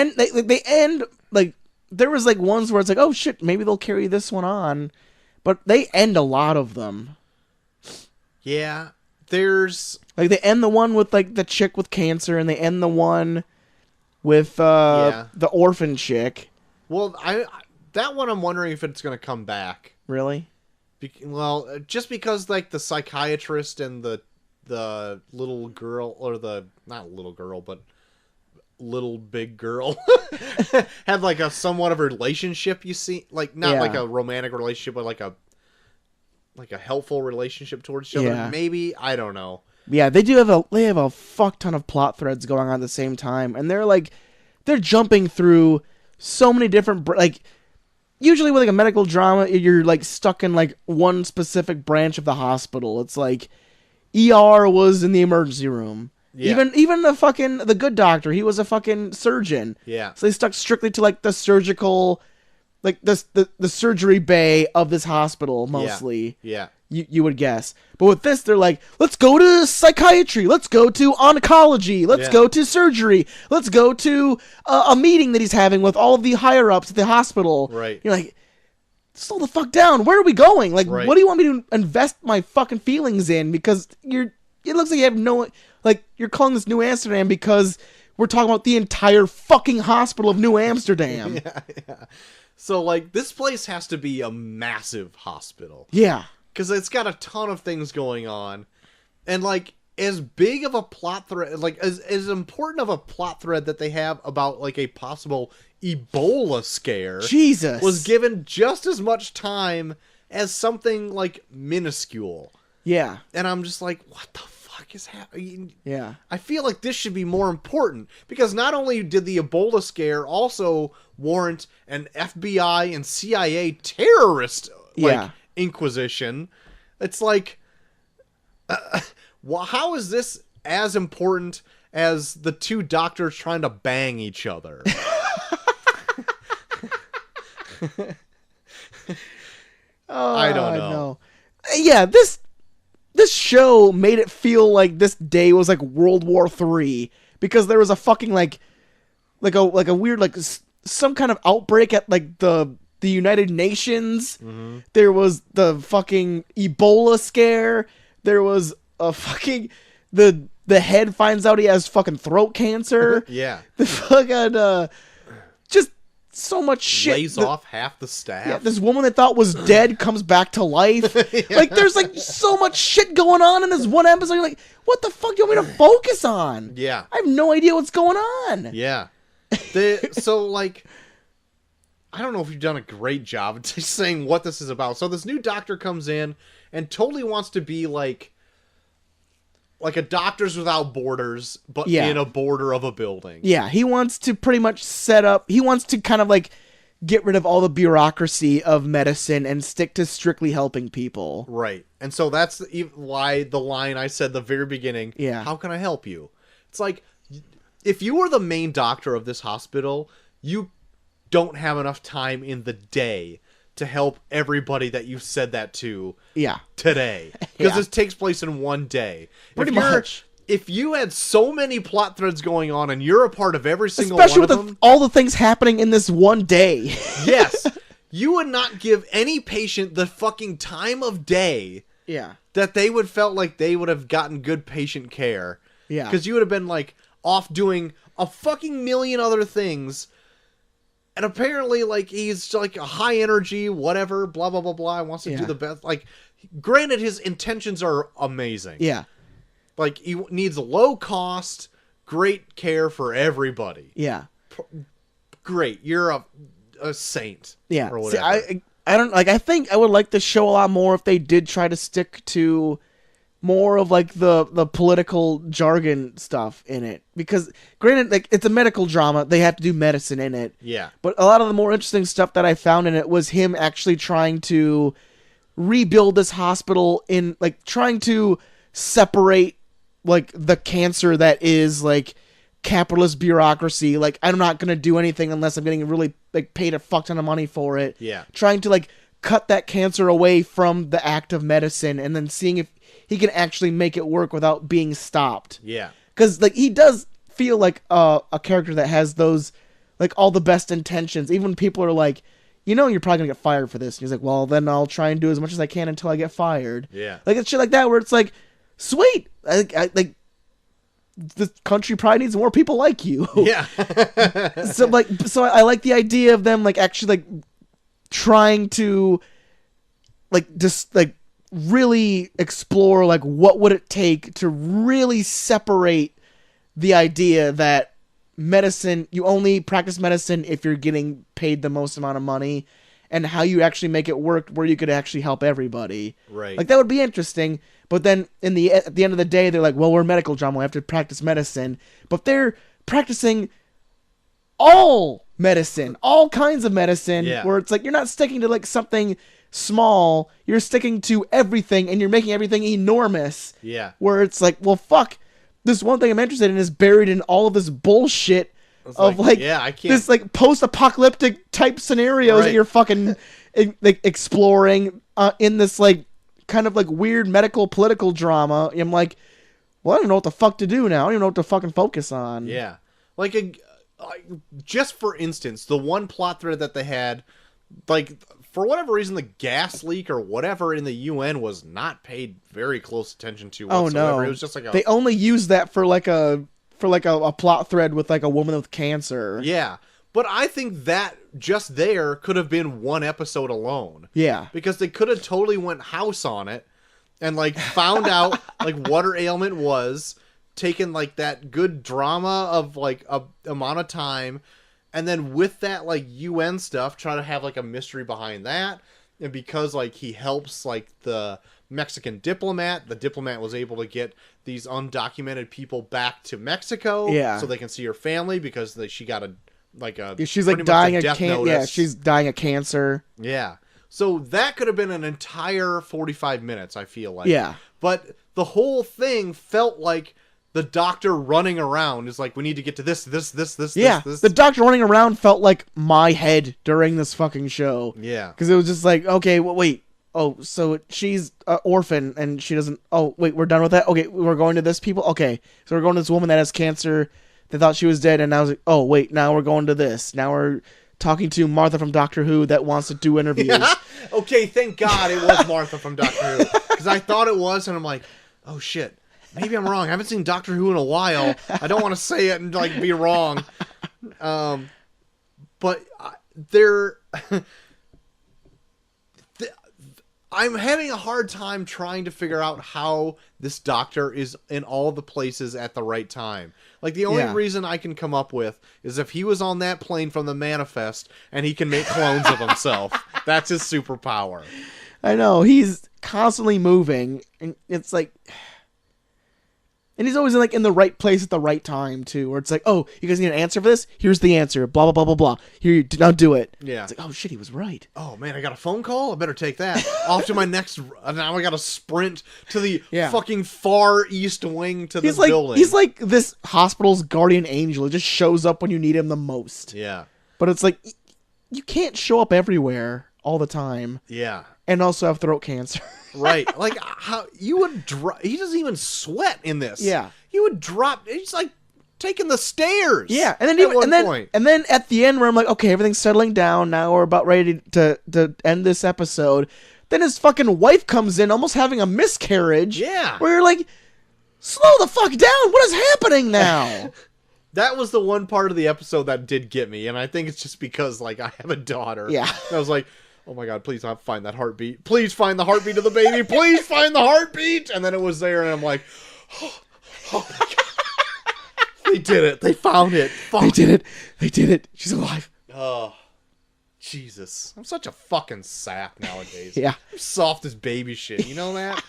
end like there was like ones where it's like, oh shit, maybe they'll carry this one on. But they end a lot of them. Yeah. There's like they end the one with like the chick with cancer, and they end the one with the orphan chick. Well, that one I'm wondering if it's going to come back. Really? Well, just because like the psychiatrist and the little girl, or the not little girl, but little big girl had like a somewhat of a relationship, you see, like not like a romantic relationship, but like a helpful relationship towards each other. Maybe, I don't know. Yeah, they have a fuck ton of plot threads going on at the same time, and they're jumping through so many different like usually with like a medical drama, you're like stuck in like one specific branch of the hospital. It's like ER was in the emergency room. Yeah. Even the good doctor, he was a fucking surgeon. Yeah. So they stuck strictly to like the surgical, like the surgery bay of this hospital mostly. Yeah. You would guess. But with this, they're like, let's go to psychiatry. Let's go to oncology. Let's go to surgery. Let's go to a meeting that he's having with all of the higher ups at the hospital. Right. You're like, slow the fuck down. Where are we going? Like, what do you want me to invest my fucking feelings in? Because it looks like you have no... Like, you're calling this New Amsterdam because we're talking about the entire fucking hospital of New Amsterdam. Yeah. So, like, this place has to be a massive hospital. Yeah. Because it's got a ton of things going on. And, like, as big of a plot thread... Like, as important of a plot thread that they have about, like, a possible Ebola scare... Jesus! ...was given just as much time as something, like, minuscule. Yeah. And I'm just like, what the fuck is happening? Yeah. I feel like this should be more important, because not only did the Ebola scare also warrant an FBI and CIA terrorist inquisition. It's like, how is this as important as the two doctors trying to bang each other? I don't know. Yeah, this show made it feel like this day was like World War III, because there was a fucking like a weird like some kind of outbreak at like the United Nations. Mm-hmm. There was the fucking Ebola scare. There was a fucking the head finds out he has fucking throat cancer. Yeah. The fucking just so much shit. Lays off half the staff. Yeah, this woman that thought was dead comes back to life. Like, there's like so much shit going on in this one episode. You're like, what the fuck do you want me to focus on? Yeah. I have no idea what's going on. Yeah. So, like, I don't know if you've done a great job of just saying what this is about. So this new doctor comes in and totally wants to be like a Doctors Without Borders, but in a border of a building. Yeah, he wants to pretty much he wants to kind of like get rid of all the bureaucracy of medicine and stick to strictly helping people. Right. And so that's why the line I said at the very beginning, how can I help you? It's like, if you were the main doctor of this hospital, you don't have enough time in the day to help everybody that you said that to today. Because this takes place in one day. Pretty much. If you had so many plot threads going on and you're a part of every single Especially one of with them... all the things happening in this one day. Yes. You would not give any patient the fucking time of day that they would felt like they would have gotten good patient care. Yeah. Because you would have been like off doing a fucking million other things. And apparently, like, he's like a high energy, whatever, blah, blah, blah, blah. Wants to do the best. Like, granted, his intentions are amazing. Yeah. Like, he needs low cost, great care for everybody. Yeah. Great. You're a saint. Yeah. Or whatever. See, I don't, like, I think I would like the show a lot more if they did try to stick to more of like the political jargon stuff in it, because granted, like, it's a medical drama, they have to do medicine in it. Yeah. But a lot of the more interesting stuff that I found in it was him actually trying to rebuild this hospital, in like trying to separate like the cancer that is like capitalist bureaucracy. Like, I'm not gonna do anything unless I'm getting really like paid a fuck ton of money for it. Yeah. Trying to like cut that cancer away from the act of medicine, and then seeing if he can actually make it work without being stopped. Yeah. Because, like, he does feel like a character that has those, like, all the best intentions. Even when people are like, you know, you're probably going to get fired for this. And he's like, well, then I'll try and do as much as I can until I get fired. Yeah. Like, it's shit like that where it's like, sweet. Like, the country probably needs more people like you. Yeah. So I like the idea of them, like, actually, like, trying to, like, just, like, really explore, like, what would it take to really separate the idea that medicine, you only practice medicine if you're getting paid the most amount of money, and how you actually make it work where you could actually help everybody. Right. Like, that would be interesting. But then at the end of the day, they're like, well, we're a medical drama, we have to practice medicine. But they're practicing all medicine, all kinds of medicine, where it's like, you're not sticking to like something small, you're sticking to everything, and you're making everything enormous. Yeah. Where it's like, well, fuck, this one thing I'm interested in is buried in all of this bullshit of like I can't... this like post-apocalyptic type scenarios that you're fucking like exploring in this like kind of like weird medical political drama. I'm like, well, I don't know what the fuck to do now. I don't even know what to fucking focus on. Yeah. Like, just for instance, the one plot thread that they had, like, for whatever reason, the gas leak or whatever in the UN was not paid very close attention to whatsoever. Oh, no. It was just like they only used that for like a plot thread with like a woman with cancer. Yeah. But I think that just there could have been one episode alone. Yeah. Because they could have totally went house on it and like found out like what her ailment was, taken like that good drama of like a amount of time, and then with that like UN stuff, try to have like a mystery behind that. And because like he helps like the Mexican diplomat, the diplomat was able to get these undocumented people back to Mexico, so they can see her family, because she got she's like dying of cancer. Yeah, she's dying of cancer. Yeah. So that could have been an entire 45 minutes, I feel like. Yeah. But the whole thing felt like the doctor running around is like, we need to get to this. Yeah, this. The doctor running around felt like my head during this fucking show. Yeah. Because it was just like, okay, well, wait. Oh, so she's an orphan and she doesn't... Oh, wait, we're done with that? Okay, we're going to this people? Okay, so we're going to this woman that has cancer. They thought she was dead, and now I was like, oh, wait, now we're going to this. Now we're talking to Martha from Doctor Who that wants to do interviews. Yeah. Okay, thank God it was Martha from Doctor Who. Because I thought it was, and I'm like, oh, shit. Maybe I'm wrong. I haven't seen Doctor Who in a while. I don't want to say it and like be wrong. But I'm having a hard time trying to figure out how this doctor is in all the places at the right time. Like, the only reason I can come up with is if he was on that plane from the Manifest and he can make clones of himself. That's his superpower. I know. He's constantly moving. And it's like... And he's always in the right place at the right time, too. Where it's like, oh, you guys need an answer for this? Here's the answer. Blah, blah, blah, blah, blah. Here, now do it. Yeah. It's like, oh, shit, he was right. Oh, man, I got a phone call? I better take that. Off to my next... Now I got to sprint to the fucking far east wing to the building. He's like this hospital's guardian angel. He just shows up when you need him the most. Yeah. But it's like, you can't show up everywhere all the time. Yeah. And also have throat cancer. Right. Like, how you would drop... He doesn't even sweat in this. Yeah. You would drop... He's like taking the stairs. Yeah. And then and then at the end where I'm like, okay, everything's settling down. Now we're about ready to end this episode. Then his fucking wife comes in almost having a miscarriage. Yeah. Where you're like, slow the fuck down. What is happening now? That was the one part of the episode that did get me. And I think it's just because, like, I have a daughter. Yeah. I was like... Oh my God, please find that heartbeat. Please find the heartbeat of the baby. Please find the heartbeat. And then it was there, and I'm like, oh my God. They did it. They found it. Fuck. They did it. They did it. She's alive. Oh, Jesus. I'm such a fucking sap nowadays. Yeah. I'm soft as baby shit. You know that?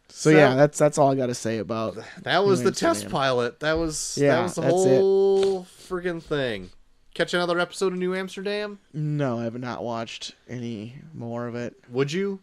So yeah, that's all I got to say about that. Was New the test Amsterdam. pilot. That was the that's whole friggin' thing. Catch another episode of New Amsterdam? No, I have not watched any more of it. Would you?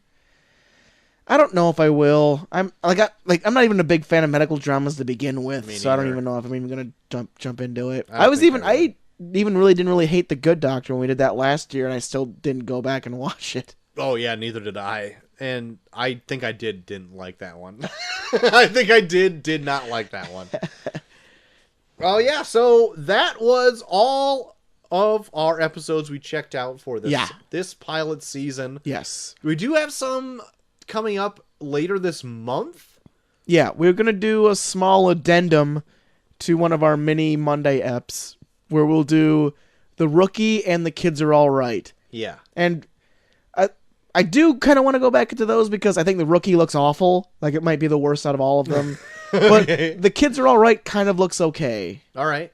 I don't know if I will. I'm not even a big fan of medical dramas to begin with, so I don't even know if I'm even gonna jump into it. I even really didn't really hate The Good Doctor when we did that last year, and I still didn't go back and watch it. Oh yeah, neither did I. And I think I didn't like that one. I think I did not like that one. Well, yeah, so that was all of our episodes we checked out for this pilot season. Yes. We do have some coming up later this month. Yeah, we're going to do a small addendum to one of our mini Monday eps where we'll do The Rookie and The Kids Are All Right. Yeah. And I do kind of want to go back into those because I think The Rookie looks awful. Like, it might be the worst out of all of them. But The Kids Are All Right kind of looks okay. All right.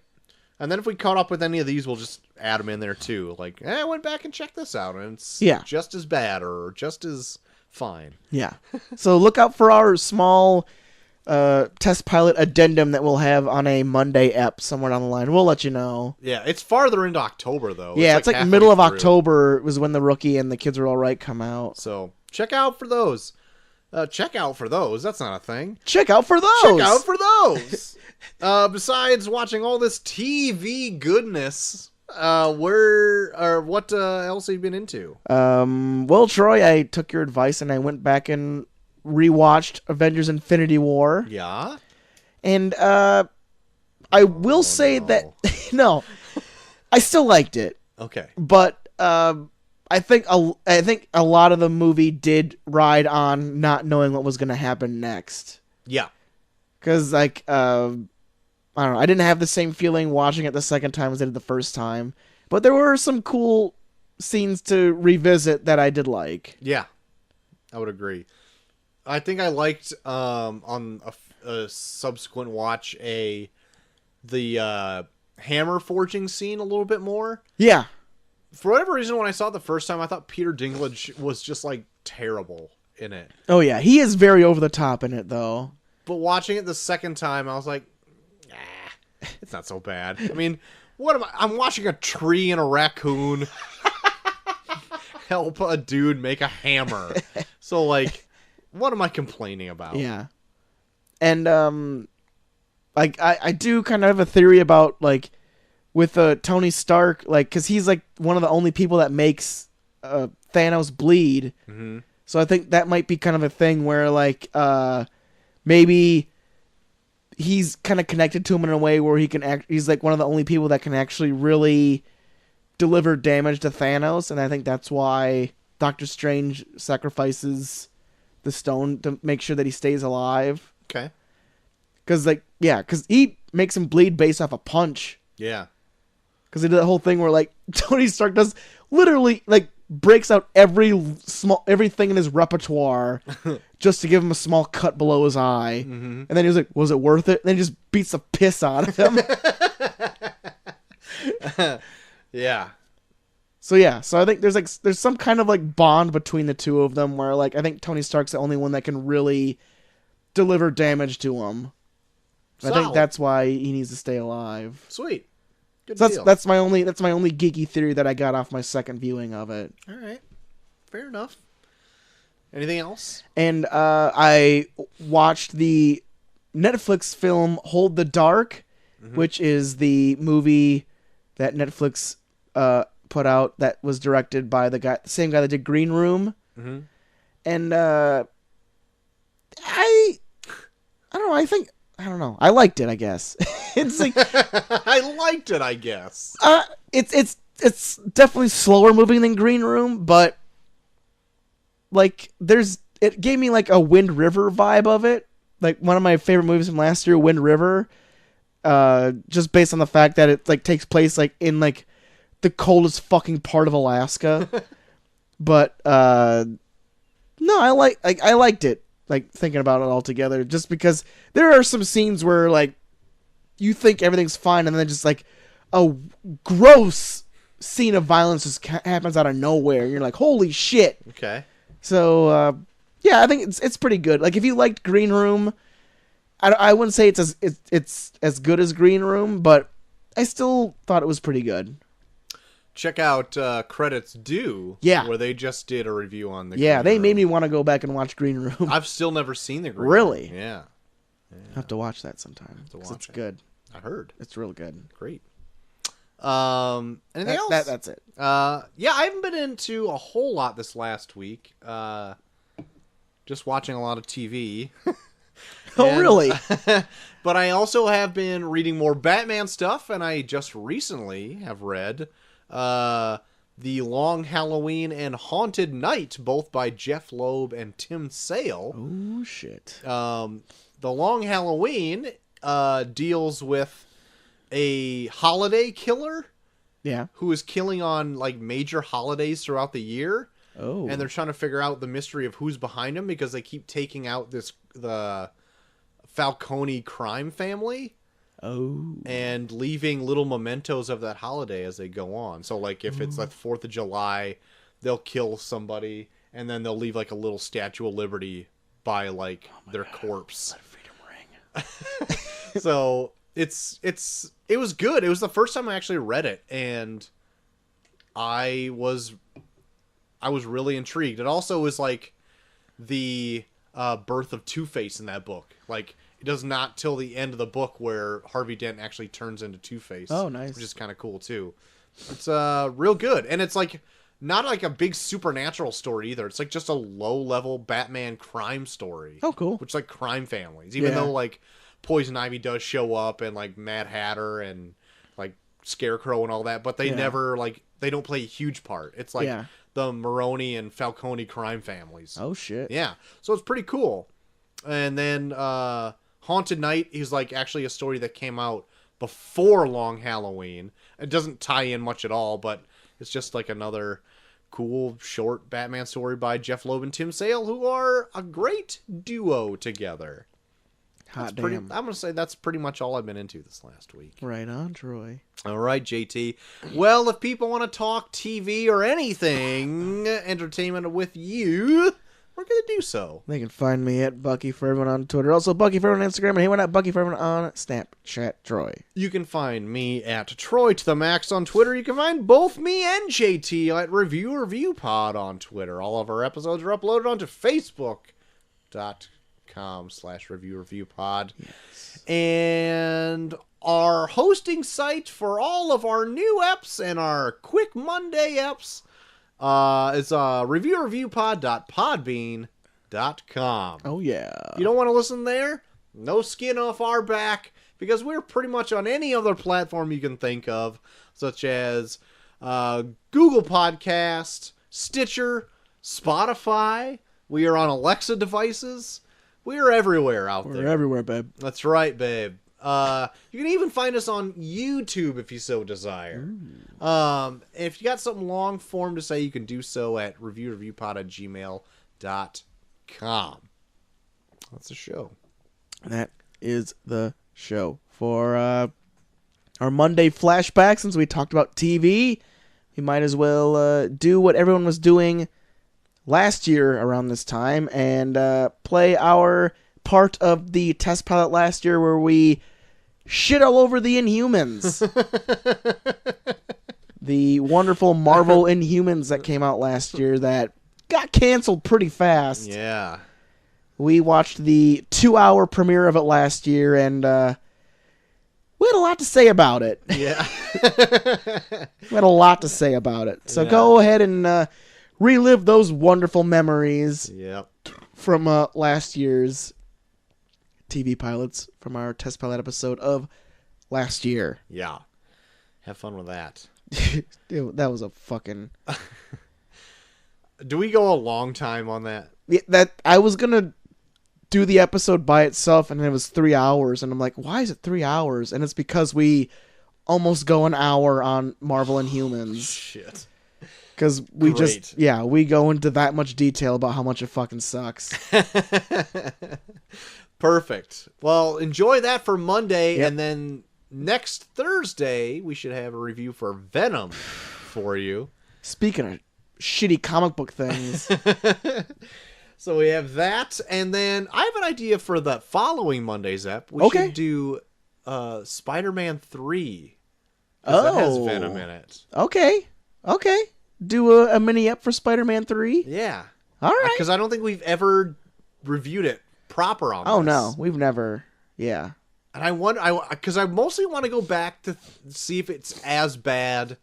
And then if we caught up with any of these, we'll just add them in there too. Like, I went back and checked this out, and it's just as bad or just as fine. Yeah. So look out for our small test pilot addendum that we'll have on a Monday ep somewhere down the line. We'll let you know. Yeah, it's farther into October, though. Yeah, it's like middle of October was when The Rookie and The Kids Are All Right come out. So check out for those. Check out for those. That's not a thing. Check out for those. Check out for those. Besides watching all this TV goodness, what else have you been into? Well, Troy, I took your advice and I went back and rewatched Avengers Infinity War. Yeah. And I will say that no, I still liked it. Okay. But I think a lot of the movie did ride on not knowing what was going to happen next. Yeah. Cuz like I don't know, I didn't have the same feeling watching it the second time as I did the first time. But there were some cool scenes to revisit that I did like. Yeah. I would agree. I think I liked on a subsequent watch the hammer forging scene a little bit more. Yeah. For whatever reason, when I saw it the first time, I thought Peter Dinklage was just like terrible in it. Oh yeah, he is very over the top in it though. But watching it the second time, I was like, it's not so bad. I mean, what am I? I'm watching a tree and a raccoon help a dude make a hammer. So like, what am I complaining about? Yeah. And like I do kind of have a theory about like with Tony Stark, like because he's like one of the only people that makes Thanos bleed. Mm-hmm. So I think that might be kind of a thing where like maybe he's kind of connected to him in a way where he can he's like one of the only people that can actually really deliver damage to Thanos, and I think that's why Doctor Strange sacrifices the stone to make sure that he stays alive. Okay. Because he makes him bleed based off a punch. Yeah. Because they did that whole thing where, like, Tony Stark does literally, like, breaks out everything in his repertoire just to give him a small cut below his eye. Mm-hmm. And then he was like, was it worth it? And then he just beats the piss out of him. Yeah. So I think there's some kind of, like, bond between the two of them where, like, I think Tony Stark's the only one that can really deliver damage to him. I think that's why he needs to stay alive. Sweet. Good So deal. that's my only geeky theory that I got off my second viewing of it. All right. Fair enough. Anything else? And I watched the Netflix film Hold the Dark, which is the movie that Netflix put out that was directed by the same guy that did Green Room. Mm-hmm. And I don't know. I don't know. I liked it, I guess. It's like I liked it, I guess. It's definitely slower moving than Green Room, but like it gave me like a Wind River vibe of it. Like one of my favorite movies from last year, Wind River. Just based on the fact that it like takes place like in like the coldest fucking part of Alaska. But no, I liked it. Like thinking about it all together, just because there are some scenes where like you think everything's fine, and then just like a gross scene of violence just happens out of nowhere, and you're like, "Holy shit!" Okay. So yeah, I think it's pretty good. Like if you liked Green Room, I wouldn't say it's as good as Green Room, but I still thought it was pretty good. Check out Credits Due, where they just did a review on the Green they Room. made me want to go back and watch Green Room. I've still never seen the Green Really? Room. Yeah. I have to watch that sometime. It's good. I heard. It's real good. Great. Anything else? That's it. Yeah, I haven't been into a whole lot this last week. Just watching a lot of TV. Oh, really? But I also have been reading more Batman stuff, and I just recently have read The Long Halloween and Haunted Night, both by Jeff Loeb and Tim Sale. Oh, shit. The Long Halloween deals with a holiday killer who is killing on like major holidays throughout the year. Oh. And they're trying to figure out the mystery of who's behind him because they keep taking out the Falcone crime family. Oh. And leaving little mementos of that holiday as they go on. So, like, if it's like 4th of July, they'll kill somebody, and then they'll leave, like, a little Statue of Liberty by, like, their corpse. Freedom Ring. So, it was good. It was the first time I actually read it, and I was really intrigued. It also was, like, the birth of Two-Face in that book. Like, it does not till the end of the book where Harvey Dent actually turns into Two-Face. Oh, nice. Which is kind of cool, too. It's real good. And it's, like, not like a big supernatural story either. It's, like, just a low-level Batman crime story. Oh, cool. Which, like, crime families. Even though, like, Poison Ivy does show up and, like, Mad Hatter and, like, Scarecrow and all that. But they never, like, they don't play a huge part. It's, like, the Maroni and Falcone crime families. Oh, shit. Yeah. So it's pretty cool. And then Haunted Night is like actually a story that came out before Long Halloween. It doesn't tie in much at all, but it's just like another cool short Batman story by Jeff Loeb and Tim Sale, who are a great duo together. Hot damn. I'm going to say that's pretty much all I've been into this last week. Right on, Troy. All right, JT. Well, if people want to talk TV or anything entertainment with you, we're going to do so. They can find me at Bucky for Everyone on Twitter. Also, Bucky for Everyone on Instagram. And hey, we're not Bucky for Everyone on Snapchat, Troy. You can find me at Troy to the Max on Twitter. You can find both me and JT at Review Pod on Twitter. All of our episodes are uploaded onto Facebook.com/reviewreviewpod. Yes. And our hosting site for all of our new eps and our Quick Monday eps is reviewreviewpod.podbean.com. Oh, yeah. You don't want to listen there? No skin off our back, because we're pretty much on any other platform you can think of, such as Google Podcast, Stitcher, Spotify. We are on Alexa devices. We are everywhere out there. We're everywhere, babe. That's right, babe. You can even find us on YouTube if you so desire. If you got something long form to say, you can do so at reviewreviewpod@gmail.com. That's the show. That is the show for our Monday flashback. Since we talked about TV, we might as well do what everyone was doing last year around this time and play our part of the test pilot last year where we shit all over the Inhumans. The wonderful Marvel Inhumans that came out last year that got canceled pretty fast. Yeah. We watched the 2-hour premiere of it last year, and we had a lot to say about it. Yeah. We had a lot to say about it. So go ahead and relive those wonderful memories from last year's TV pilots from our test pilot episode of last year. Yeah. Have fun with that. Dude, that was a fucking... Do we go a long time on that? Yeah, that I was going to do the episode by itself, and it was 3 hours, and I'm like, why is it 3 hours? And it's because we almost go an hour on Marvel Inhumans. Shit. Because we we go into that much detail about how much it fucking sucks. Perfect. Well, enjoy that for Monday, and then next Thursday, we should have a review for Venom for you. Speaking of shitty comic book things. So we have that, and then I have an idea for the following Monday's ep. We should do Spider-Man 3. That has Venom in it. Okay. Do a mini ep for Spider-Man 3? Yeah. All right. Because I don't think we've ever reviewed it proper on this. Oh, no. We've never. Yeah. And I mostly want to go back to see if it's as bad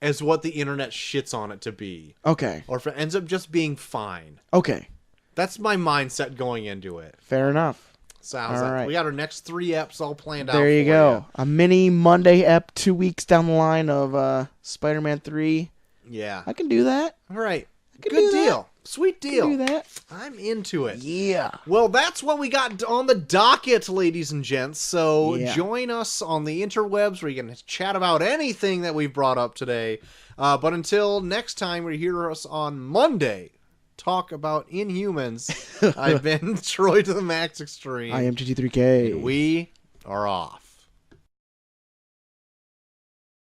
as what the internet shits on it to be. Okay. Or if it ends up just being fine. Okay. That's my mindset going into it. Fair enough. Sounds like we got our next 3 eps all planned out. There you go. A mini Monday ep 2 weeks down the line of Spider-Man 3. Yeah. I can do that. All right. Good deal. Sweet deal. I can do that. I'm into it. Yeah. Well, that's what we got on the docket, ladies and gents. So join us on the interwebs where you can chat about anything that we've brought up today. But until next time, we hear us on Monday. Talk about Inhumans. I've been Troy to the Max Extreme. I am GT3K. And we are off.